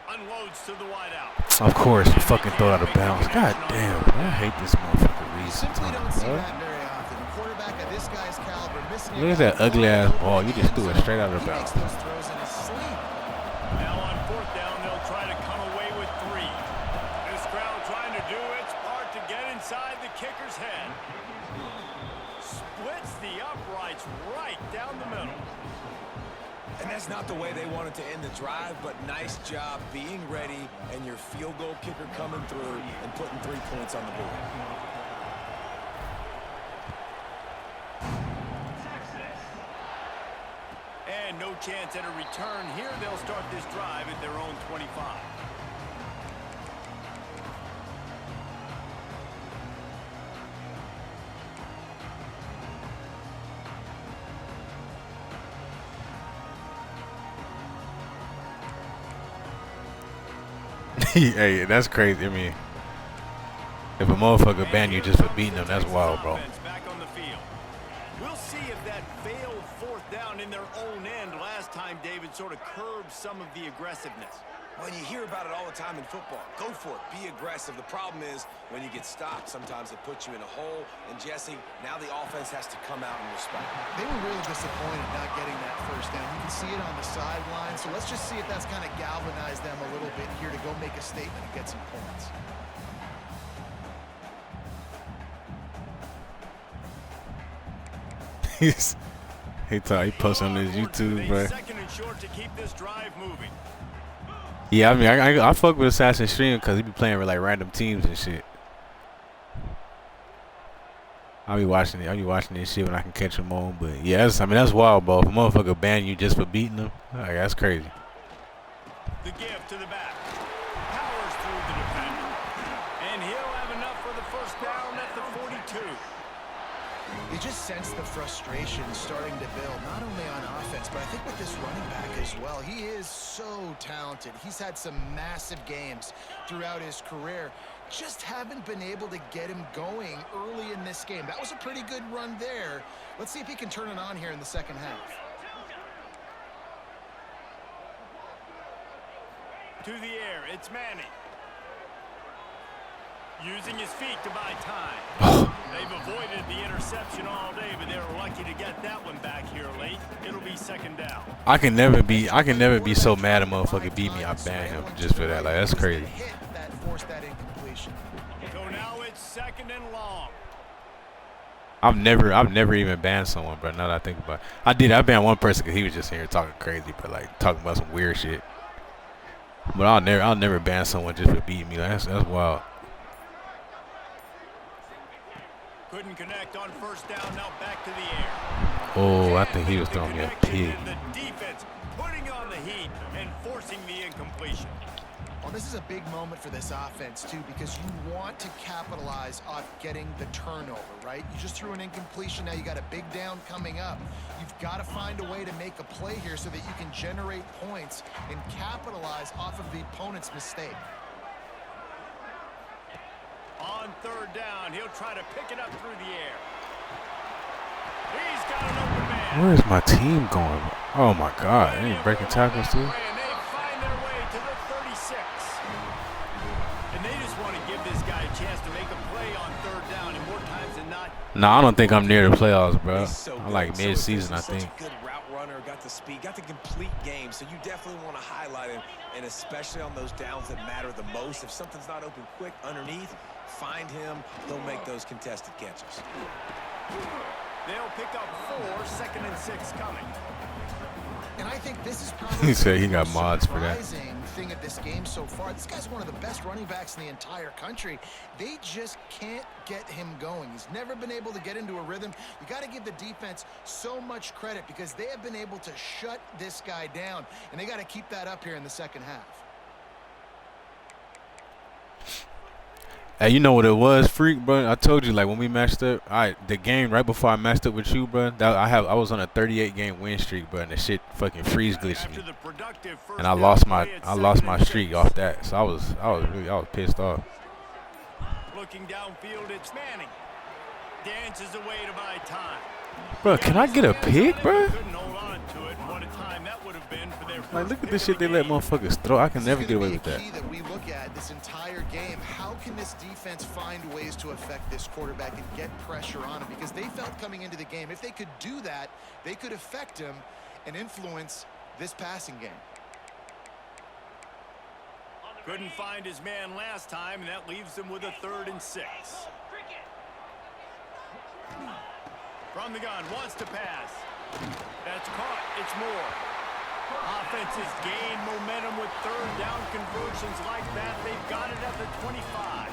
Unloads to the wideout. Of course, you fucking throw it out of bounds. God damn, I hate this motherfucker Reed Simply don't sometimes, see bro. that very often. A quarterback of this guy's caliber missing a Look at guy that ugly ass all ball. over You the just end threw it zone. straight out of He makes bounds. those throws in his sleep. Now on fourth down, they'll try to come away with 3. This crowd trying to do its part to get inside the kicker's head. Splits the uprights right down the middle. And that's not the way they wanted to end the drive, but nice job being ready and your field goal kicker coming through and putting 3 points on the board. And no chance at a return here. They'll start this drive at their own 25. Hey, that's crazy. I mean, if a motherfucker ban you just for beating them, that's wild, bro. Back on the field. We'll see if that failed fourth down in their own end last time David sort of curbed some of the aggressiveness. When you hear about it all the time in football, go for it, be aggressive. The problem is when you get stopped, sometimes it puts you in a hole. And Jesse, now the offense has to come out and respond. They were really disappointed not getting that first down. You can see it on the sideline. So let's just see if that's kind of galvanized them a little bit here to go make a statement and get some points. He posted on his YouTube, bro. Second and short to keep this drive moving. Yeah, I mean, I fuck with Assassin Stream because he be playing with like random teams and shit. I'll be watching this shit when I can catch them on. But yeah, that's wild, bro. If a motherfucker ban you just for beating them, like, that's crazy. The give to the back. Powers through the defender. And he'll have enough for the first down at the 42. You just sense the frustration starting to build, not only on offense, but I think with this running back as well. He is so talented. He's had some massive games throughout his career. Just haven't been able to get him going early in this game. That was a pretty good run there. Let's see if he can turn it on here in the second half. To the air, it's Manning. Using his feet to buy time. They've avoided the interception all day, but they're lucky to get that one back here late. It'll be second down. I can never be so mad a motherfucker beat me. I ban him just for that. Like, that's crazy. Hit that forced that incompletion. So now it's second and long. I've never even banned someone, bro. Now that I think about it. I banned one person because he was just here talking crazy, but like talking about some weird shit. But I'll never ban someone just for beating me. That's wild. Couldn't connect on first down. Now back to the air. Oh, I think he was throwing me a pig. The defense putting on the heat and forcing the incompletion. Well, this is a big moment for this offense, too, because you want to capitalize off getting the turnover, right? You just threw an incompletion. Now you got a big down coming up. You've got to find a way to make a play here so that you can generate points and capitalize off of the opponent's mistake. On third down, he'll try to pick it up through the air. He's got an open man. Where is my team going? Oh my God! They ain't breaking tackles too. And they find their way to the 36. And they just want to give this guy a chance to make a play on third down, and more times than not. Nah, I don't think I'm near the playoffs, bro. So I'm like mid-season, I think. Such a good route runner, got the speed, got the complete game. So you definitely want to highlight him, and especially on those downs that matter the most. If something's not open quick underneath, find him. They'll make those contested catches. They'll pick up 4, 2nd and 6 coming. And I think this is probably He said he got mods for that. surprising thing of this game so far. This guy's one of the best running backs in the entire country. They just can't get him going. He's never been able to get into a rhythm. You got to give the defense so much credit because they have been able to shut this guy down, and they got to keep that up here in the second half. Hey, you know what it was, freak, bro? I told you, like, when we matched up, the game right before I matched up with you, bro, I was on a 38-game win streak, bro, and the shit fucking freeze glitched me, and I lost my streak off that. So I was pissed off. Looking downfield, it's Manning. Dances away to buy time. Bro, can I get a pick, bro? Couldn't hold on to it. What a time that would have been for their Like, look first at this pick shit they of the let game. motherfuckers throw. I can never This is get away gonna with be a that. key that we look at this entire game. How can this defense find ways to affect this quarterback and get pressure on him? Because they felt coming into the game, if they could do that, they could affect him and influence this passing game. Couldn't find his man last time, and that leaves them with a 3rd and 6. From the gun, wants to pass. That's caught. It's Moore. Offenses gain momentum with third down conversions like that. They've got it at the 25.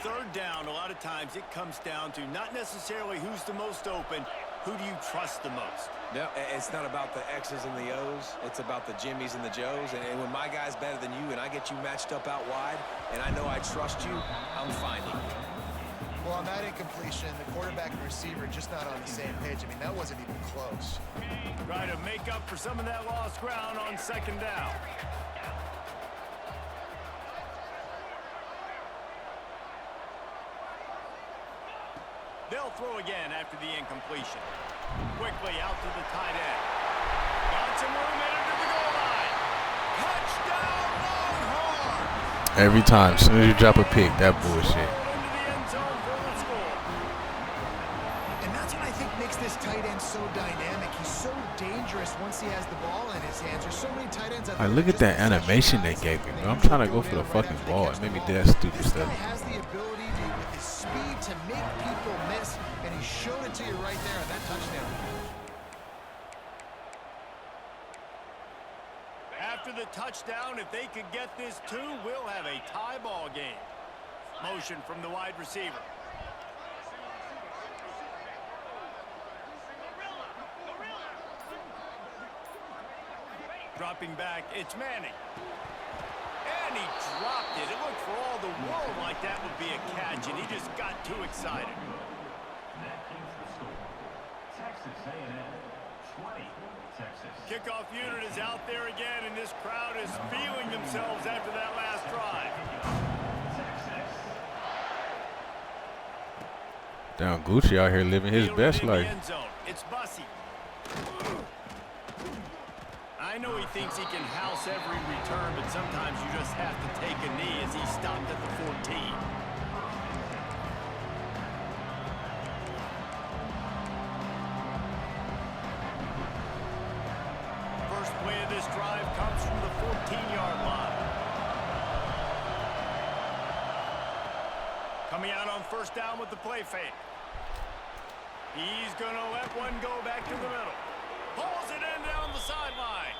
Third down, a lot of times it comes down to not necessarily who's the most open, who do you trust the most? No, it's not about the X's and the O's. It's about the Jimmys and the Joes. And when my guy's better than you and I get you matched up out wide and I know I trust you, I'm finding you. Well, on that incompletion, the quarterback and receiver just not on the same page. I mean, that wasn't even close. Try to make up for some of that lost ground on 2nd down. They'll throw again after the incompletion. Quickly out to the tight end. Got some room into the goal line. Touchdown, Longhorns! Every time, as soon as you drop a pick, that bullshit. Into the end zone for the score. And that's what I think makes this tight end so dynamic. He's so dangerous once he has the ball in his hands. There's so many tight ends out there. Like, look at that animation they gave me, bro. I'm trying to go for the fucking ball. It made me do that stupid This guy stuff. has the ability to, with his speed, to make people miss, and he showed it to you right there on that touchdown. After the touchdown, if they could get this 2, we'll have a tie ball game. Motion from the wide receiver. Dropping back, it's Manning. And he dropped it. It looked for all the world like that would be a catch, and he just got too excited. Kickoff unit is out there again, and this crowd is feeling themselves after that last drive. Damn, Gucci out here living his Fielded best in the life. end zone. It's Bussy. I know he thinks he can house every return, but sometimes you just have to take a knee as he stopped at the 14. First play of this drive comes from the 14-yard line. Coming out on first down with the play fake. He's going to let one go back to the middle. Pulls it in down the sideline.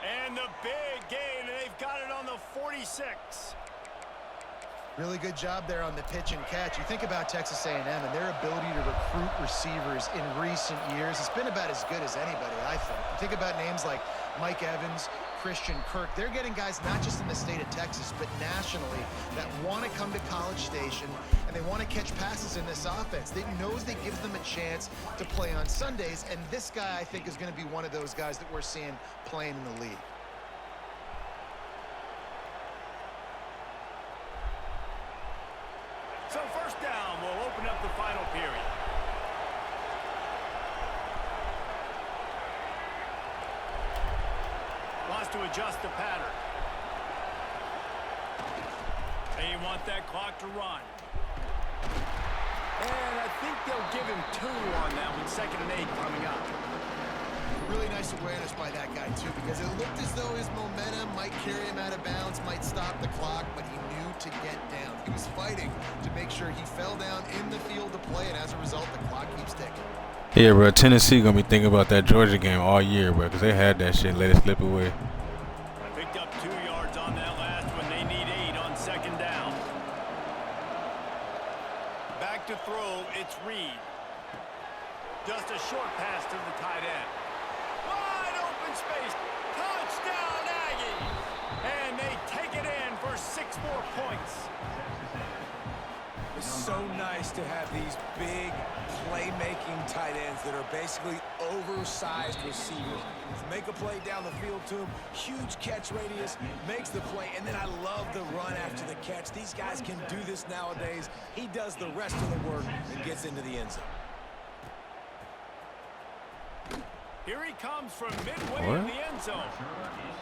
And the big gain, and they've got it on the 46. Really good job there on the pitch and catch. You think about Texas A&M and their ability to recruit receivers in recent years. It's been about as good as anybody, I think. You think about names like Mike Evans, Christian Kirk. They're getting guys not just in the state of Texas, but nationally that want to come to College Station and they want to catch passes in this offense. They knows that gives them a chance to play on Sundays, and this guy, I think, is going to be one of those guys that we're seeing playing in the league. So first down will open up the final period. Wants to adjust the pattern. They want that clock to run. And I think they'll give him 2 on that one. 2nd and 8 coming up. Really nice awareness by that guy, too, because it looked as though his momentum might carry him out of bounds, might stop the clock, but he knew to get down. He was fighting to make sure he fell down in the field to play, and as a result, the clock keeps ticking. Yeah, bro, Tennessee going to be thinking about that Georgia game all year, bro, because they had that shit, let it slip away. Picked up 2 yards on that last one. They need 8 on 2nd down. Back to throw, it's Reed. Just a short pass to the tight end. Wide open space. Touchdown, Aggies. And they take it in for 6 more points. It's so nice to have these big playmaking tight ends that are basically oversized receivers. Make a play down the field to him, huge catch radius, makes the play, and then I love the run after the catch. These guys can do this nowadays. He does the rest of the work and gets into the end zone. Here he comes from midway in the end zone.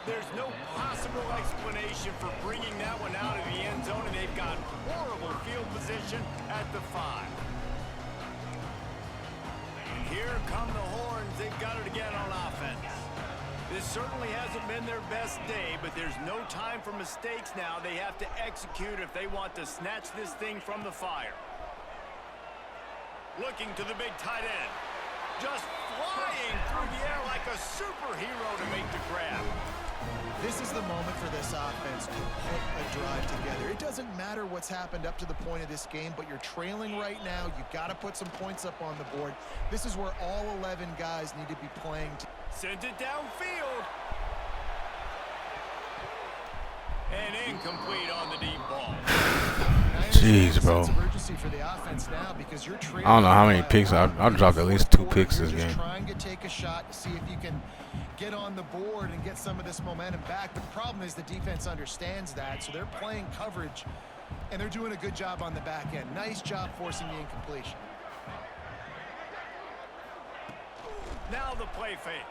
There's no possible explanation for bringing that one out of the end zone, and they've got horrible field position at the 5. And here come the horns. They've got it again on offense. This certainly hasn't been their best day, but there's no time for mistakes now. They have to execute if they want to snatch this thing from the fire. Looking to the big tight end. Just flying through the air like a superhero to make the grab. This is the moment for this offense to put a drive together. It doesn't matter what's happened up to the point of this game, but you're trailing right now. You got to put some points up on the board. This is where all 11 guys need to be playing. Sends it downfield. And incomplete on the deep ball. Jeez, bro. I don't know how many picks. I've dropped at least 2 picks this game. Trying to take a shot to see if you can get on the board and get some of this momentum back. But the problem is the defense understands that, so they're playing coverage, and they're doing a good job on the back end. Nice job forcing the incompletion. Now the play fake.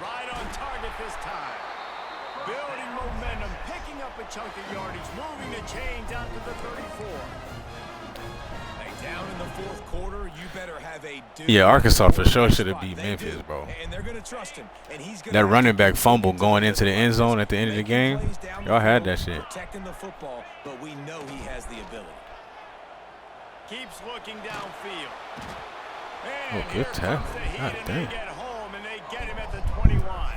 Right on target this time. Building momentum, picking up a chunk of yardage, moving the chains out to the 34. Hey, down in the 4th quarter, you better have a Yeah, Arkansas for sure should have beat Memphis, bro. And they're going to trust him. And he's That running back fumble going into the end zone at the end of the game, y'all had that shit. Protecting the football, but we know he has the ability. Keeps looking downfield. Oh, And good here tackle. comes the heat, God and damn. they get home, and they get him at the 21.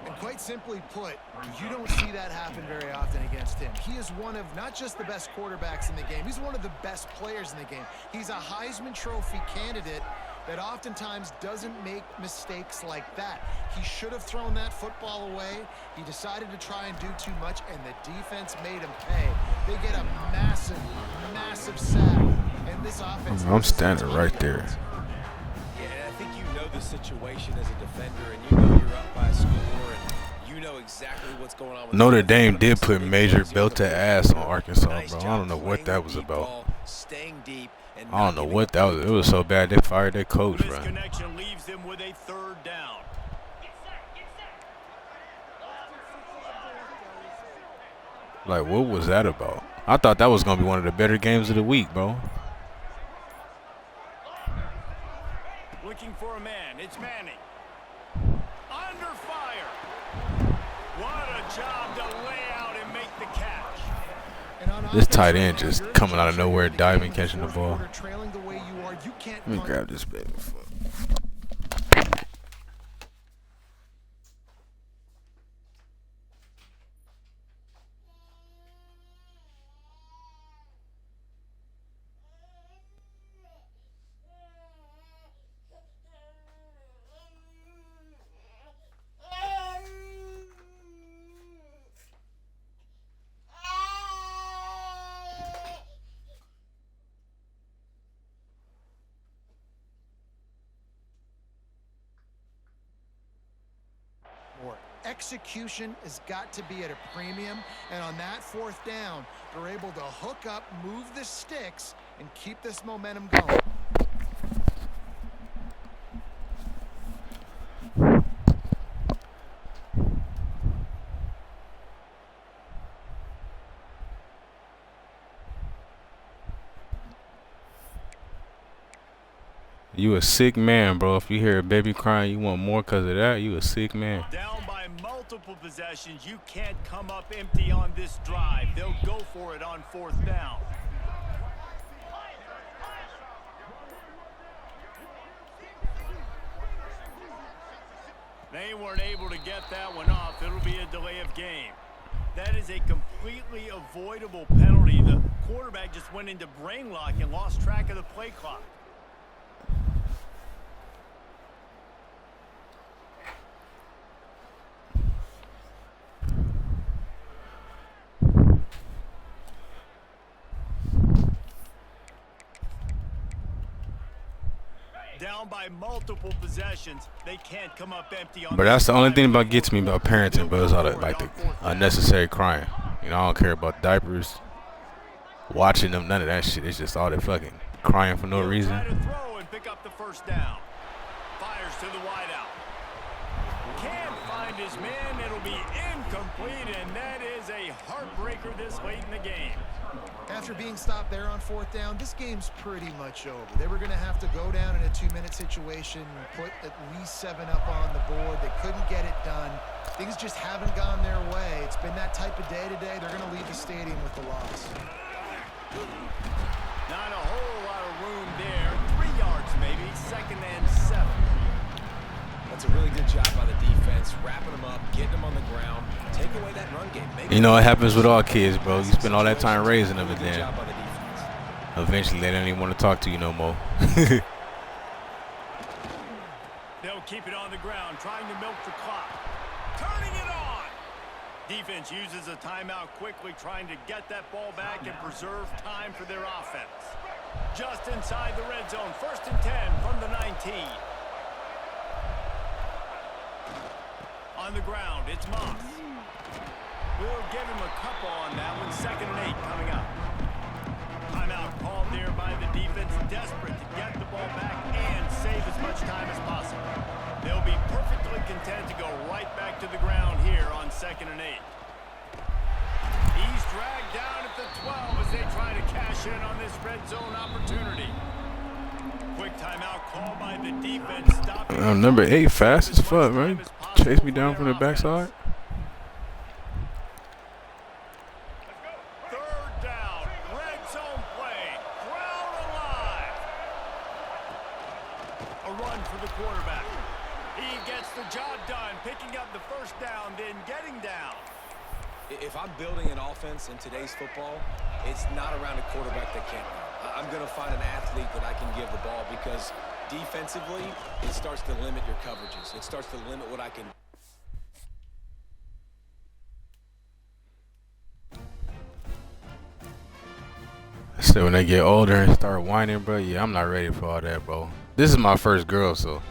And quite simply put, you don't see that happen very often against him. He is one of not just the best quarterbacks in the game, he's one of the best players in the game. He's a Heisman Trophy candidate that oftentimes doesn't make mistakes like that. He should have thrown that football away. He decided to try and do too much, and the defense made him pay. They get a massive, massive sack, and this offense... I'm standing right there. Yeah, I think you know the situation as a defender, and you know you're up by a score, and you know exactly what's going on with Notre Dame did put major belt-to ass on Arkansas, bro. I don't know what that was about. Staying deep. I don't know what that was. It was so bad they fired their coach, This bro. connection leaves them with a 3rd down. Like, what was that about? I thought that was going to be one of the better games of the week, bro. Looking for a man. It's Manning. Under fire. What a job to lay out and make the catch. This tight end just coming out of nowhere, diving, catching the ball. Let me grab this baby. Execution has got to be at a premium, and on that fourth down, they're able to hook up, move the sticks, and keep this momentum going. You a sick man, bro. If you hear a baby crying, you want more because of that, you a sick man. Down by multiple possessions, you can't come up empty on this drive. They'll go for it on fourth down. They weren't able to get that one off. It'll be a delay of game. That is a completely avoidable penalty. The quarterback just went into brain lock and lost track of the play clock. Down by multiple possessions, they can't come up empty on. But that's the only thing about gets me about parenting, but it's all that, like the unnecessary crying. You know, I don't care about diapers, watching them, none of that shit. It's just all that fucking crying for no reason. Try to throw and pick up the first down. Fires to the wideout. Can't find his man. It'll be incomplete, and that is a heartbreaker this late in the game. After being stopped there on fourth down, this game's pretty much over. They were going to have to go down in a 2-minute situation, put at least 7 up on the board. They couldn't get it done. Things just haven't gone their way. It's been that type of day today. They're going to leave the stadium with the loss. Not a whole lot of room there. 3 yards maybe, 2nd and 7. That's a really good job by the defense, wrapping them up, getting them on the ground, take away that run game. You know, it happens with all kids, bro. You spend all that time raising them, and then eventually they don't even want to talk to you no more. They'll keep it on the ground, trying to milk the clock. Turning it on. Defense uses a timeout quickly, trying to get that ball back and preserve time for their offense. Just inside the red zone, 1st and 10 from the 19. On the ground, it's Moss. We'll give him a couple on that one. 2nd and 8 coming up. Timeout called there by the defense, desperate to get the ball back and save as much time as possible. They'll be perfectly content to go right back to the ground here on 2nd and 8. He's dragged down at the 12 as they try to cash in on this red zone opportunity. Quick timeout call by the defense. Number 8, fast as fuck, right? Chase me down from the backside. 3rd down, red zone play, crowd alive. A run for the quarterback. He gets the job done, picking up the 1st down, then getting down. If I'm building an offense in today's football, it's not around a quarterback that can't run. I'm going to find an athlete that I can give the ball, because defensively, it starts to limit your coverages. It starts to limit what I can. So when they get older and start whining, bro, yeah, I'm not ready for all that, bro. This is my first girl, so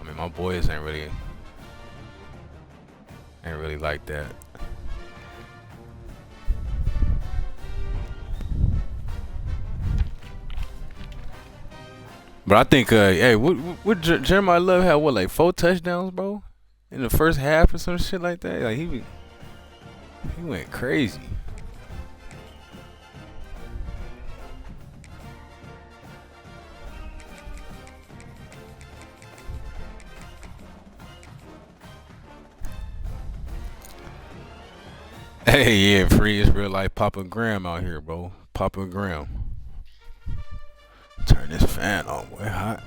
I mean, my boys ain't really like that. But I think, hey, what Jeremiah Love had, what, like 4 touchdowns, bro, in the first half or some shit like that? Like he went crazy. Hey, yeah, free is real life Papa Graham out here, bro. Papa Graham. Turn this fan on, boy. Hot.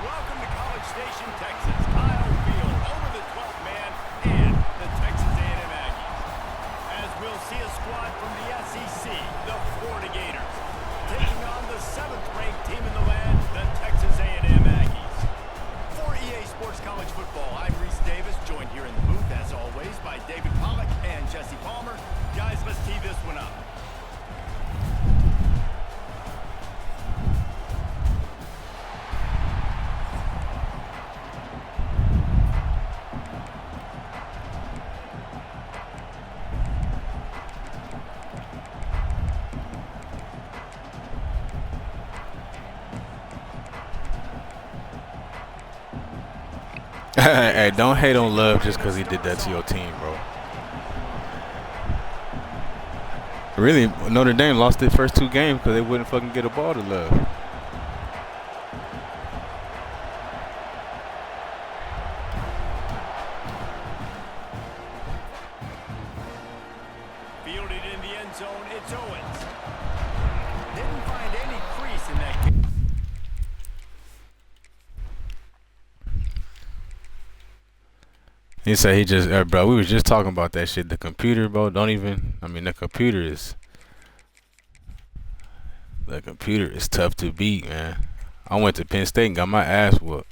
Welcome to College Station, Texas. Kyle Field over the 12th man and the Texas A&M Aggies. As we'll see a squad from the SEC, the Florida Gators, taking on the 7th-ranked team in the land, the Texas A&M Aggies. For EA Sports College Football, I'm Reese Davis, joined here in the booth, as always, by David Pollack and Jesse Palmer. Guys, let's tee this one up. Hey, don't hate on Love just because he did that to your team, bro. Really, Notre Dame lost their first 2 games because they wouldn't fucking get a ball to Love. Fielded in the end zone, it's Owens. Didn't find any crease in that kick. He said he just, bro, we was just talking about that shit. The computer, bro, don't even, I mean, the computer is tough to beat, man. I went to Penn State and got my ass whooped.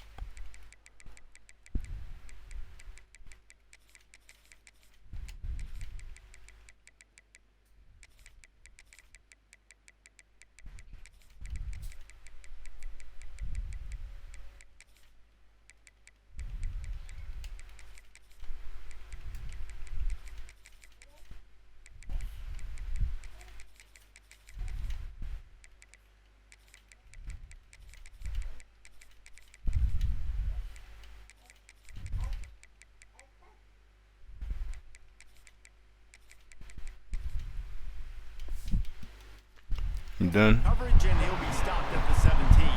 You done? Coverage, and he'll be stopped at the 17.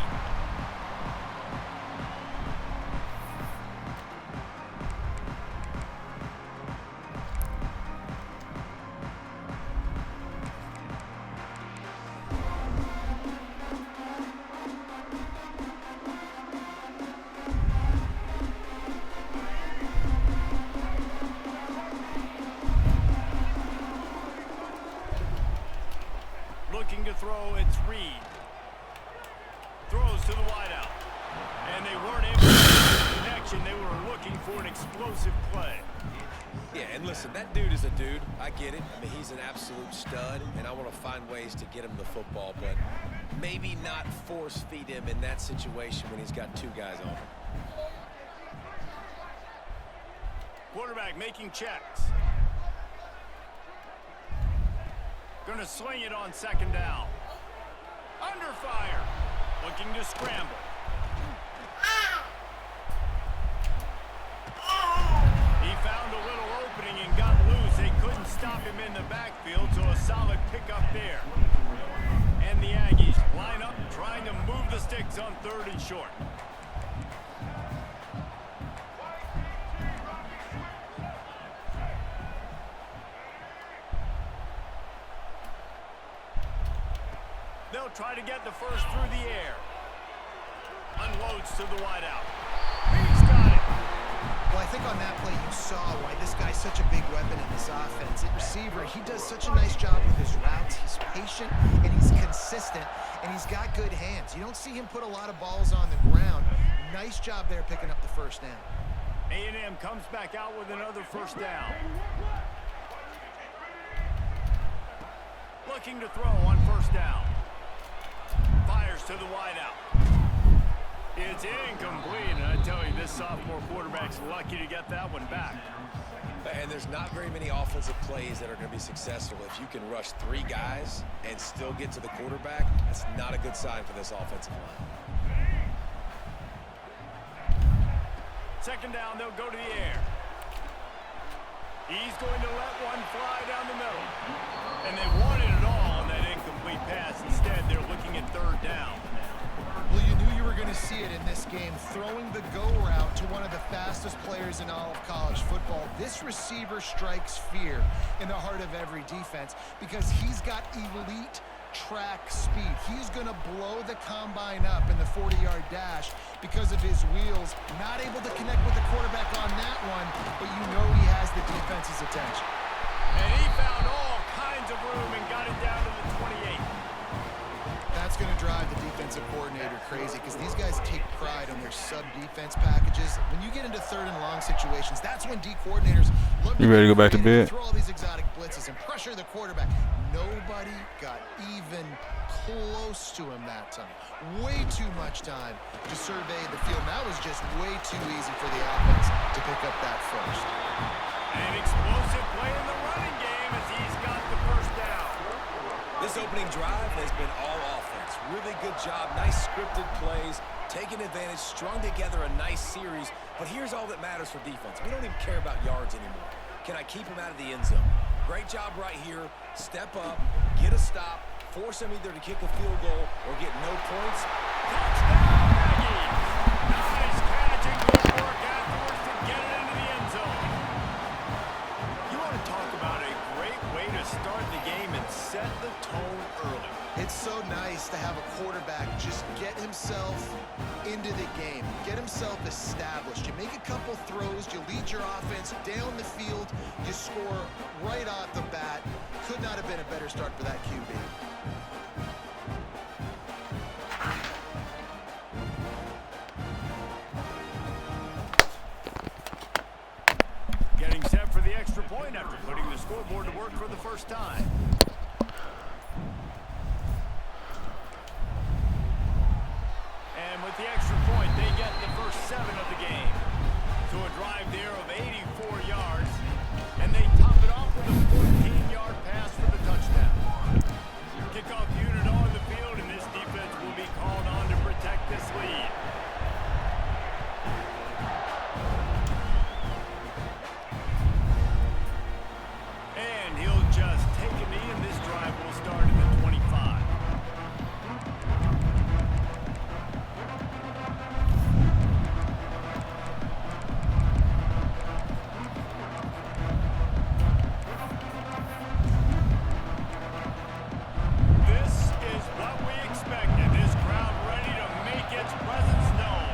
Looking to throw, it's Reed. Throws to the wideout. And they weren't able to make the connection. They were looking for an explosive play. Yeah, and listen, that dude is a dude. I get it. I mean, he's an absolute stud, and I want to find ways to get him the football, but maybe not force feed him in that situation when he's got 2 guys on him. Quarterback making checks. Gonna sling it on 2nd down. Under fire. Looking to scramble. He found a little opening and got loose. They couldn't stop him in the backfield, so a solid pickup there. And the Aggies line up, trying to move the sticks on 3rd and short. They'll try to get the first through the air. Unloads to the wideout. He's got it. Well, I think on that play you saw why this guy's such a big weapon in this offense. At receiver, he does such a nice job with his routes. He's patient, and he's consistent, and he's got good hands. You don't see him put a lot of balls on the ground. Nice job there picking up the 1st down. A&M comes back out with another 1st down. looking to throw on first down. Fires to the wideout. It's incomplete, and I tell you, this sophomore quarterback's lucky to get that one back. And there's not very many offensive plays that are going to be successful if you can rush 3 guys and still get to the quarterback. That's not a good sign for this offensive line. Second down, they'll go to the air. He's going to let one fly down the middle. And they wanted it all on that incomplete pass. Instead, they're looking at third down. Well, you knew you were going to see it in this game, throwing the go route to one of the fastest players in all of college football. This receiver strikes fear in the heart of every defense because he's got elite track speed. He's going to blow the combine up in the 40-yard dash because of his wheels. Not able to connect with the quarterback on that one, but you know he has the defense's attention. And he found all kinds of room and got it down to the 28. That's going to drive the defensive coordinator crazy because these guys take pride on their sub-defense packages. When you get into third and long situations, that's when D coordinators look. You ready to go back to bed? Throw all these exotic blitzes and pressure the quarterback. Nobody got even close to him that time. Way too much time to survey the field. That was just way too easy for the offense to pick up that first. An explosive play in the running game as he's got the first down. This opening drive has been all offense. Really good job. Nice scripted plays. Taking advantage. Strung together a nice series. But here's all that matters for defense. We don't even care about yards anymore. Can I keep him out of the end zone? Great job right here. Step up. Get a stop. Force him either to kick a field goal or get no points. Touchdown, Aggies! Nice catch and good work afterwards to get it into the end zone. You want to talk about a great way to start the game and set the tone early. It's so nice to have a quarterback just get himself into the game, get himself established. You make a couple throws, you lead your offense down the field, you score right off the bat. Could not have been a better start for that QB. Getting set for the extra point after putting the scoreboard to work for the first time. And with the extra point, they get the first 7 of the game. To a drive there of 84 yards. And they top it off with a 14-yard pass for the touchdown. Kickoff unit on the field, and this defense will be called on to protect this lead. And he'll just take a knee, and this drive will start at the 25. This is what we expected. This crowd ready to make its presence known.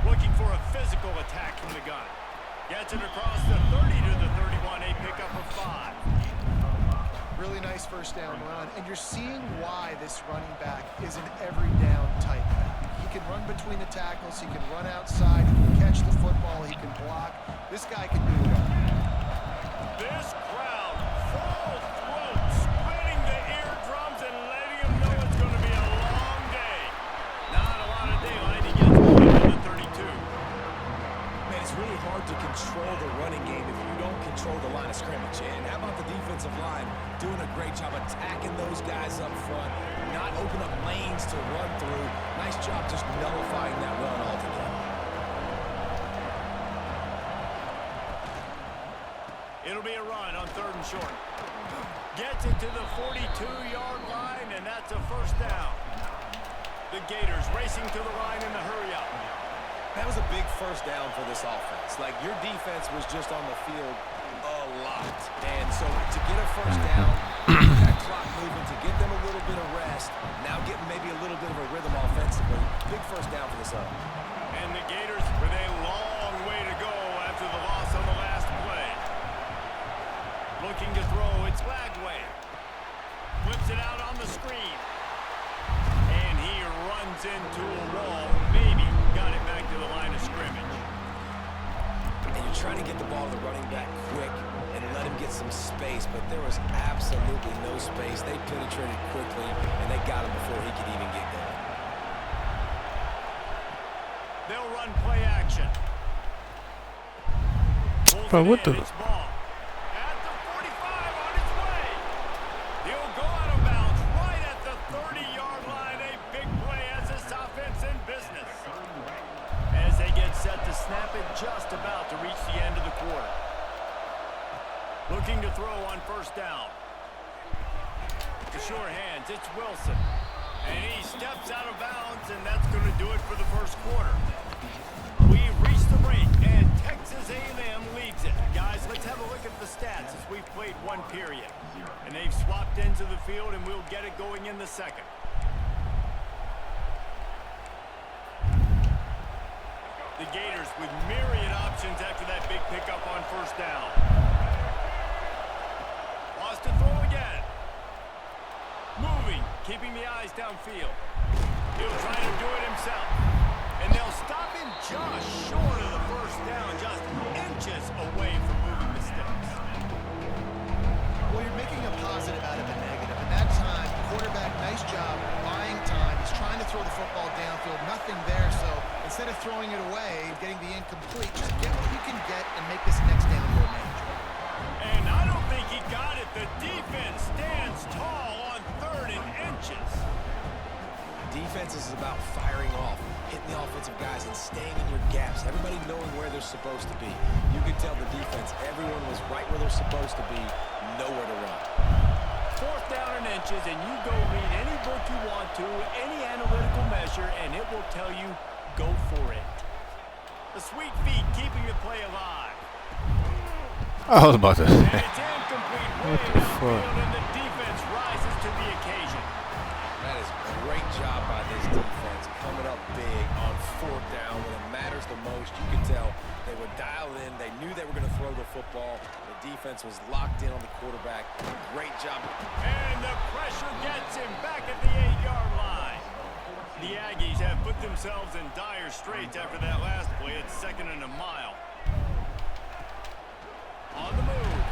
Looking for a physical attack from the gun. Gets it across the 30 to the 31, a pickup of 5. Really nice first down run, and you're seeing why this running back is an every down type back. He can run between the tackles, he can run outside, he can catch the football, he can block. This guy can do it all. This crowd, full throat, spinning the eardrums and letting them know it's going to be a long day. Not a lot of daylight. He gets one to the 32. Man, it's really hard to control the running game if you don't control the line of scrimmage. And how about the defensive line doing a great job attacking those guys up front, not open up lanes to run through. Nice job just nullifying that run altogether. It'll be a run on 3rd and short. Gets it to the 42-yard line, and that's a first down. The Gators racing to the line in the hurry-up. That was a big first down for this offense. Like, your defense was just on the field a lot. And so to get a first down, get that clock moving, to get them a little bit of rest, now getting maybe a little bit of a rhythm offensively. Big first down for this offense. And the Gators with a long way to go after the loss on the last play. Looking to throw, it's Lagway. Whips it out on the screen. And he runs into a wall. Maybe got it back to the line of scrimmage. And you're trying to get the ball to the running back quick and let him get some space, but there was absolutely no space. They penetrated quickly, and they got him before he could even get going. They'll run play action. Bro, what the? It's ball. At the 45 on its way. He'll go out of bounds right at the 30-yard line. A big play as this offense in business. As they get set to snap it, just about to reach the end of the quarter. Looking to throw on first down. To sure hands, it's Wilson. And he steps out of bounds, and that's going to do it for the first quarter. We've reached the break, and Texas A&M leads it. Guys, let's have a look at the stats as we've played one period. And they've swapped into the field, and we'll get it going in the second. The Gators with myriad options after that big pickup on first down. Lost to throw again. Moving, keeping the eyes downfield. He'll try to do it himself. And they'll stop him just short of the first down, just inches away from moving the sticks. Well, you're making a positive out of a negative. And that time, quarterback, nice job, buying time. He's trying to throw the football downfield. Nothing there, so instead of throwing it away, getting the incomplete, just get what you can get and make this next down more manageable. And I don't think he got it. The defense stands tall on 3rd and inches. Defense is about firing off, hitting the offensive guys, and staying in your gaps. Everybody knowing where they're supposed to be. You could tell the defense, everyone was right where they're supposed to be, nowhere to run. 4th down and inches, and you go read any book you want to, any analytical measure, and it will tell you, go for it. The sweet feet keeping the play alive. I was about to And say. it's incomplete. What the fuck? And the defense rises to the occasion. That is a great job by this defense, coming up big on 4th down when it matters the most. You can tell they were dialed in. They knew they were going to throw the football. The defense was locked in on the quarterback. Great job. And the pressure gets him back at the 8-yard line. The Aggies have put themselves in dire straits after that last play. It's 2nd and a mile. On the move.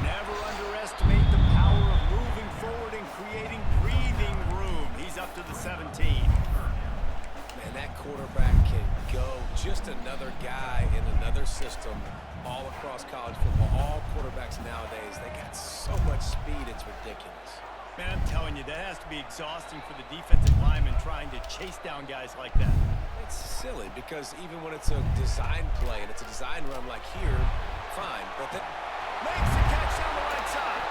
Never underestimate the power of moving forward and creating breathing room. He's up to the 17. Man, that quarterback can go. Just another guy in another system all across college football. All quarterbacks nowadays, they got so much speed, it's ridiculous. Man, I'm telling you, that has to be exhausting for the defensive lineman trying to chase down guys like that. It's silly because even when it's a design play and it's a design run like here, fine. But then Makes the catch down the right side.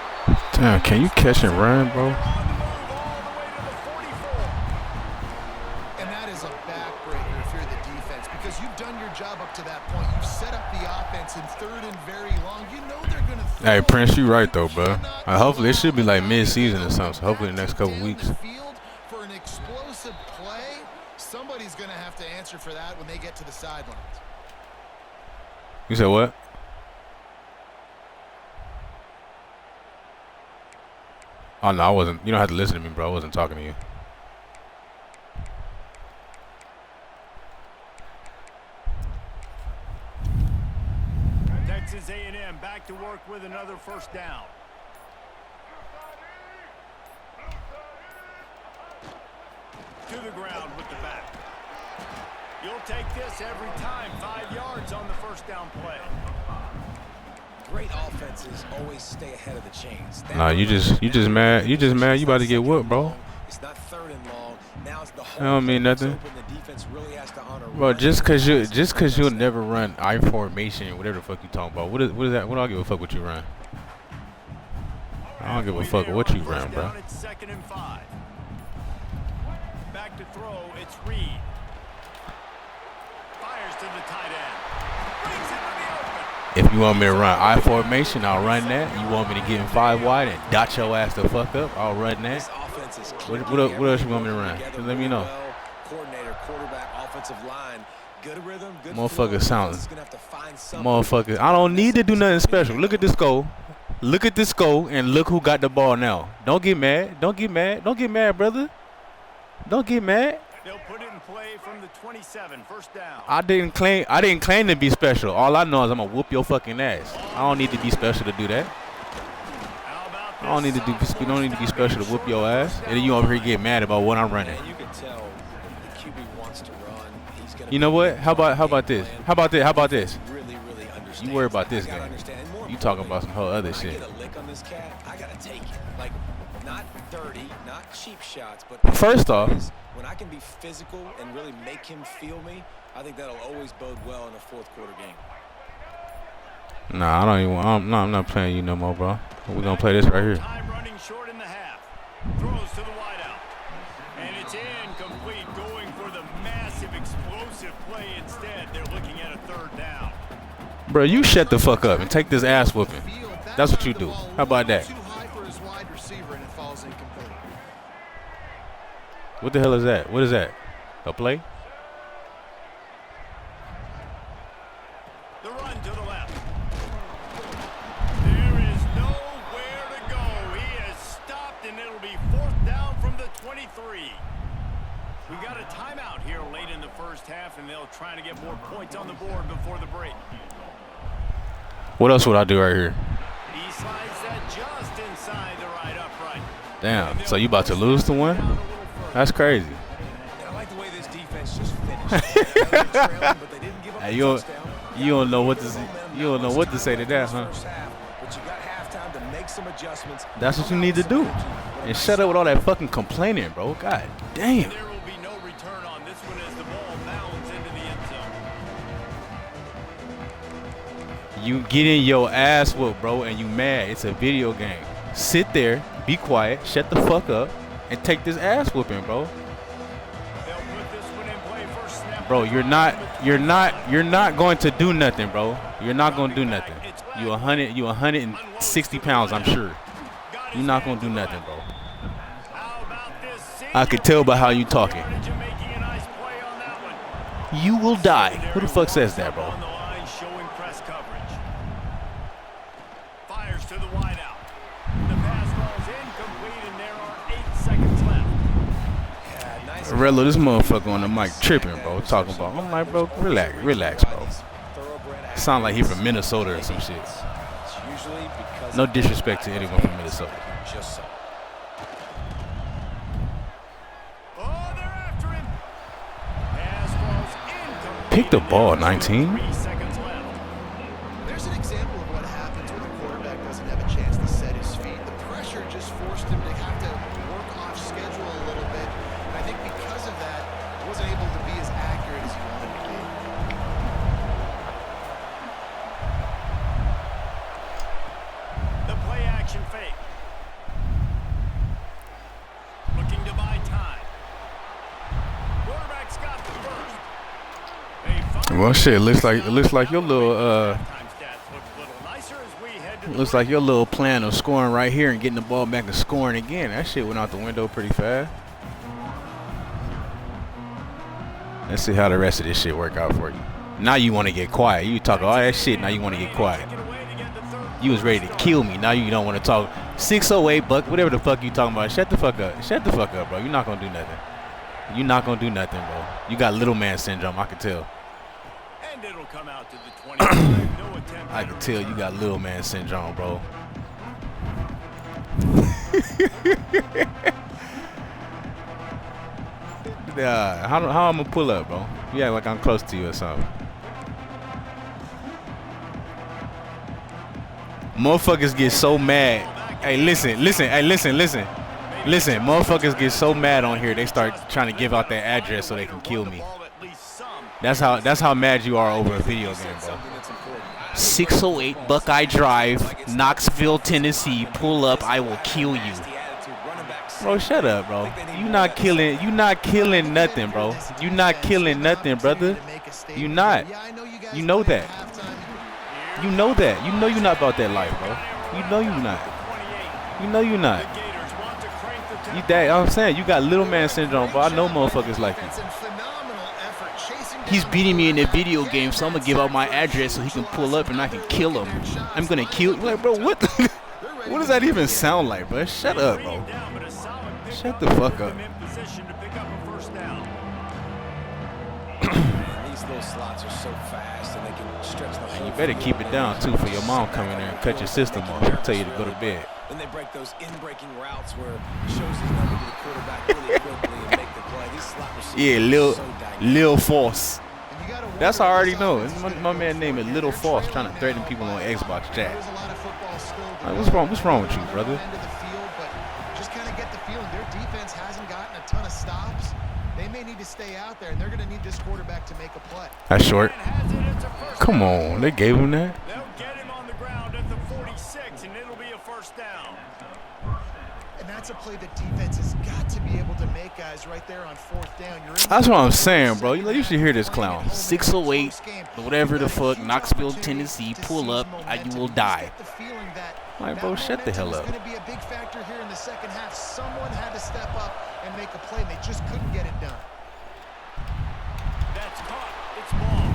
Damn, can you catch and run, bro? They're on the move all the way to the 44. And that is a backbreaker if you're the defense because you've done your job up to that point. You've set up the offense in 3rd and very long. You know they're going to throw. Hey, Prince, you right though, bro. Hopefully it should be like mid-season or something. So hopefully the next couple weeks. Field for an explosive play. Somebody's going to have to answer for that when they get to the sidelines. You said what? Oh no, I wasn't. You don't have to listen to me, bro. I wasn't talking to you. Texas A&M back to work with another first down. To the ground with the back. You'll take this every time. 5 yards on the first down play. great offenses always stay ahead of the chains. Nah, you just mad. You just mad. You about to get whooped, bro. It's not 3rd and long. Now it's the whole That don't mean nothing. open. The defense really has to honor Bro, run. just cause you'll never run I formation, whatever the fuck you talking about. What is that? What do I give a fuck what you run? I don't give a fuck what you run, bro. It's 2nd and 5. Back to throw. It's Reed. Fires to the tight end. Brings it to the open. If you want me to run I formation, I'll run that. You want me to get in 5 wide and dot your ass the fuck up, I'll run This that. offense is What else you want me to run? together Just let me really know. well. Coordinator, quarterback, offensive line, good rhythm, good Motherfucker flow. sound- Defense is gonna have to find something. Motherfucker, I don't need to do nothing special. Look at this goal. Look at this goal and look who got the ball now. Don't get mad. Don't get mad. Don't get mad, brother. Don't get mad. They'll put it in play from the 27, first down. I didn't claim to be special. All I know is I'm gonna whoop your fucking ass. I don't need to be special to do that. How about I don't need to this do. You don't need to be special to whoop your ass. And then you over here get mad about what I'm running. And you can tell the QB wants to run. He's gonna You know what? How about this? How about this? How about this? really understands. You worry about this I gotta game. understand. And more You talking about some whole other when I shit. get a lick on this cat, I gotta take it. Like, not dirty, not cheap shots, but First off, when I can be physical and really make him feel me, I think that'll always bode well in a fourth quarter game. nah, I don't even. I'm not playing you no more, bro. We're gonna play this right here. time running short in the half. Throws to the wideout. And it's incomplete, going for the massive explosive play instead. They're looking at a third down. Bro, you shut the fuck up and take this ass whooping. Field, that That's what knocked you the do. ball How about a that? little Too high for his wide receiver, and it falls incomplete. What the hell is that? What is that? A play? The run to the left. There is nowhere to go. He has stopped, and it'll be fourth down from the 23. We got a timeout here late in the first half, and they'll try to get more points on the board before the break. What else would I do right here? He slides that just inside the right upright. Damn. So you about to lose to one? That's crazy. And I like the way this defense just finished. They're trailing, but they didn't give up Hey, the you touchdown. don't know what to say. You don't know what to say to that, huh? First half, but you got halftime to make some adjustments. That's what you need to do. And shut up with all that fucking complaining, bro. God damn. There will be no return on this one as the ball bounds into the end zone. You getting your ass whooped, bro, and you mad. It's a video game. Sit there, be quiet, shut the fuck up, and take this ass whooping, bro. They'll put this one in play first snap. Bro, you're not going to do nothing, bro. You're not going to do nothing. You 160 pounds, I'm sure. You're not going to do nothing, bro. How about this? I could tell by how you talking. Making a nice play on that one. You will die. Who the fuck says that, bro? On the line, showing press coverage. Fires to the wideout. The pass ball's incomplete, and there are 8 seconds left. Yeah, nice. Rello, this motherfucker on the mic tripping, bro. Talking about, I'm like, bro, relax, bro. Thoroughbred Sound like he from Minnesota or some shit. It's usually because No disrespect to anyone from Minnesota. just so. Oh, they're after him. Pass ball's incomplete. Pick the ball, 19. 3 seconds left. There's an example of what happens when a quarterback doesn't have a chance to set his feet. The pressure just forced him to have to work off schedule a little bit. And I think because of that, he wasn't able to be as accurate as he wanted to be. The play action fake. Looking to buy time. Quarterback's got the first. They find Well, shit, it looks like your little time stats look a little nicer as we head to the looks like your little plan of scoring right here and getting the ball back and scoring again. That shit went out the window pretty fast. Let's see how the rest of this shit work out for you. Now you want to get quiet. You talk all that shit. Now you want to get quiet. Take it away to get the third. You was ready to kill me. Now you don't want to talk. 608 buck, whatever the fuck you talking about. Shut the fuck up. Shut the fuck up, bro. You're not gonna do nothing. You're not gonna do nothing, bro. You got little man syndrome. I can tell. And it'll come out to the 25. No attempt. I can tell you got little man syndrome, bro. How I'm gonna pull up, bro? You act like I'm close to you or something. Motherfuckers get so mad. Hey, listen. Motherfuckers get so mad on here. They start trying to give out their address so they can kill me. That's how mad you are over a video game, bro. 608 Buckeye Drive, Knoxville, Tennessee. Pull up, I will kill you. Bro, shut up, bro. You not killing nothing, bro. You not killing nothing, brother. You not. You know that. You know that. You know you're not about that life, bro. You know you're not. You know you're not. You that I'm saying you got little man syndrome, bro. I know motherfuckers like you. He's beating me in the video game, so I'm gonna give out my address so he can pull up and I can kill him. I'm gonna kill. Like, bro, what? What does that even sound like, bro? Shut up, bro. Shut the fuck up. of those slots are so fast, and they can stretch the whole You better field. keep it down, too, for your mom coming there and cut your system off. Tell you to go to bed. Then they break those in-breaking routes where it shows his number to the quarterback really quickly and make the play. These slot receivers Yeah, are so dynamic. Lil Force. And you gotta wonder That's I already if this know. offense is gonna My go man named it for it. Little They're Force, trailing trying to threaten now people on by, Xbox chat. there's a lot of football still to Like, go. what's wrong with you, On brother? the end of the field, but just kind of get the feeling their defense hasn't gotten a ton of stops. They may need to stay out there, and they're going to need this quarterback to make a play. That's short. And has it. It's a first Come down. on, they gave him that. They'll get him on the ground at the 46, and it'll be a first down. And that's a play that defense has got to be able to make, guys, right there on fourth down. You're in That's what I'm the saying, bro. second You should hear this half, clown. playing at home in a 608, close game. whatever the You've got a fuck, huge Knoxville, opportunity Tennessee, to pull seize up, momentum. you will Just die. get the feeling that Like, bro, shut the hell up. It's going to be a big factor here in the second half. Someone had to step up and make a play, and they just couldn't get it done. That's caught. It's ball.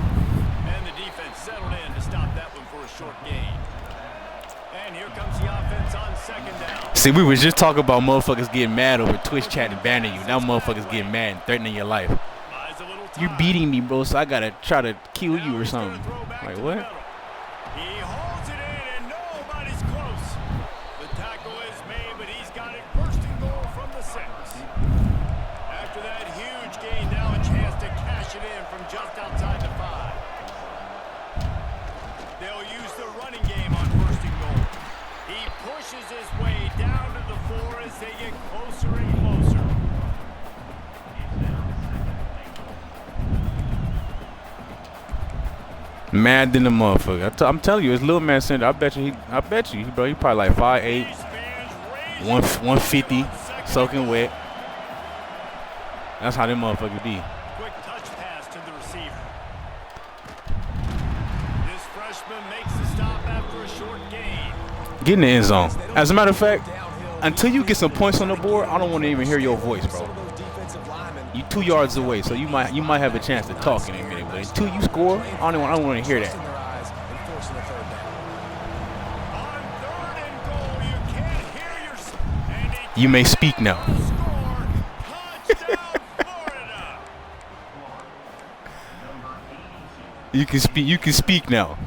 And the defense settled in to stop that one for a short gain. And here comes the offense on second down. See, we was just talking about motherfuckers getting mad over Twitch chat and banning you. Now motherfuckers getting mad and threatening your life. Buys a little You're time. beating me, bro, so I gotta try to kill Now you or he's gonna something. throw back Like, to the what? middle. He holds it in, and nobody's close. The tackle is made, but he's got it first and goal from the 6. After that huge gain, now a chance to cash it in from just outside the 5. They'll use the running game on first and goal. He pushes his way down to the 4 as they get closer and closer. Mad than the motherfucker. I'm telling you, it's little man center. I bet you, bro. He probably like 5'8", These fans raise 150, on second soaking down. wet. That's how them motherfuckers be. Quick touch pass to the receiver. This freshman makes the stop after a short gain. Get in the end zone. As a matter of fact, until you get some points on the board, I don't want to even hear your voice, bro. You 2 yards away, so you might have a chance to talk in a minute. But until you score, I don't want to hear that. On 3rd and goal, you can't hear yourself. And he You may speak now. score. Touchdown, Florida. You can speak. You can speak now.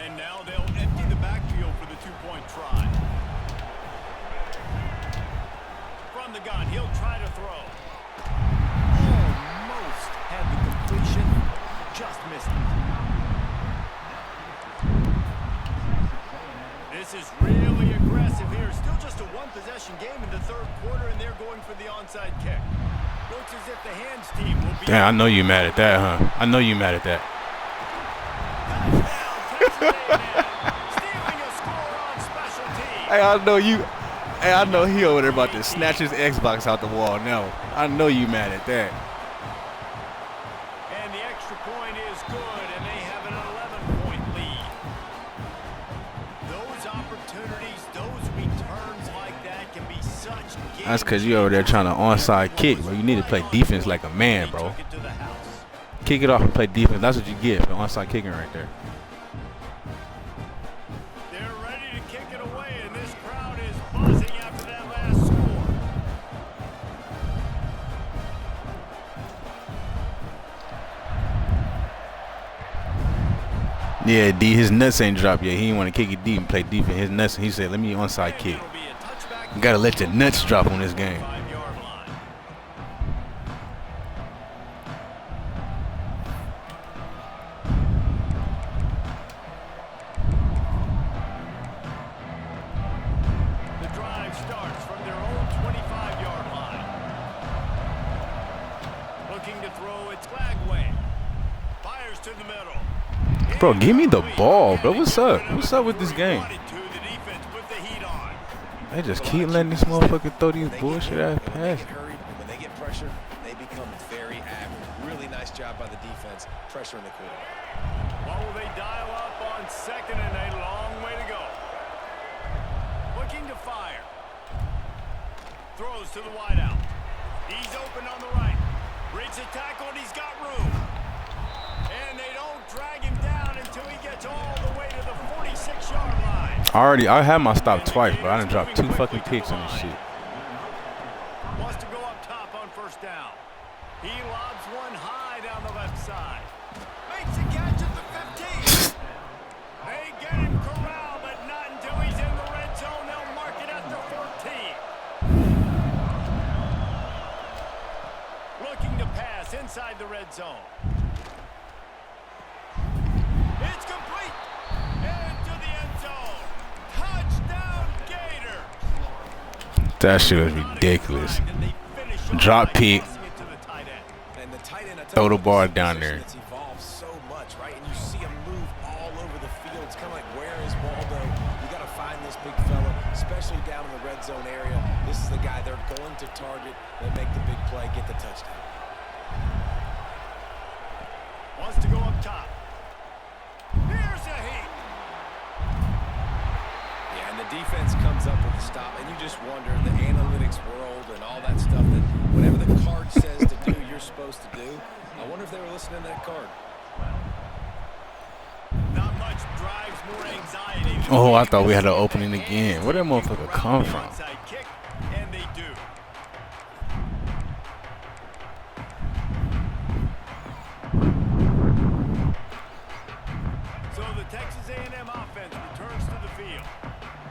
And now they'll empty the backfield for the 2-point try. From the gun, he'll try to throw. Almost had the completion, just missed it. This is really aggressive here. Still just a one-possession game in the 3rd quarter, and they're going for the onside kick. Looks as if the hands team will be... Damn, I know you mad at that, huh? I know you mad at that. Stealing a score on special teams. Hey, I know you. Hey, I know he over there about to snatch his Xbox out the wall now. I know you mad at that. And the extra point is good, and they have an 11-point lead. Those opportunities, those returns like that can be such game. That's because you over there trying to onside kick, bro. You need to play defense like a man, bro. Took it to the house. Kick it off and play defense. That's what you get for onside kicking right there. They're ready to kick it away, and this crowd is buzzing after that last score. Yeah, D, his nuts ain't dropped yet. He didn't want to kick it deep and play defense. His nuts, he said, let me onside And kick. it'll be a touchback You got to let your nuts drop on this game. 5-yard line. The drive starts from their own 25-yard line. Looking to throw it Flagway. Fires to the middle. Bro, give me the ball, bro. What's up? What's up with this game? The defense put the heat on. They just keep letting this motherfucker throw these bullshit ass When they passes. get hurried, when they get pressure, they become very average. Really nice job by the defense, pressuring the quarterback. What will they dial up on 2nd and a long way to go? Looking to fire. Throws to the wideout. He's open on the right. Breaks a tackle and he's got room. And they don't drag him down until he gets all the way to the 46-yard line. I had my stop twice, but I done dropped 2 fucking picks on this shit. Wants to go up top on first down. He lobs one high down the left side. Makes a catch at the 15. They get him corralled, but not until he's in the red zone. They'll mark it at the 14. Looking to pass inside the red zone. It's complete. Into the end zone. Touchdown, Gator. That shit was ridiculous. Drop pick. And the tight end, Throw the ball down there. It's evolved so much, right? And you see him move all over the field. It's kind of like, where is Waldo? You got to find this big fella, especially down in the red zone area. This is the guy they're going to target. They make the big play, get the touchdown. Wants to go up top. Here's a heat. Yeah, and the defense comes up with the stop, and you just wonder, the analytics world and all that stuff, that whatever the card says to do, you're supposed to do. I wonder if they were listening to that card. Not much drives more anxiety. Oh, I thought we had an opening again. Where that motherfucker come from? Onside kick, and they do. So the Texas A&M offense returns to the field.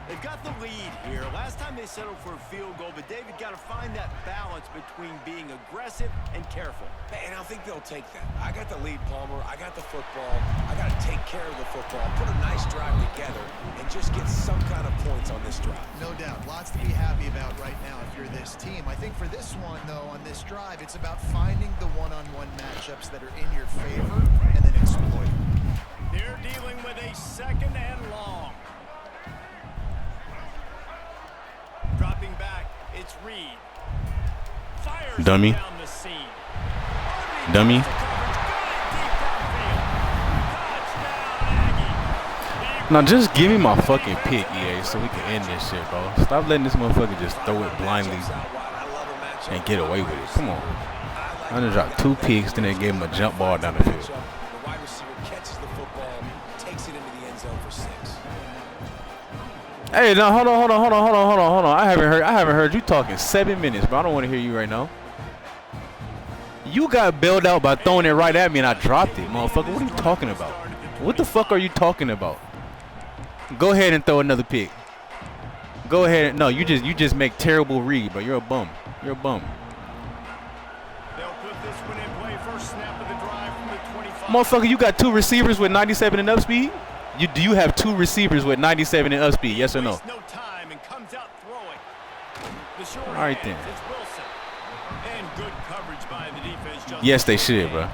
They've got the lead here. Last time they settled for a field goal, but David got to find that balance between being aggressive and careful. And I think they'll take that. I got the lead, Palmer. I got the football. I got to take care of the football, put a nice drive together, and just get some kind of points on this drive. No doubt. Lots to be happy about right now if you're this team. I think for this one, though, on this drive, it's about finding the one-on-one matchups that are in your favor and then exploit them. They're dealing with a second and long. Dropping back, it's Reed. Fires Dummy. down the seam. Dummy. Now just give me my fucking pick, EA, so we can end this shit, bro. Stop letting this motherfucker just throw it blindly and get away with it. Come on. I done dropped 2 picks, then they gave him a jump ball down the field. The wide receiver catches the football, takes it into the end zone for 6. Hey, now hold on. I haven't heard you talking 7 minutes, bro. I don't want to hear you right now. You got bailed out by throwing it right at me and I dropped it, motherfucker. What are you talking about? What the fuck are you talking about? Go ahead and throw another pick. Go ahead. No, you just make terrible read, bro. You're a bum. You're a bum. They'll put this one in play. First snap of the drive from the 25. Motherfucker, you got 2 receivers with 97 and up speed? Do you have 2 receivers with 97 and up speed? Yes or no? No time and comes out throwing. The short All right hands, then. it's Wilson. And good coverage by the defense. Yes, they should, bro.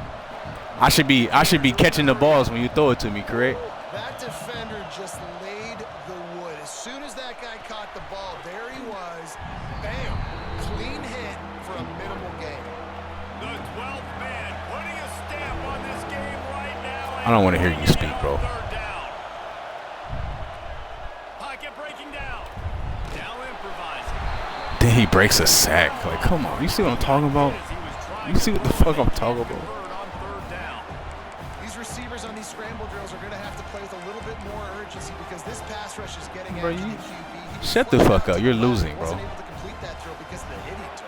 I should be catching the balls when you throw it to me, correct? That defender just laid the wood. As soon as that guy caught the ball, there he was. Bam. Clean hit for a minimal gain. The 12th man putting a stamp on this game right now. I don't want to hear you speak, bro. Third down. Pocket breaking down. Now improvising. Then he breaks a sack. Like, come on. You see what I'm talking about? You see what the fuck I'm talking about? These receivers on these scramble drills are going to have to play with a little bit more urgency because this pass rush is getting Bro, after you- the QB. Shut the fuck up. You're losing, bro. Wasn't able to complete that throw because of the hit he took.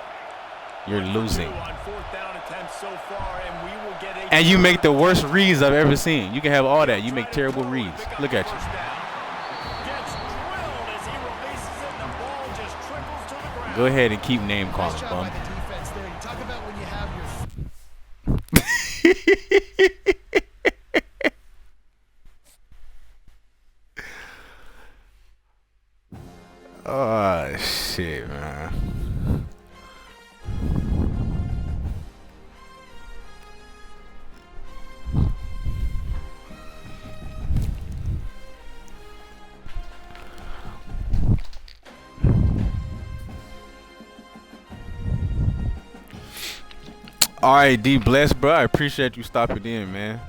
You're losing. On fourth down attempts so far, and we will get a And you make the worst reads I've ever seen. You can have all that. You make terrible reads. Look at you. Gets drilled as he releases it, and the ball just trickles to the ground. Go ahead and keep name Nice calling, job bum. by the defense there. You talk about when you have your Oh, shit, man. All right, D bless, bro. I appreciate you stopping in, man.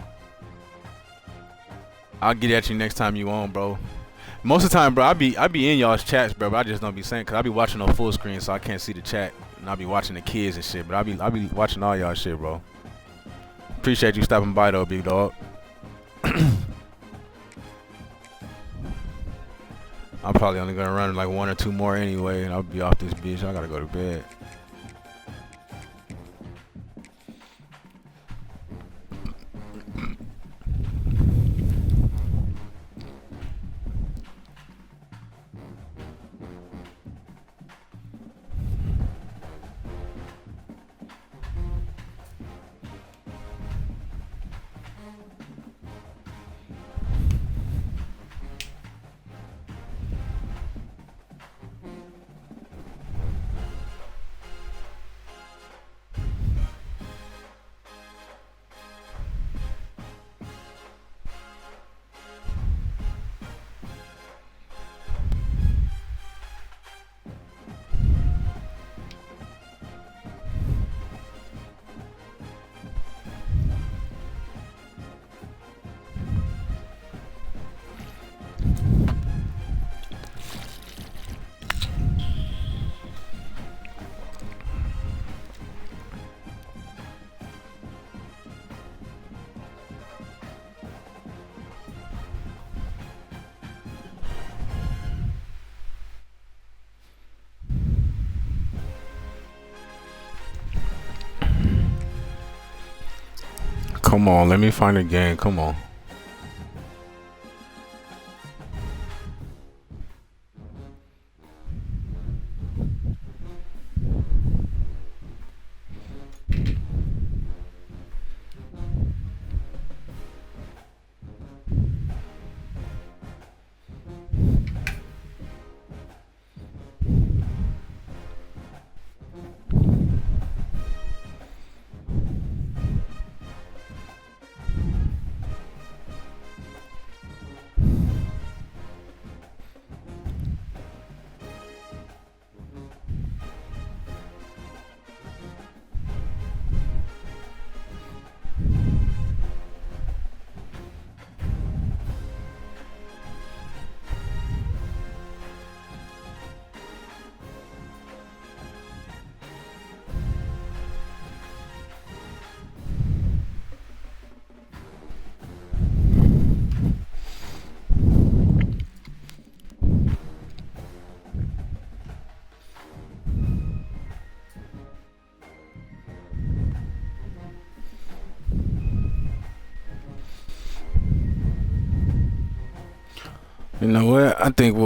I'll get at you next time you on, bro. Most of the time, bro, I be in y'all's chats, bro, but I just don't be saying, cause I be watching on full screen, so I can't see the chat, and I be watching the kids and shit. But I be watching all y'all shit, bro. Appreciate you stopping by though, big dog. I'm probably only gonna run like 1 or 2 more anyway, and I'll be off this bitch. I gotta go to bed. Come on, let me find a game. Come on. You know what? I think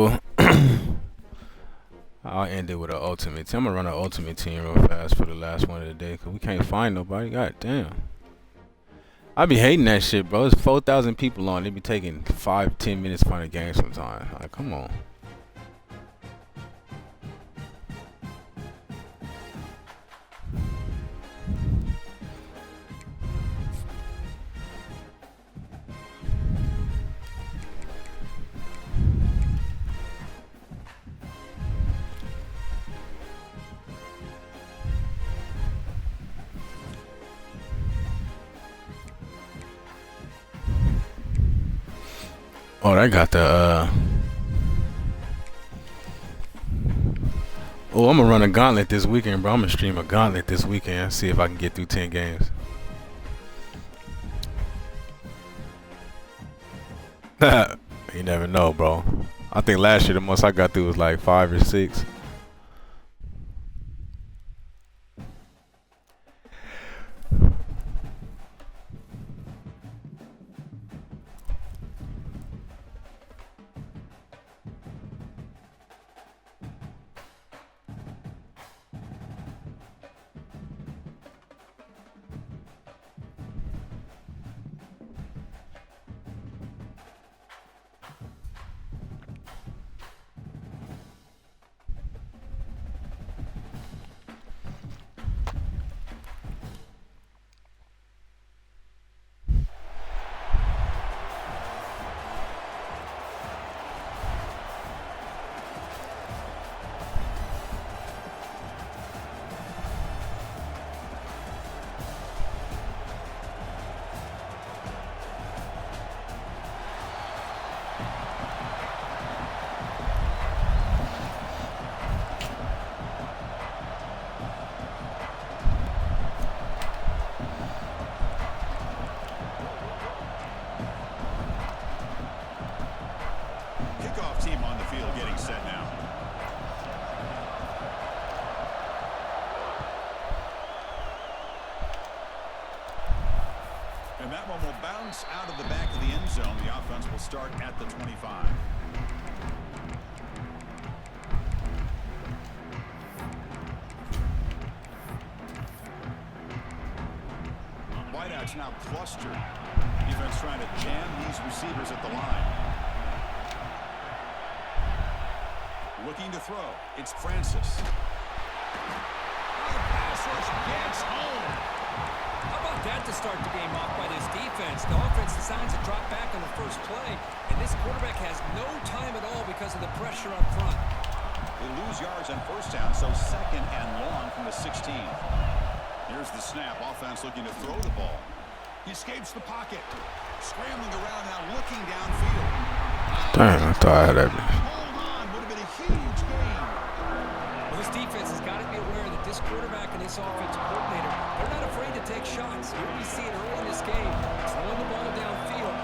I'll end it with an ultimate team. I'm gonna run an ultimate team real fast for the last one of the day because we can't find nobody. God damn. I be hating that shit, bro. There's 4,000 people on. They be taking 5-10 minutes to find a game sometimes. Like, come on. Oh, I got the Oh, I'm gonna run a gauntlet this weekend, bro. I'm gonna stream a gauntlet this weekend. See if I can get through 10 games. You never know, bro. I think last year the most I got through was like 5 or 6. That one will bounce out of the back of the end zone. The offense will start at the 25. Wideouts now clustered. Defense trying to jam these receivers at the line. Looking to throw. It's Francis. The pass rush gets home. How about that to start the game off by this defense? The offense decides to drop back on the first play, and this quarterback has no time at all because of the pressure up front. They lose yards on first down, so 2nd and long from the 16. Here's the snap. Offense looking to throw the ball. He escapes the pocket. Scrambling around now, looking downfield. Damn, I thought I had that. Hold on. Would have been a huge gain. Well, this defense has got to be aware that this quarterback and this offensive coordinator, they're not afraid to take shots. Here we see it early in this game, throwing the ball downfield.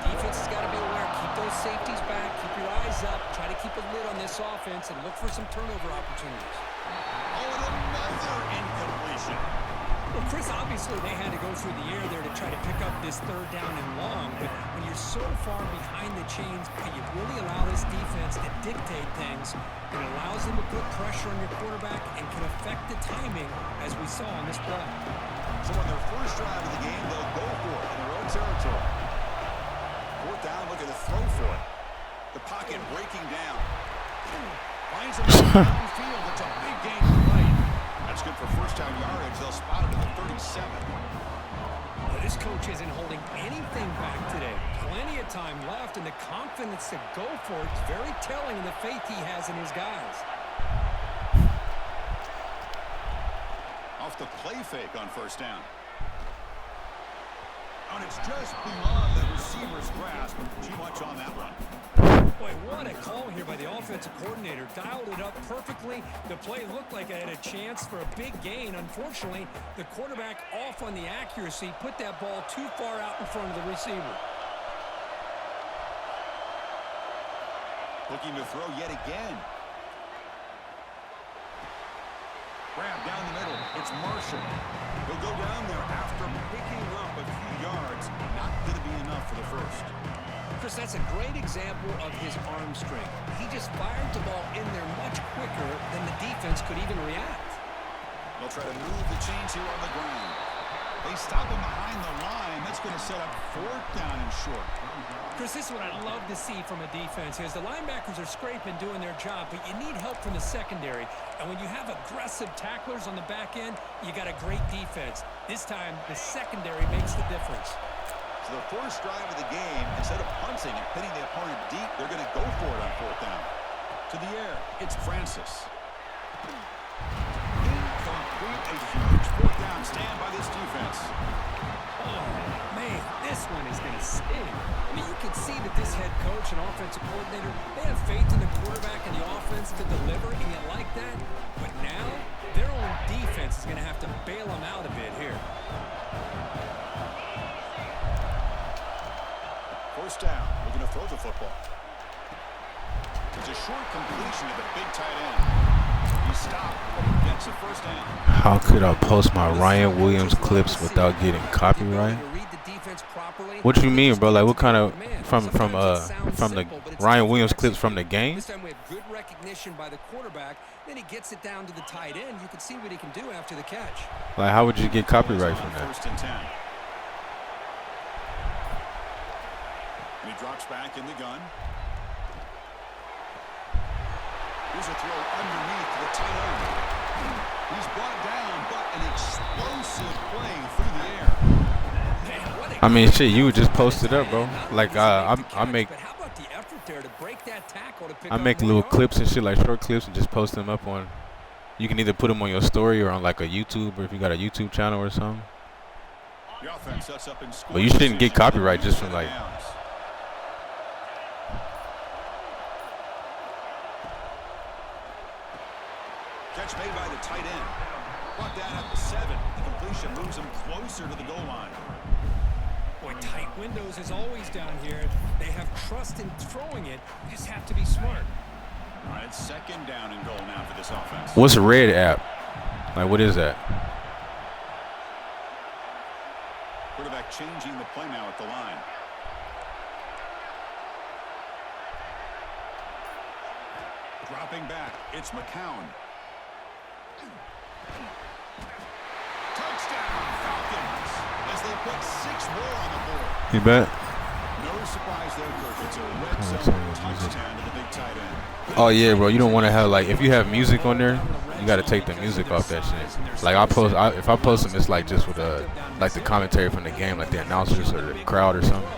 The defense has got to be aware. Keep those safeties back. Keep your eyes up. Try to keep a lid on this offense and look for some turnover opportunities. Oh, and another incompletion. Well, Chris, obviously they had to go through the air there to try to pick up this 3rd down and long, but when you're so far behind the chains, you really allow this defense to dictate things. It allows them to put pressure on your quarterback and can affect the timing, as we saw on this play. So on their first drive of the game, they'll go for it in their own territory. 4th down, looking to throw for it. The pocket breaking down. Finds him downfield. It's a big gain to the right. That's good for first down yardage. They'll spot it at the 37. Well, this coach isn't holding anything back today. Plenty of time left, and the confidence to go for it is very telling in the faith he has in his guys. Off the play fake on first down. And it's just beyond the receiver's grasp. Too much on that one. Boy, what a call here by the offensive coordinator. Dialed it up perfectly. The play looked like it had a chance for a big gain. Unfortunately, the quarterback off on the accuracy, put that ball too far out in front of the receiver. Looking to throw yet again. Grab down the middle. It's Marshall. He'll go down there after picking up a few yards. Not going to be enough for the first. Chris, that's a great example of his arm strength. He just fired the ball in there much quicker than the defense could even react. They'll try to move the chains here on the ground. They stop him behind the line. That's going to set up 4th down and short. Chris, this is what I love to see from a defense is the linebackers are scraping, doing their job, but you need help from the secondary. And when you have aggressive tacklers on the back end, you got a great defense. This time, the secondary makes the difference. So the first drive of the game, instead of punting and pitting the opponent deep, they're going to go for it on 4th down. To the air, it's Francis. Incomplete, a huge 4th down stand by this defense. Oh, man, this one is going to sting. I mean, you can see that this head coach and offensive coordinator, they have faith in the quarterback and the offense to deliver, and you like that. But now, their own defense is going to have to bail them out a bit here. First down, we're going to throw the football. It's a short completion to the big tight end. He stopped, gets the first down. How could I post my Ryan Williams clips without getting copyright? What do you mean, bro? Like, what kind of from the Ryan Williams clips from the game? This time we have good recognition by the quarterback. Then he gets it down to the tight end. You can see what he can do after the catch. Like, how would you get copyright from that? 1st and 10. And he drops back in the gun. Here's a throw underneath the tight end. He's brought down, but an explosive play through the air. I mean, shit, you would just post it up, bro. Like, I make little clips and shit, like short clips, and just post them up on. You can either put them on your story or on like a YouTube, or if you got a YouTube channel or something. The offense sets up in But you shouldn't get copyright just from like. Catch made by the tight end. Brought down at the 7. The completion moves him closer to the goal line. Boy, tight windows is always down here. They have trust in throwing it. You just have to be smart. All right, 2nd down and goal now for this offense. What's a red app? Like, what is that? Quarterback changing the play now at the line. Dropping back, it's McCown. Touchdown, Falcons, as they put 6 more on the board. You bet. No surprise there, Kirk. It's a red zone touchdown to the big tight end. Oh yeah, bro. You don't want to have like if you have music on there, you got to take the music off that shit. Like if I post them, it's like just with like the commentary from the game, like the announcers or the crowd or something.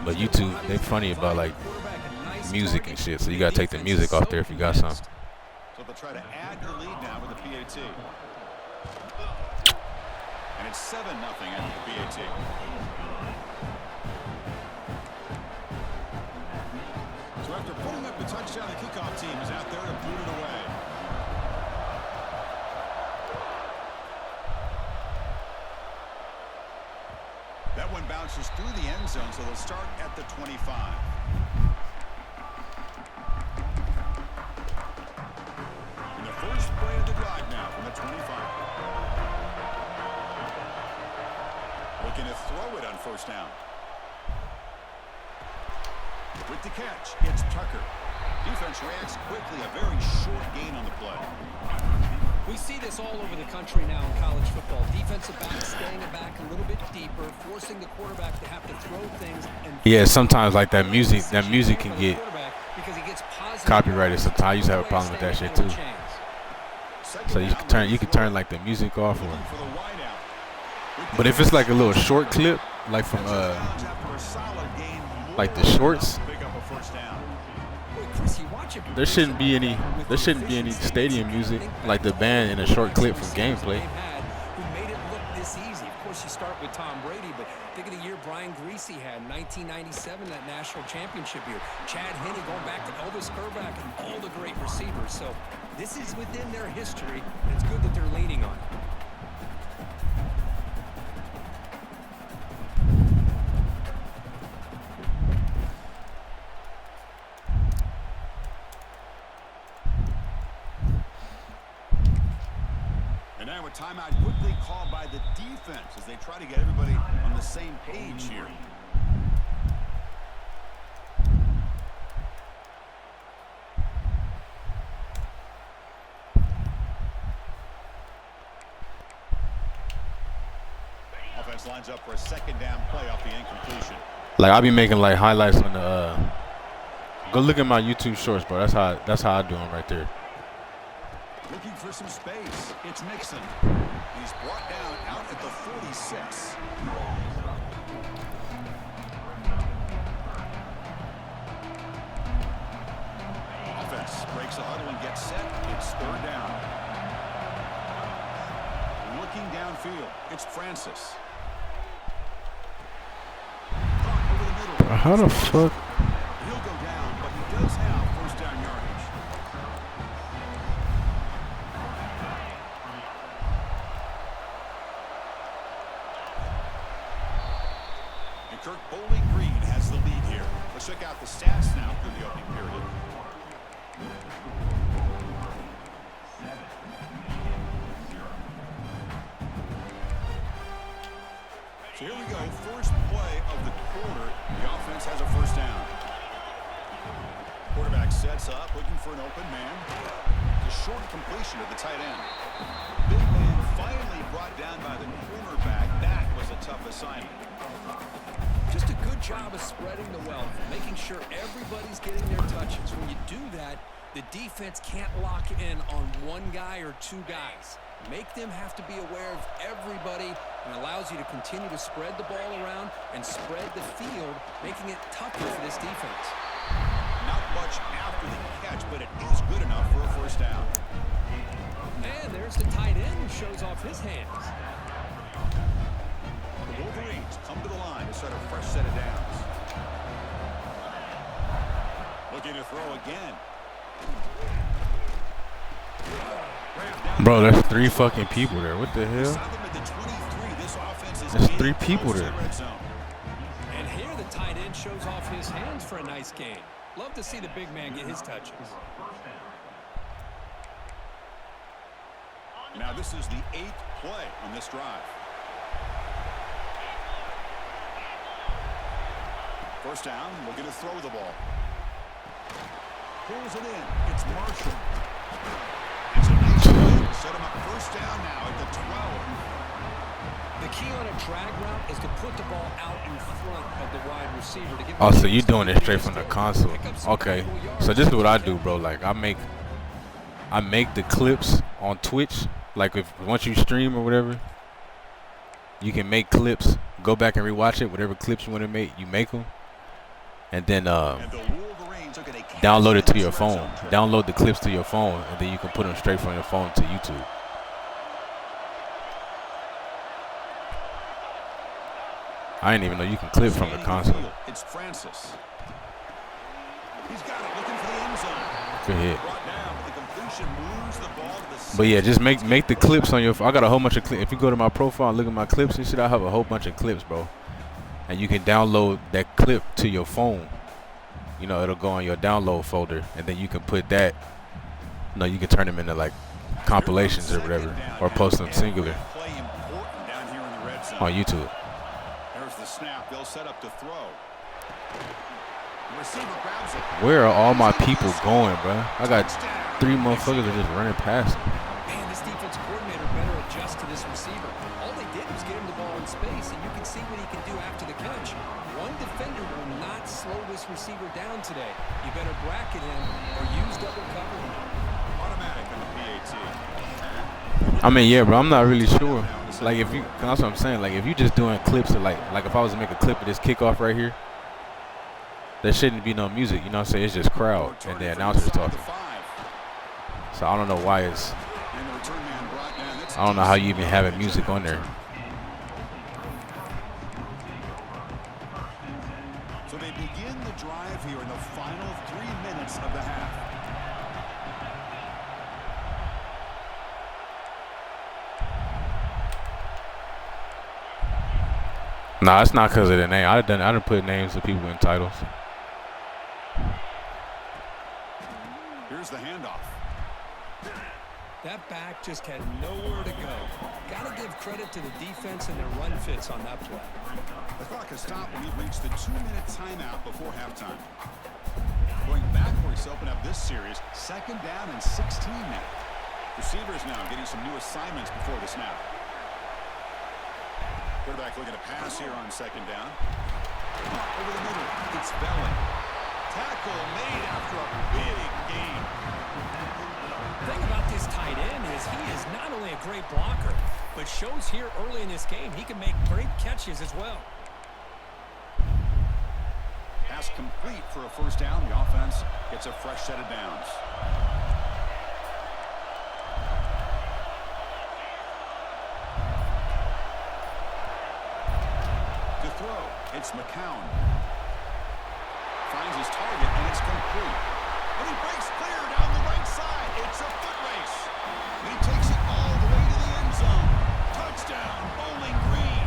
But YouTube, they funny about like music and shit, so you got to take the music off there if you got some. So they'll try to add the lead now with the PAT. And it's 7-0 after the PAT. So after putting up the touchdown, the kickoff team is out there to boot it away. That one bounces through the end zone, so they'll start at the 25. In the first play of the drive now from the 25. Looking to throw it on first down. With the catch, it's Tucker. Defense reacts quickly, a very short gain on the play. We see this all over the country now in college football. Defensive backs staying back a little bit deeper, forcing the quarterback to have to throw things. And Yeah, sometimes like that music can get because he gets copyrighted. Sometimes I used to have a problem with that shit too. So you can turn like the music off, or. But if it's like a little short clip, like from like the shorts, there shouldn't be any stadium music like the band in a short clip from gameplay. Who made it look this easy? Of course, you start with Tom Brady, but think of the year Brian Greasy had in 1997, that national championship year. Chad Henne going back to Elvis Kerback and all the great receivers. So this is within their history, and it's good that they're leaning on it. Timeout quickly called by the defense as they try to get everybody on the same page here. Offense lines up for a second down play off the incompletion. Like I'll be making like highlights on the. Go look at my YouTube shorts, bro. That's how I do them right there. Looking for some space. It's Mixon. He's brought down out at the 46. Offense breaks a huddle and gets set. It's third down. Looking downfield. It's Francis. Caught over the middle. How the fuck? He'll go down, but he does have first down yardage. Kirk Bowling Green has the lead here. Let's check out the stats now through the opening period. So here we go. First play of the quarter. The offense has a first down. Quarterback sets up, looking for an open man. The short completion of the tight end. Big man finally brought down by the cornerback. That was a tough assignment. Just a good job of spreading the wealth, making sure everybody's getting their touches. When you do that, the defense can't lock in on one guy or two guys. Make them have to be aware of everybody, and allows you to continue to spread the ball around and spread the field, making it tougher for this defense. Not much after the catch, but it is good enough for a first down. And there's the tight end who shows off his hands. The Wolverines come to the line to start a fresh set of downs. Looking to throw again. Bro, there's 3 fucking people there. What the hell? There's 3 people there. And here the tight end shows off his hands for a nice gain. Love to see the big man get his touches. Now this is the 8th play on this drive. First down, looking to throw the ball. Pulls it in. It's Marshall. It's a nice play. Set him up first down now at the 12. The key on a drag route is to put the ball out in front of the wide receiver. To give Oh, so you doing it straight from the console? Okay. So this is what I do, bro. Like I make the clips on Twitch. Like once you stream or whatever, you can make clips. Go back and rewatch it. Whatever clips you want to make, you make them, and then download it to your phone. Download the clips to your phone, and then you can put them straight from your phone to YouTube. I didn't even know you can clip from the console. It's Francis. He's got it, looking for the end zone. Good hit. Brought down, but the completion moves the ball to the But yeah, just make the clips on your phone. I got a whole bunch of clips. If you go to my profile and look at my clips and shit, I have a whole bunch of clips, bro. And you can download that clip to your phone. You know, it'll go on your download folder, and then you can put that. You know, you can turn them into like compilations or whatever, or post them singular on YouTube. There's the snap. They'll set up to throw. The receiver grabs it. Where are all my people going, bro? I got 3 motherfuckers that just running past me. Man, this defensive coordinator better adjust to this receiver. All they did was get him the ball in space, and you can see what he can do after the catch. One defender will not slow this receiver down today. You better bracket him or use double cover. Automatic on the PAT. I mean, yeah, bro. I'm not really sure. Like if you, that's what I'm saying. Like if you just doing clips of like if I was to make a clip of this kickoff right here, there shouldn't be no music. You know what I'm saying? It's just crowd and the announcers talking. So I don't know why it's. I don't know how you even having music on there. So they begin the drive here in the final 3 minutes of the half. Nah, it's not because of the name. I done put names of people in titles. Here's the handoff. That back just had nowhere to go. Got to give credit to the defense and their run fits on that play. The clock has stopped when we've reached the 2-minute timeout before halftime. Going backwards to open up this series, 2nd down and 16 now. Receivers now getting some new assignments before the snap. Quarterback looking to pass here on 2nd down. Over the middle, it's Belling. Tackle made after a big gain. The thing about this tight end is he is not only a great blocker, but shows here early in this game he can make great catches as well. Pass complete for a first down. The offense gets a fresh set of downs. To throw, it's McCown. Finds his target, and it's complete. And he breaks clear down the right side. It's a foot race. And he takes it all the way to the end zone. Touchdown, Bowling Green.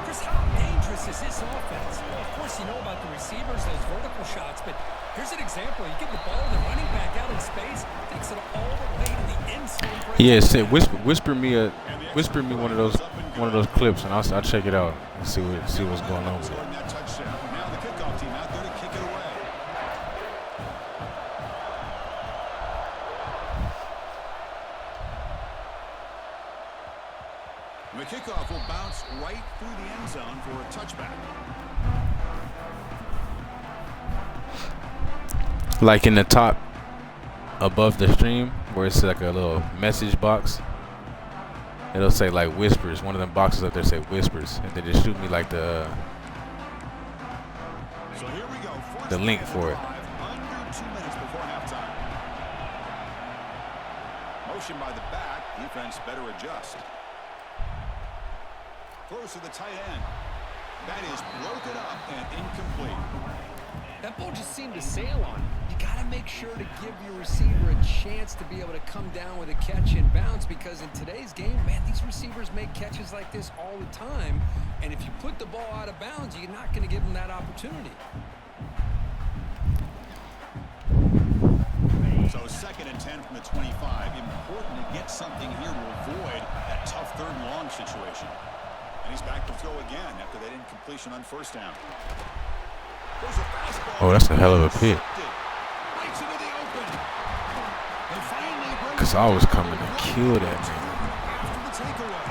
Chris, how dangerous is this offense? Well, of course, you know about the receivers, those vertical shots, but here's an example. You get the ball, the running back out in space, takes it all the way to the end zone. Yeah, whisper me one of those clips, and I'll check it out and see what's going on with it. That touchdown. Now the kickoff team out there to kick it away. The kickoff will bounce right through the end zone for a touchback. Like in the top above the stream where it's like a little message box, it'll say like whispers. One of them boxes up there say whispers, and then just shoot me like the So here we go. the link for it. Under 2 minutes before halftime. Motion by the back. Defense better adjust. Throws to the tight end. That is broken up and incomplete. That ball just seemed to sail on him. You got to make sure to give your receiver a chance to be able to come down with a catch and bounce, because in today's game, man, these receivers make catches like this all the time. And if you put the ball out of bounds, you're not going to give them that opportunity. So 2nd and 10 from the 25. Important to get something here to avoid that tough 3rd and long situation. And he's back to throw again after that incompletion on first down. There's a fastball. Oh, that's a hell of a pick. Right into the open. They finally break Cause I was coming to kill that man. after the takeaway.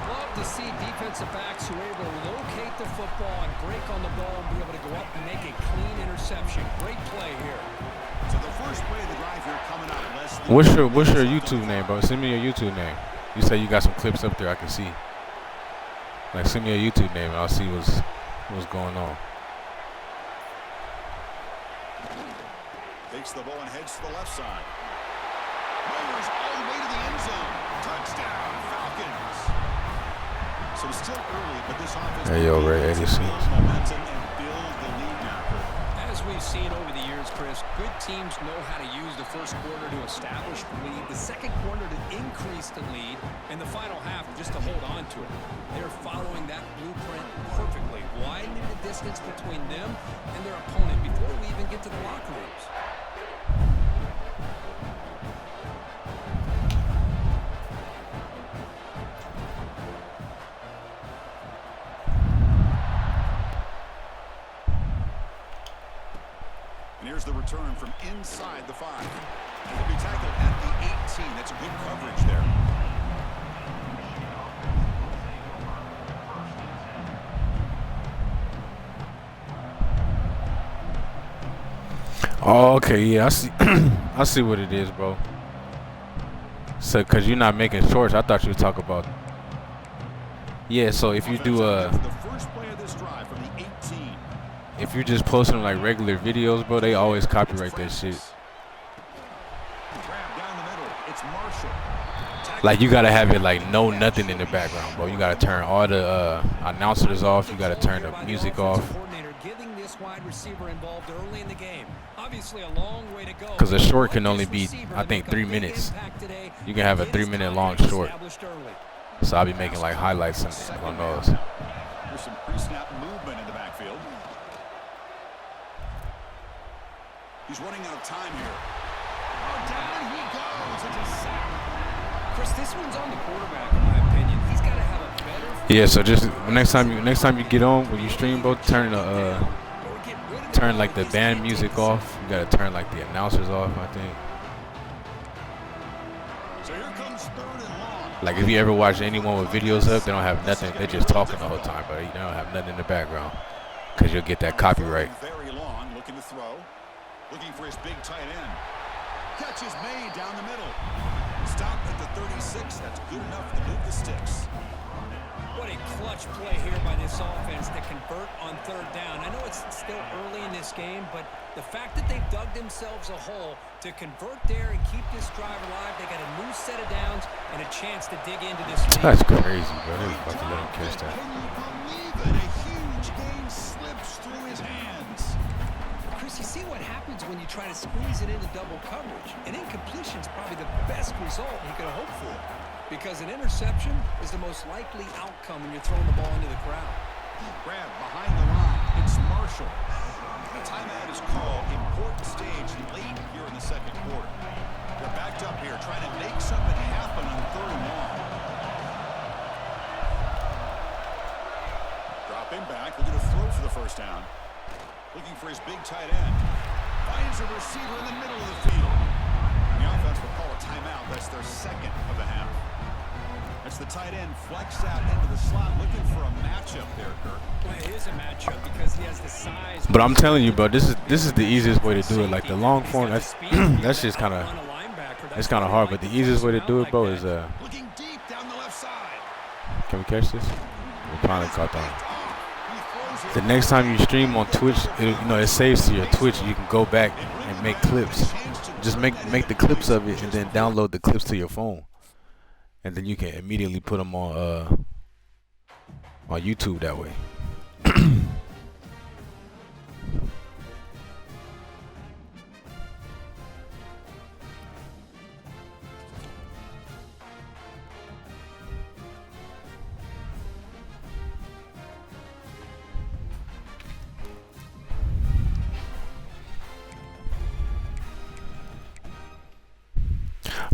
Love to see defensive backs who are able to locate the football and break on the ball and be able to go up and make a clean interception. Great play here. So the first play of the drive here coming up. Less than What's your YouTube name, bro? Send me your YouTube name. You say you got some clips up there I can see. Like, send me a YouTube name and I'll see what's going on. Takes the ball and heads to the left side. Fires all the way to the end zone. Touchdown, Falcons. So still early, but this offense Hey, yo, Ray, build 86. momentum and build the lead now. As we've seen over the years, Chris, good teams know how to use the first quarter to establish the lead, the second quarter to increase the lead, and the final half just to hold on to it. They're following that blueprint perfectly, widening the distance between them and their opponent before we even get to the locker rooms. And here's the return from inside the 5. He'll be tackled at the 18. That's good coverage there. Oh, okay, yeah, I see. I see what it is, bro. So, cause you're not making shorts, I thought you would talk about. Yeah, so if you do The first play of this drive from the 18. if you're just posting like regular videos, bro, they always copyright that shit. Grab down the middle. It's Marshall. Like, you gotta have it like nothing in the background, bro. You gotta turn all the announcers off. You gotta turn the music off. Getting this wide receiver involved early in the game. Obviously a long way to go. Cause a short can only be, I think, 3 minutes. You can have a 3-minute long short. So I'll be making like highlights on those. There's some pre-snap movement in the backfield. He's running out of time here. Oh, down he goes. It's a sack. Chris, this one's on the quarterback, in my opinion. He's got to have a better. Yeah, so just next time you get on when you stream, bro, turn like the band music off. You gotta turn like the announcers off, I think. So here comes 3rd and long. Like, if you ever watch anyone with videos up, they don't have nothing. They're just talking the whole time, but they don't have nothing in the background, cause you'll get that copyright. Very long, looking to throw. Looking for his big tight end. Catch is made down the middle. Stop at the 36. That's good enough to move the sticks. What a clutch play here by this offense to convert on 3rd down. I know it's still early in this game, but the fact that they've dug themselves a hole to convert there and keep this drive alive, they got a new set of downs and a chance to dig into this lead. That's crazy, bro. They fucking let him catch that. Can you believe it? A huge gain slips through his hands. Chris, you see what happens when you try to squeeze it into double coverage. An incompletion is probably the best result you could hope for, because an interception is the most likely outcome when you're throwing the ball into the crowd. Grab behind the line. It's Marshall. A timeout is called. Important stage late here in the second quarter. They're backed up here trying to make something happen on 3rd and long. Dropping back, looking to throw for the first down. Looking for his big tight end. Finds a receiver in the middle of the field. The offense will call a timeout. That's their second of the half. That's the tight end flexed out into the slot, looking for a matchup there, Kirk. Well, it is a matchup because he has the size. But I'm telling you, bro, this is the easiest way to do it. Like, the long form, that's just kind of, it's kind of hard. But the easiest way to do it, bro, is Looking deep down the left side. can we catch this? We finally caught that. The next time you stream on Twitch, it saves to your Twitch. You can go back and make clips. Just make the clips of it and then download the clips to your phone, and then you can immediately put them on YouTube that way.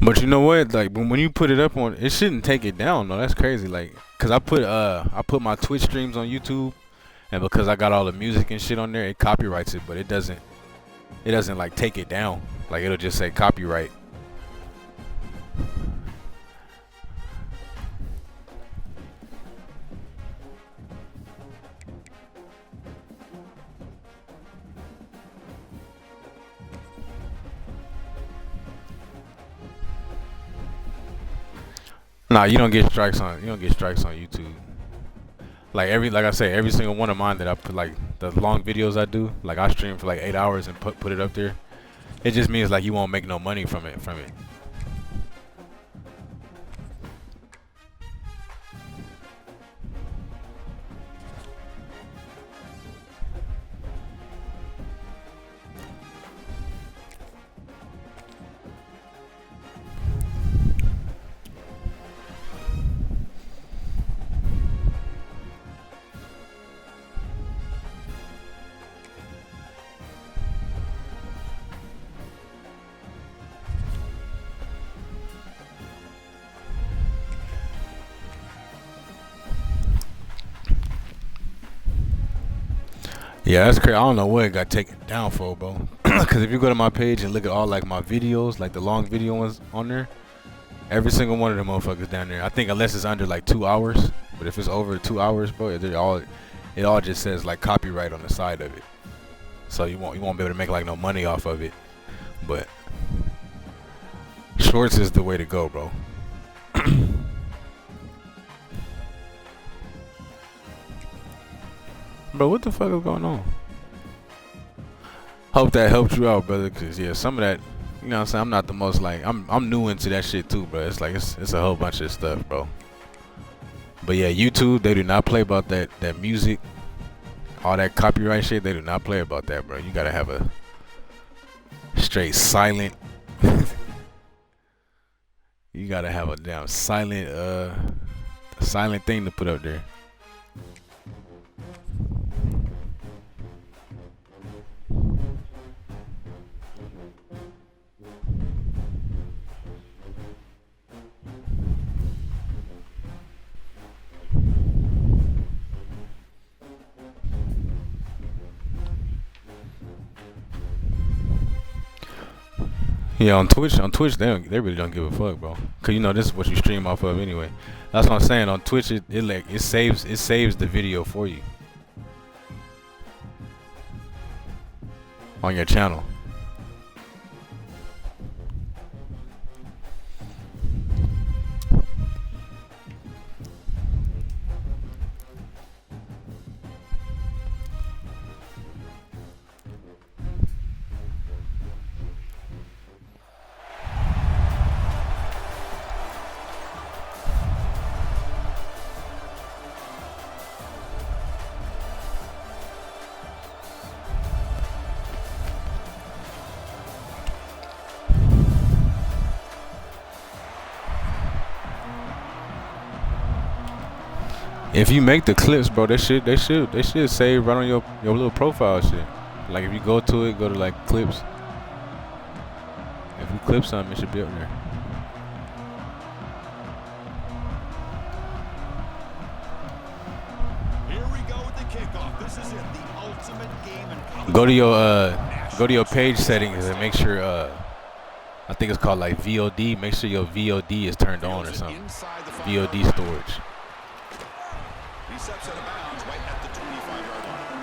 But you know what? Like, when you put it up on, it shouldn't take it down though. That's crazy. Like, cause I put my Twitch streams on YouTube, And because I got all the music and shit on there, it copyrights it, but it doesn't like take it down. Like it'll just say copyright. Nah, you don't get strikes on YouTube. Like I say, every single one of mine that I put, like the long videos I do, like I stream for like 8 hours and put it up there. It just means like you won't make no money from it. Yeah, that's crazy. I don't know what it got taken down for, bro. Because if you go to my page and look at all like my videos, like the long video ones on there, every single one of them motherfuckers down there. I think unless it's under like 2 hours, but if it's over 2 hours, bro, it all just says like copyright on the side of it. So you won't be able to make like no money off of it. But shorts is the way to go, bro. Bro, what the fuck is going on? Hope that helped you out, brother. Cause yeah, some of that, you know what I'm saying, I'm not the most like, I'm new into that shit too, bro. It's like it's a whole bunch of stuff, bro. But yeah, YouTube, they do not play about that music, all that copyright shit. They do not play about that, bro. You gotta have a straight silent. You gotta have a damn silent thing to put up there. Yeah, on Twitch, they really don't give a fuck, bro. Cause you know this is what you stream off of anyway. That's what I'm saying. On Twitch, it saves the video for you on your channel. If you make the clips, bro, they should save right on your little profile shit. Like if you go to it, go to like clips. If you clip something, it should be up there. Here we go with the kickoff. This is it, the ultimate game in college. Go to your page settings and make sure I think it's called like VOD. Make sure your VOD is turned on or something. VOD storage. He steps out of bounds right at the 25-yard line.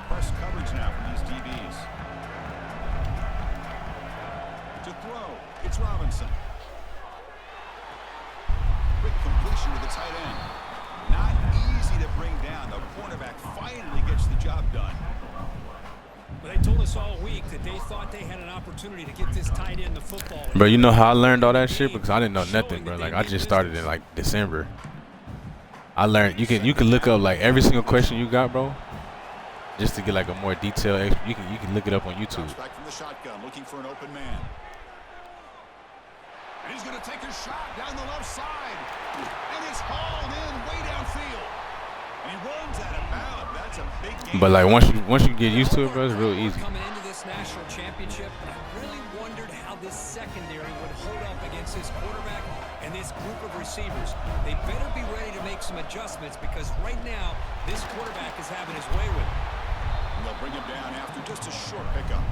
Press coverage now from these DBs. To throw, it's Robinson. Quick completion to the tight end. Not easy to bring down. The quarterback finally gets the job done. But they told us all week that they thought they had an opportunity to get this tight end the football. Bro, you know how I learned all that shit? Because I didn't know nothing, bro. Like I just started in like December. I learned you can look up like every single question you got, bro, just to get like a more detailed. You can look it up on YouTube. Back from the shotgun, looking for an open man. And he's going to take a shot down the left side. And it's hauled in way downfield. And he runs out of bounds. That's a But like once you get used to it, bro, it's real easy. Coming into this national championship, I really wondered how this secondary would hold up against this quarterback and this group of receivers. They better be ready to make some adjustments because right now, this quarterback is having his way with it. And they'll bring him down after just a short pickup.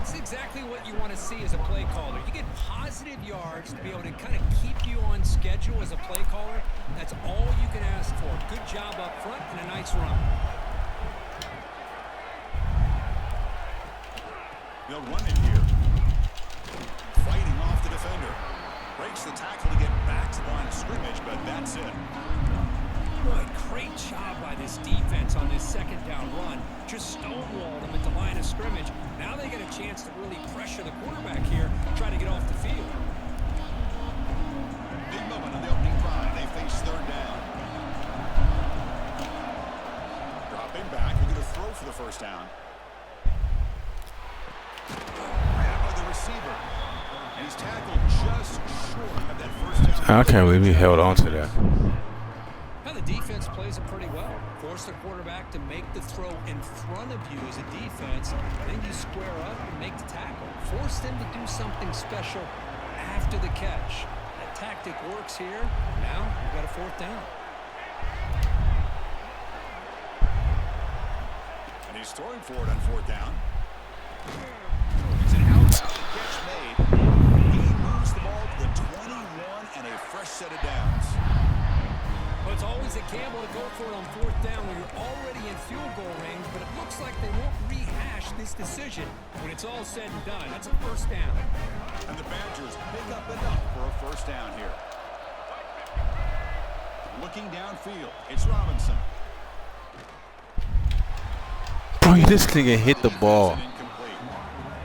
It's exactly what you want to see as a play caller. You get positive yards to be able to kind of keep you on schedule as a play caller. That's all you can ask for. Good job up front and a nice run. They'll run it here. Fighting off the defender. Breaks the tackle to get back to the line of scrimmage, but that's it. Boy, great job by this defense on this second down run. Just stonewalled them at the line of scrimmage. Now they get a chance to really pressure the quarterback here, try to get off the field. Big moment on the opening drive. They face third down. Dropping back. They're going to throw for the first down. Grab by the receiver. And he's tackled just short of that first down. I can't believe he held on to that. Now the defense plays it pretty well. Force the quarterback to make the throw in front of you as a defense. Then you square up and make the tackle. Force them to do something special after the catch. That tactic works here. Now you've got a fourth down. And he's throwing for it on fourth down. It's an outside catch made. He moves the ball to the 21 and a fresh set of downs. Well, it's always a gamble to go for it on fourth down when you're already in field goal range, but it looks like they won't rehash this decision when it's all said and done. That's a first down. And the Badgers pick up enough for a first down here. Looking downfield, it's Robinson. Bro, this nigga hit the ball.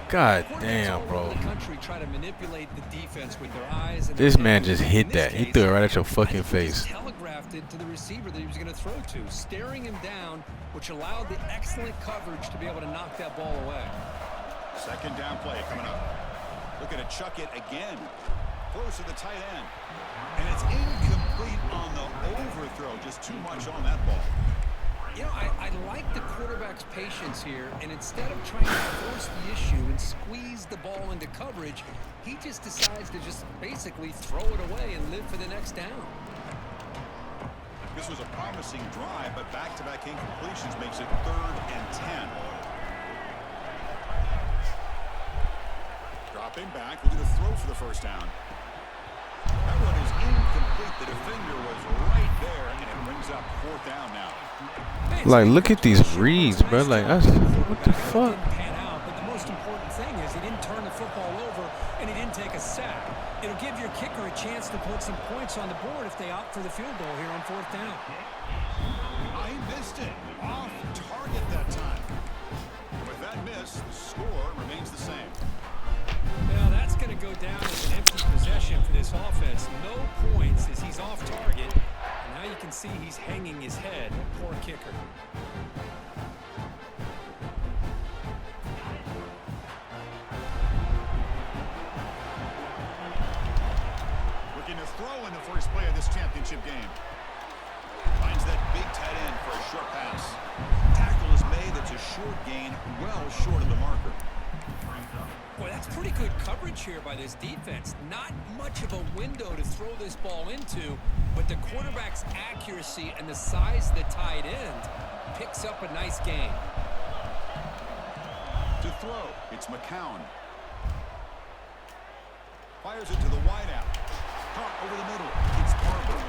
God damn, bro. Try to manipulate the defense with their eyes. This man just hit that. He threw it right at your fucking face. Telegraphed it to the receiver that he was going to throw to, staring him down, which allowed the excellent coverage to be able to knock that ball away. Second down play coming up. Looking to chuck it again. Close to the tight end. And it's incomplete on the overthrow. Just too much on that ball. You know, I like the quarterback's patience here, and instead of trying to force the issue and squeeze the ball into coverage, he just decides to just basically throw it away and live for the next down. This was a promising drive, but back-to-back incompletions makes it 3rd and 10. Dropping back, looking to throw for the first down. That one is incomplete. The defender was right there, and it brings up 4th down now. Like, look at these reads, bro. Like, what the fuck? Pan out, but the most important thing is he didn't turn the football over and he didn't take a sack. It'll give your kicker a chance to put some points on the board if they opt for the field goal here on 4th down. I missed it. Off target that time. With that miss, the score remains the same. Now that's going to go down as an empty possession for this offense. No points as he's off target. Now you can see he's hanging his head. Poor kicker. Looking to throw in the first play of this championship game. Finds that big tight end for a short pass. Tackle is made. That's a short gain, well short of the marker. Boy, that's pretty good coverage here by this defense. Not much of a window to throw this ball into, but the quarterback's accuracy and the size of the tight end picks up a nice gain. To throw, it's McCown. Fires it to the wideout. Caught over the middle. It's Barber.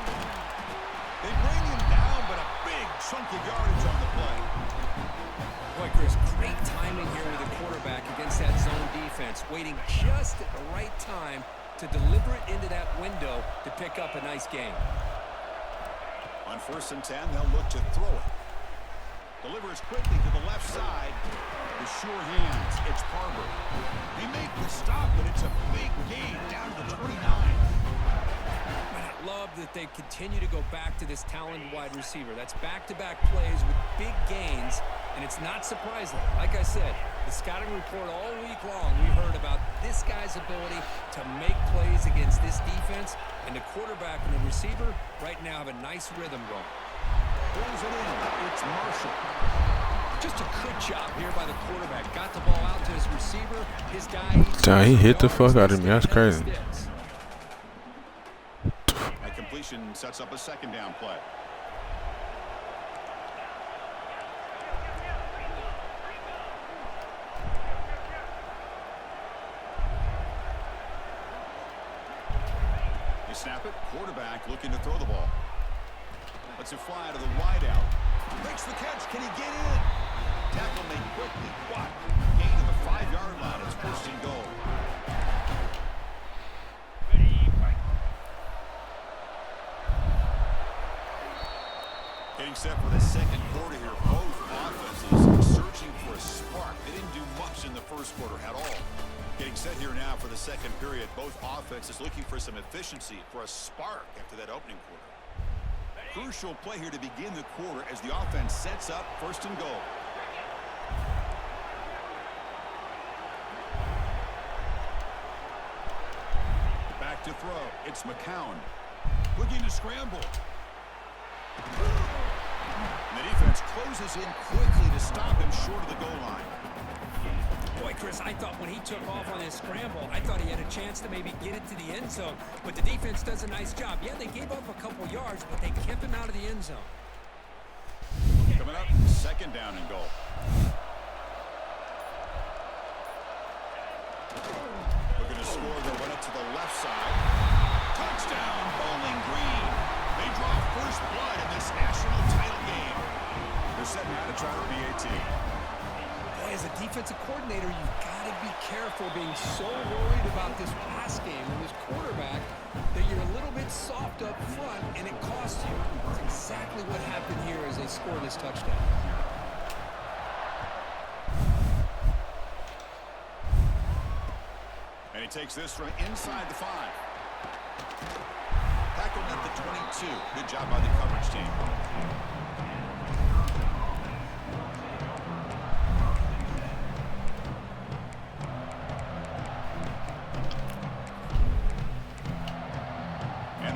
They bring him down, but a big chunk of yardage on the play. Boy, Chris, great timing here with the quarterback against that zone defense, waiting just at the right time to deliver it into that window to pick up a nice gain. On 1st and 10, they'll look to throw it. Delivers quickly to the left side. The sure hands, it's Barber. They make the stop, but it's a big gain down to the 29. I love that they continue to go back to this talented wide receiver. That's back-to-back plays with big gains, and it's not surprising. Like I said, the scouting report all week long, we heard about this guy's ability to make plays against this defense, and the quarterback and the receiver right now have a nice rhythm going. Pulls it in. It's Marshall. Just a good job here by the quarterback. Got the ball out to his receiver. His guy. Damn, he hit the fuck out of me. That's crazy. That completion sets up a second down play. You snap it. Quarterback looking to throw the ball. Lets it fly to the wideout. Makes the catch. Can he get in? Tackle made quickly. What? Gain to the 5-yard line. It's first and goal. Getting set for the second quarter here. Both offenses searching for a spark. They didn't do much in the first quarter at all. Getting set here now for the second period. Both offenses looking for some efficiency, for a spark after that opening quarter. Crucial play here to begin the quarter as the offense sets up first and goal. Back to throw. It's McCown. Looking to scramble. And the defense closes in quickly to stop him short of the goal line. Boy, Chris, I thought when he took off on his scramble, I thought he had a chance to maybe get it to the end zone. But the defense does a nice job. Yeah, they gave up a couple yards, but they kept him out of the end zone. Coming up, second down and goal. Looking to score, they'll run it to the left side. Touchdown, Bowling Green. They draw first blood in this national title game. They're setting out to try to PAT. As a defensive coordinator, you've got to be careful being so worried about this pass game and this quarterback that you're a little bit soft up front and it costs you. That's exactly what happened here as they score this touchdown. And he takes this from inside the 5. Tackled at the 22. Good job by the coverage team.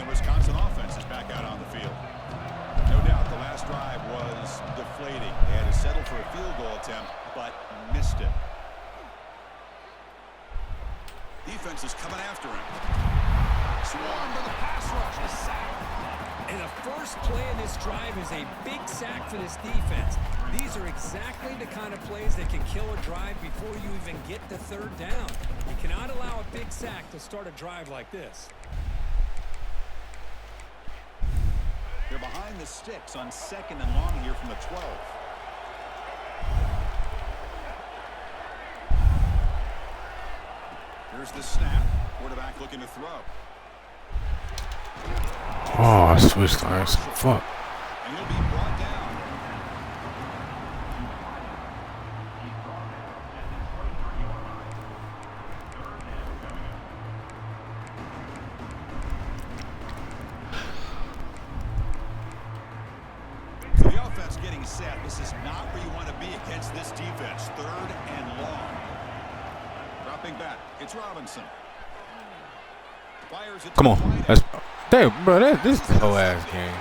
Wisconsin offense is back out on the field. No doubt the last drive was deflating. They had to settle for a field goal attempt, but missed it. Defense is coming after him. Swarm to the pass rush. A sack. And the first play in this drive is a big sack for this defense. These are exactly the kind of plays that can kill a drive before you even get to third down. You cannot allow a big sack to start a drive like this. They're behind the sticks on second and long here from the 12. Here's the snap. Quarterback looking to throw. Oh, I switched lines. Fuck. And he'll be brought down. Getting set. This is not where you want to be against this defense. Third and long. Dropping back. It's Robinson. Fires it. Come on. That's damn, bro. This is the whole ass game.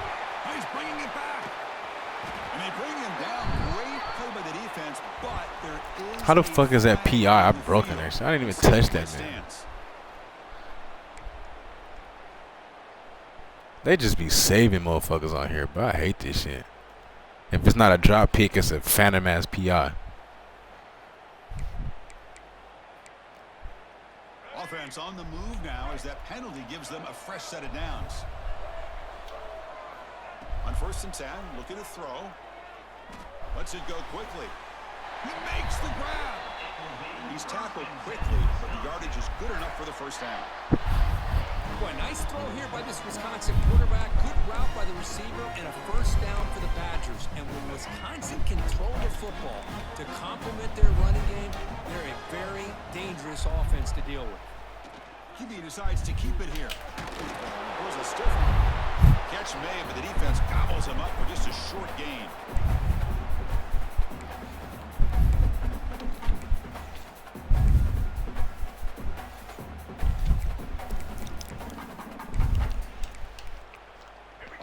He's bringing it back. And they bring him down. Great play by the defense, but there is. How the fuck is that PI? I broke that shit. I didn't even touch that man. They just be saving motherfuckers on here, but I hate this shit. If it's not a drop pick, it's a phantom ass PI. Offense on the move now as that penalty gives them a fresh set of downs. On first and 10, looking to throw. Lets it go quickly. He makes the grab. He's tackled quickly, but the yardage is good enough for the first down. Boy, nice throw here by this Wisconsin quarterback. Good route by the receiver and a first down for the Badgers. And when Wisconsin can throw the football to complement their running game, they're a very dangerous offense to deal with. QB decides to keep it here. There's a stiff one. Catch made, but the defense gobbles him up for just a short gain.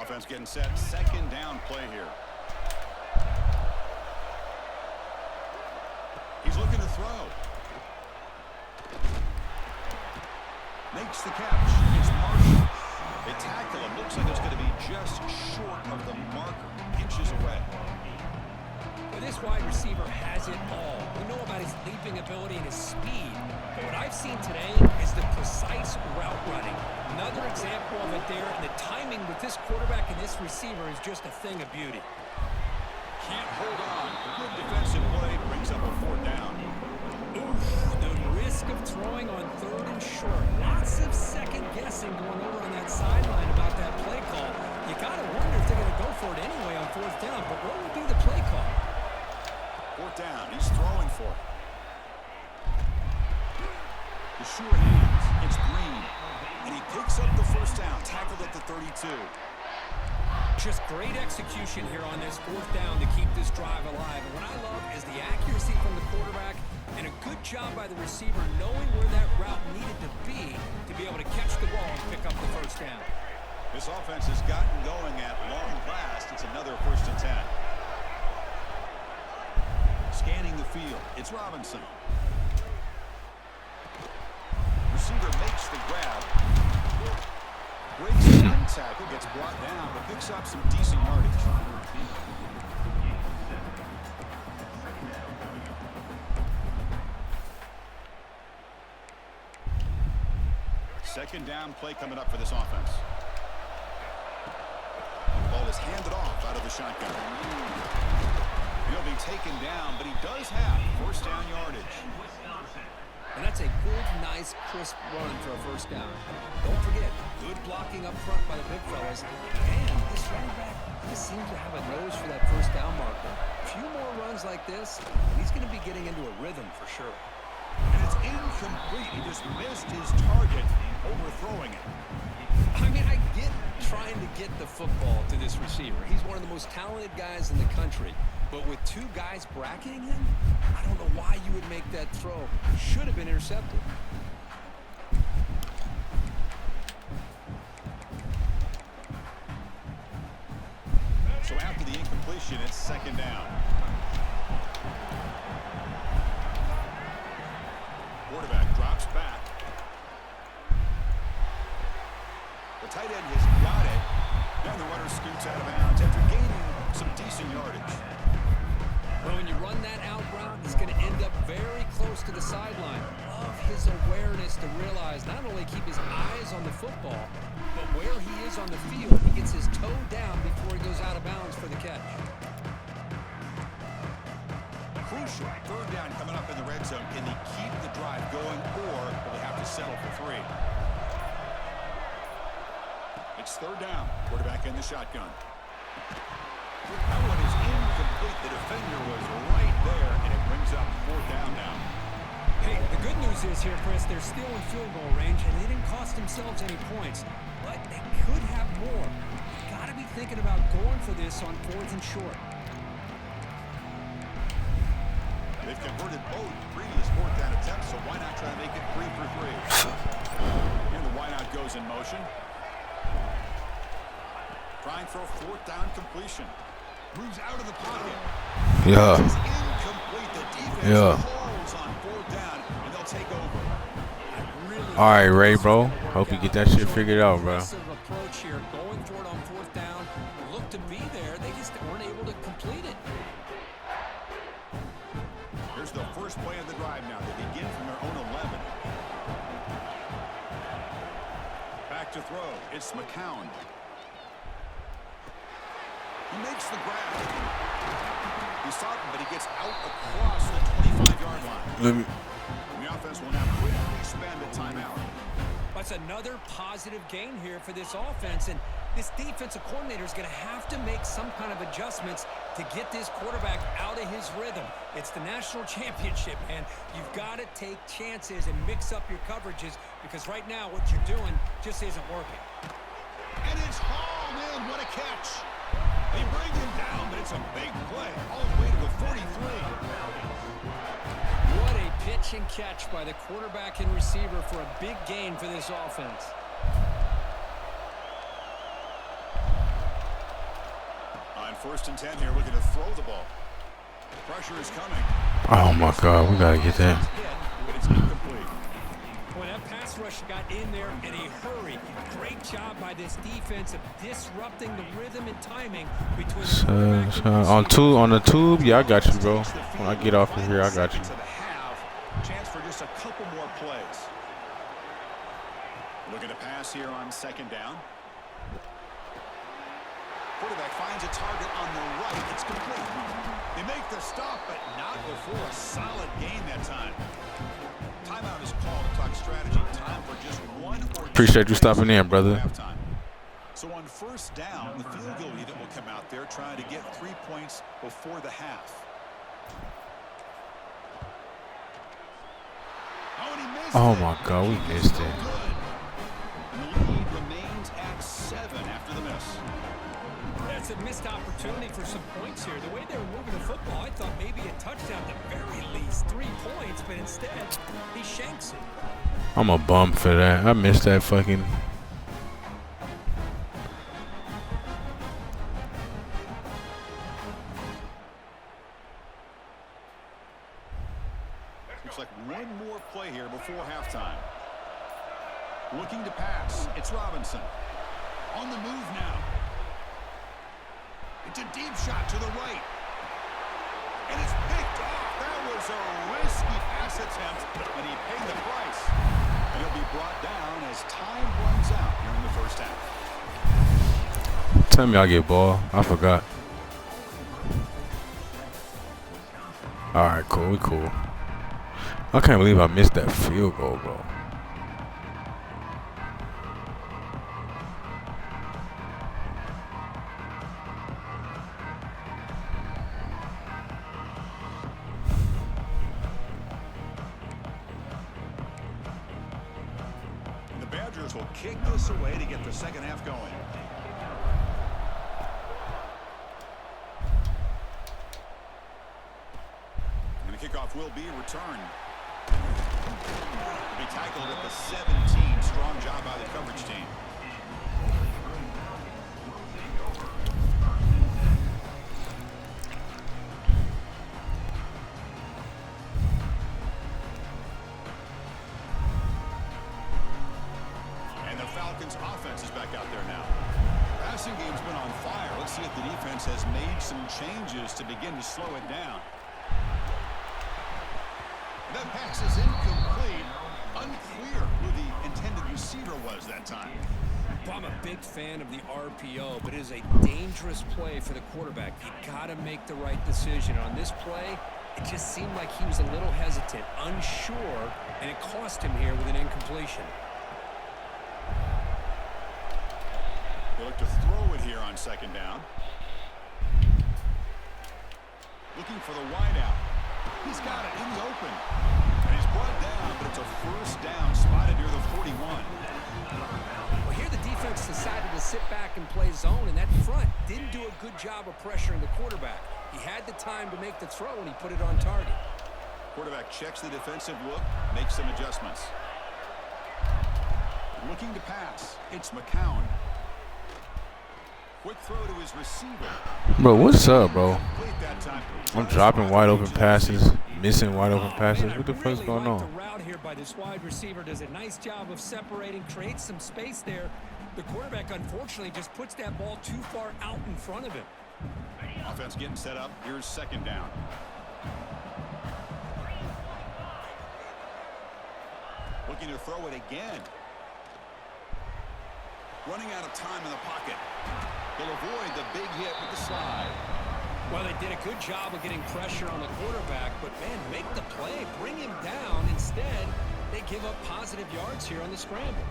Offense getting set. Second down play here. He's looking to throw. Makes the catch. It's Marshall. They tackle him. Looks like it's going to be just short of the marker. Inches away. Well, this wide receiver has it all. We know about his leaping ability and his speed. But what I've seen today is the precise route running. Another example of it there. And the timing with this quarterback and this receiver is just a thing of beauty. Can't hold on. Good defensive play. Brings up a 4th down. Oof, the risk of throwing on 3rd and short. Lots of second guessing going over on that sideline about that play call. You got to wonder if they're going to go for it anyway on 4th down. But what would be the play call? 4th down. He's throwing for it. The sure hands. It's Green. And he picks up the 1st down. Tackled at the 32. Just great execution here on this 4th down to keep this drive alive. And what I love is the accuracy from the quarterback and a good job by the receiver knowing where that route needed to be able to catch the ball and pick up the 1st down. This offense has gotten going at long last. It's another 1st and 10. Scanning the field. It's Robinson. Receiver makes the grab. Breaks one tackle, gets brought down, but picks up some decent yardage. Second down play coming up for this offense. The ball is handed off out of the shotgun. He'll be taken down, but he does have 1st down yardage. And that's a good, nice, crisp run for a 1st down. Don't forget, good blocking up front by the big fellas. And this running back just seems to have a nose for that 1st down marker. A few more runs like this, and he's going to be getting into a rhythm for sure. And it's incomplete. He just missed his target, overthrowing it. I mean, I get trying to get the football to this receiver. He's one of the most talented guys in the country. But with 2 guys bracketing him, I don't know why you would make that throw. Should have been intercepted. So after the incompletion, it's 2nd down. Quarterback drops back. The tight end has got it. Then the runner scoots out of bounds after gaining some decent yardage. Well, when you run that out route, he's going to end up very close to the sideline. Love his awareness to realize not only keep his eyes on the football, but where he is on the field, he gets his toe down before he goes out of bounds for the catch. Crucial 3rd down coming up in the red zone. Can they keep the drive going, or will they have to settle for 3? It's 3rd down. Quarterback in the shotgun. That one is incomplete. The defender was right there, and it brings up 4th down now. Hey, the good news is here, Chris, they're still in field goal range, and they didn't cost themselves any points. But they could have more. You got to be thinking about going for this on 4th and short. They've converted both previous 4th down attempts, so why not try to make it 3 for 3? And the wideout goes in motion. Trying for a 4th down completion. Moves out of the pocket. Yeah. This is incomplete. The defense holds on 4th down, and they'll take over. All right, Ray, bro. Hope you get that shit figured out, bro. Approach here, going for it on 4th down. Looked to be there. They just weren't able to complete it. Here's the first play of the drive now. They begin from their own 11. Back to throw. It's McCown. He makes the grab. He's stopped him, but he gets out across the 25-yard line. And the offense will now quickly spend a timeout. That's another positive gain here for this offense, and this defensive coordinator is going to have to make some kind of adjustments to get this quarterback out of his rhythm. It's the national championship, man. You've got to take chances and mix up your coverages, because right now what you're doing just isn't working. And it's hauled in. What a catch. They bring him down, but it's a big play. All the way to the 43. What a pitch and catch by the quarterback and receiver for a big gain for this offense. On 1st and 10 here, looking to throw the ball. Pressure is coming. Oh my God, we gotta get that. But it's incomplete. Boy, that pass rush got in there in a hurry. Great job by this defense of disrupting the rhythm and timing between the quarterback and on the tube. Yeah, I got you, bro. When I get off of here, I got you. Chance for just a couple more plays. Looking to pass here on 2nd down. Quarterback finds a target on the right. It's complete. They make the stop, but not before a solid gain that time. Timeout is called to talk strategy. Time for just one or two. Appreciate you stopping in, brother. So on 1st down, the field goal unit will come out there trying to get 3 points before the half. Oh my God, we missed it. And the lead remains at 7 after the miss. That's a missed opportunity for some points here. The way they were moving the football, I thought maybe a touchdown at the very least, 3 points, but instead, he shanks it. I'm a bum for that. I missed that fucking. Looks like one more play here before halftime. Looking to pass. It's Robinson. On the move now. It's a deep shot to the right. And it's picked off. That was a risky pass attempt, and he paid the price. And he'll be brought down as time runs out here in the 1st half. Tell me I get ball. I forgot. All right, cool. We cool. I can't believe I missed that field goal, bro. Will kick this away to get the 2nd half going. And the kickoff will be returned. Will be tackled at the 17. Strong job by the coverage team. Offense is back out there now. Passing game's been on fire. Let's see if the defense has made some changes to begin to slow it down. That pass is incomplete. Unclear who the intended receiver was that time. Well, I'm a big fan of the RPO, but it is a dangerous play for the quarterback. You got to make the right decision. On this play, it just seemed like he was a little hesitant, unsure, and it cost him here with an incompletion. They look to throw it here on 2nd down. Looking for the wideout. He's got it in the open. And he's brought down, but it's a 1st down spotted near the 41. Well, here the defense decided to sit back and play zone, and that front didn't do a good job of pressuring the quarterback. He had the time to make the throw, and he put it on target. Quarterback checks the defensive look, makes some adjustments. Looking to pass. It's McCown. Quick throw to his receiver. Bro, what's up, bro? I'm dropping wide open passes, missing wide open passes. What the fuck's going on? The route here by this wide receiver does a nice job of separating, creates some space there. The quarterback, unfortunately, just puts that ball too far out in front of him. Offense getting set up. Here's 2nd down. Looking to throw it again. Running out of time in the pocket. He'll avoid the big hit with the slide. Well, they did a good job of getting pressure on the quarterback, but, man, make the play. Bring him down. Instead, they give up positive yards here on the scramble.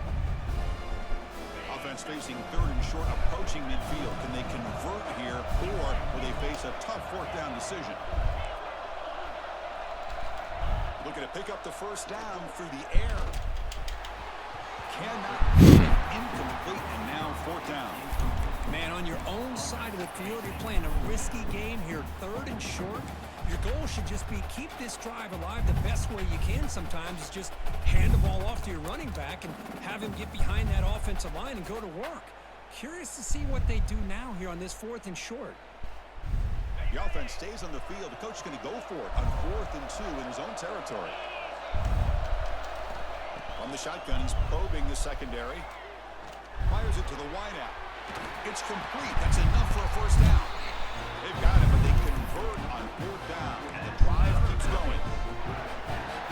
Offense facing 3rd and short, approaching midfield. Can they convert here, or will they face a tough 4th down decision? Looking to pick up the 1st down through the air. Cannot get it. Incomplete, and now 4th down. Man, on your own side of the field, you're playing a risky game here. 3rd and short. Your goal should just be keep this drive alive the best way you can sometimes is just hand the ball off to your running back and have him get behind that offensive line and go to work. Curious to see what they do now here on this 4th and short. The offense stays on the field. The coach is going to go for it on 4th and 2 in his own territory. From the shotgun, he's probing the secondary. Fires it to the wideout. It's complete. That's enough for a first down. They've got it, but they convert on 4th down. And the drive keeps going.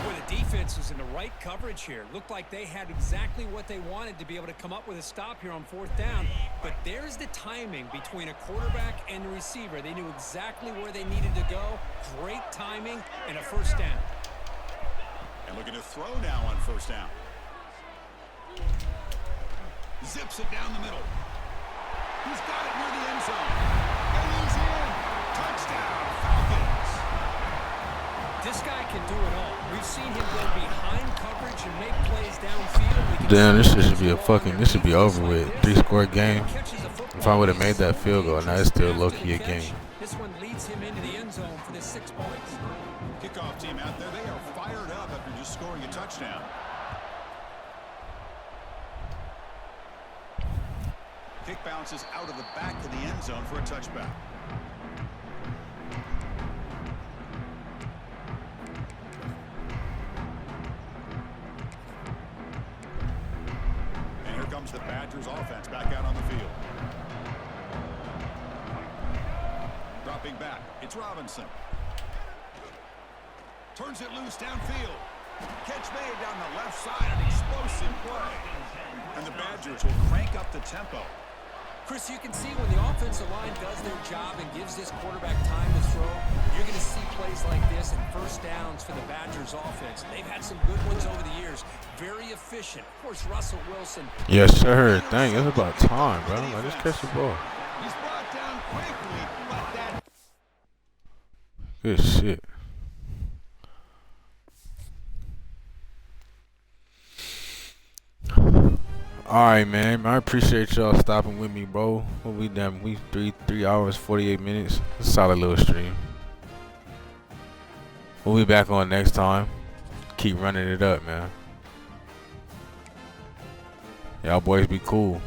Boy, the defense was in the right coverage here. Looked like they had exactly what they wanted to be able to come up with a stop here on 4th down. But there's the timing between a quarterback and the receiver. They knew exactly where they needed to go. Great timing and a first down. And looking to throw now on 1st down. Zips it down the middle. He's got it near the end zone. And he's in. Touchdown, Falcons. This guy can do it all. We've seen him go behind coverage and make plays downfield. Damn, this shit should be this should be over with. 3-score game. If I would have made that field goal, now it's still low-key a game. This one leads him into the end zone for the 6 points. Kickoff team out there. They are fired up after just scoring a touchdown. Kick bounces out of the back of the end zone for a touchback. And here comes the Badgers offense back out on the field. Dropping back, it's Robinson. Turns it loose downfield. Catch made down the left side, an explosive play. And the Badgers will crank up the tempo. Chris, you can see when the offensive line does their job and gives this quarterback time to throw, you're going to see plays like this and first downs for the Badgers offense. They've had some good ones over the years. Very efficient. Of course, Russell Wilson. Yes, sir. Dang, it's about time, bro. Like, just catch the ball. He's brought down quickly, but that... Good shit. Alright, man. I appreciate y'all stopping with me, bro. What we done? We 3 hours, 48 minutes. It's a solid little stream. We'll be back on next time. Keep running it up, man. Y'all boys be cool.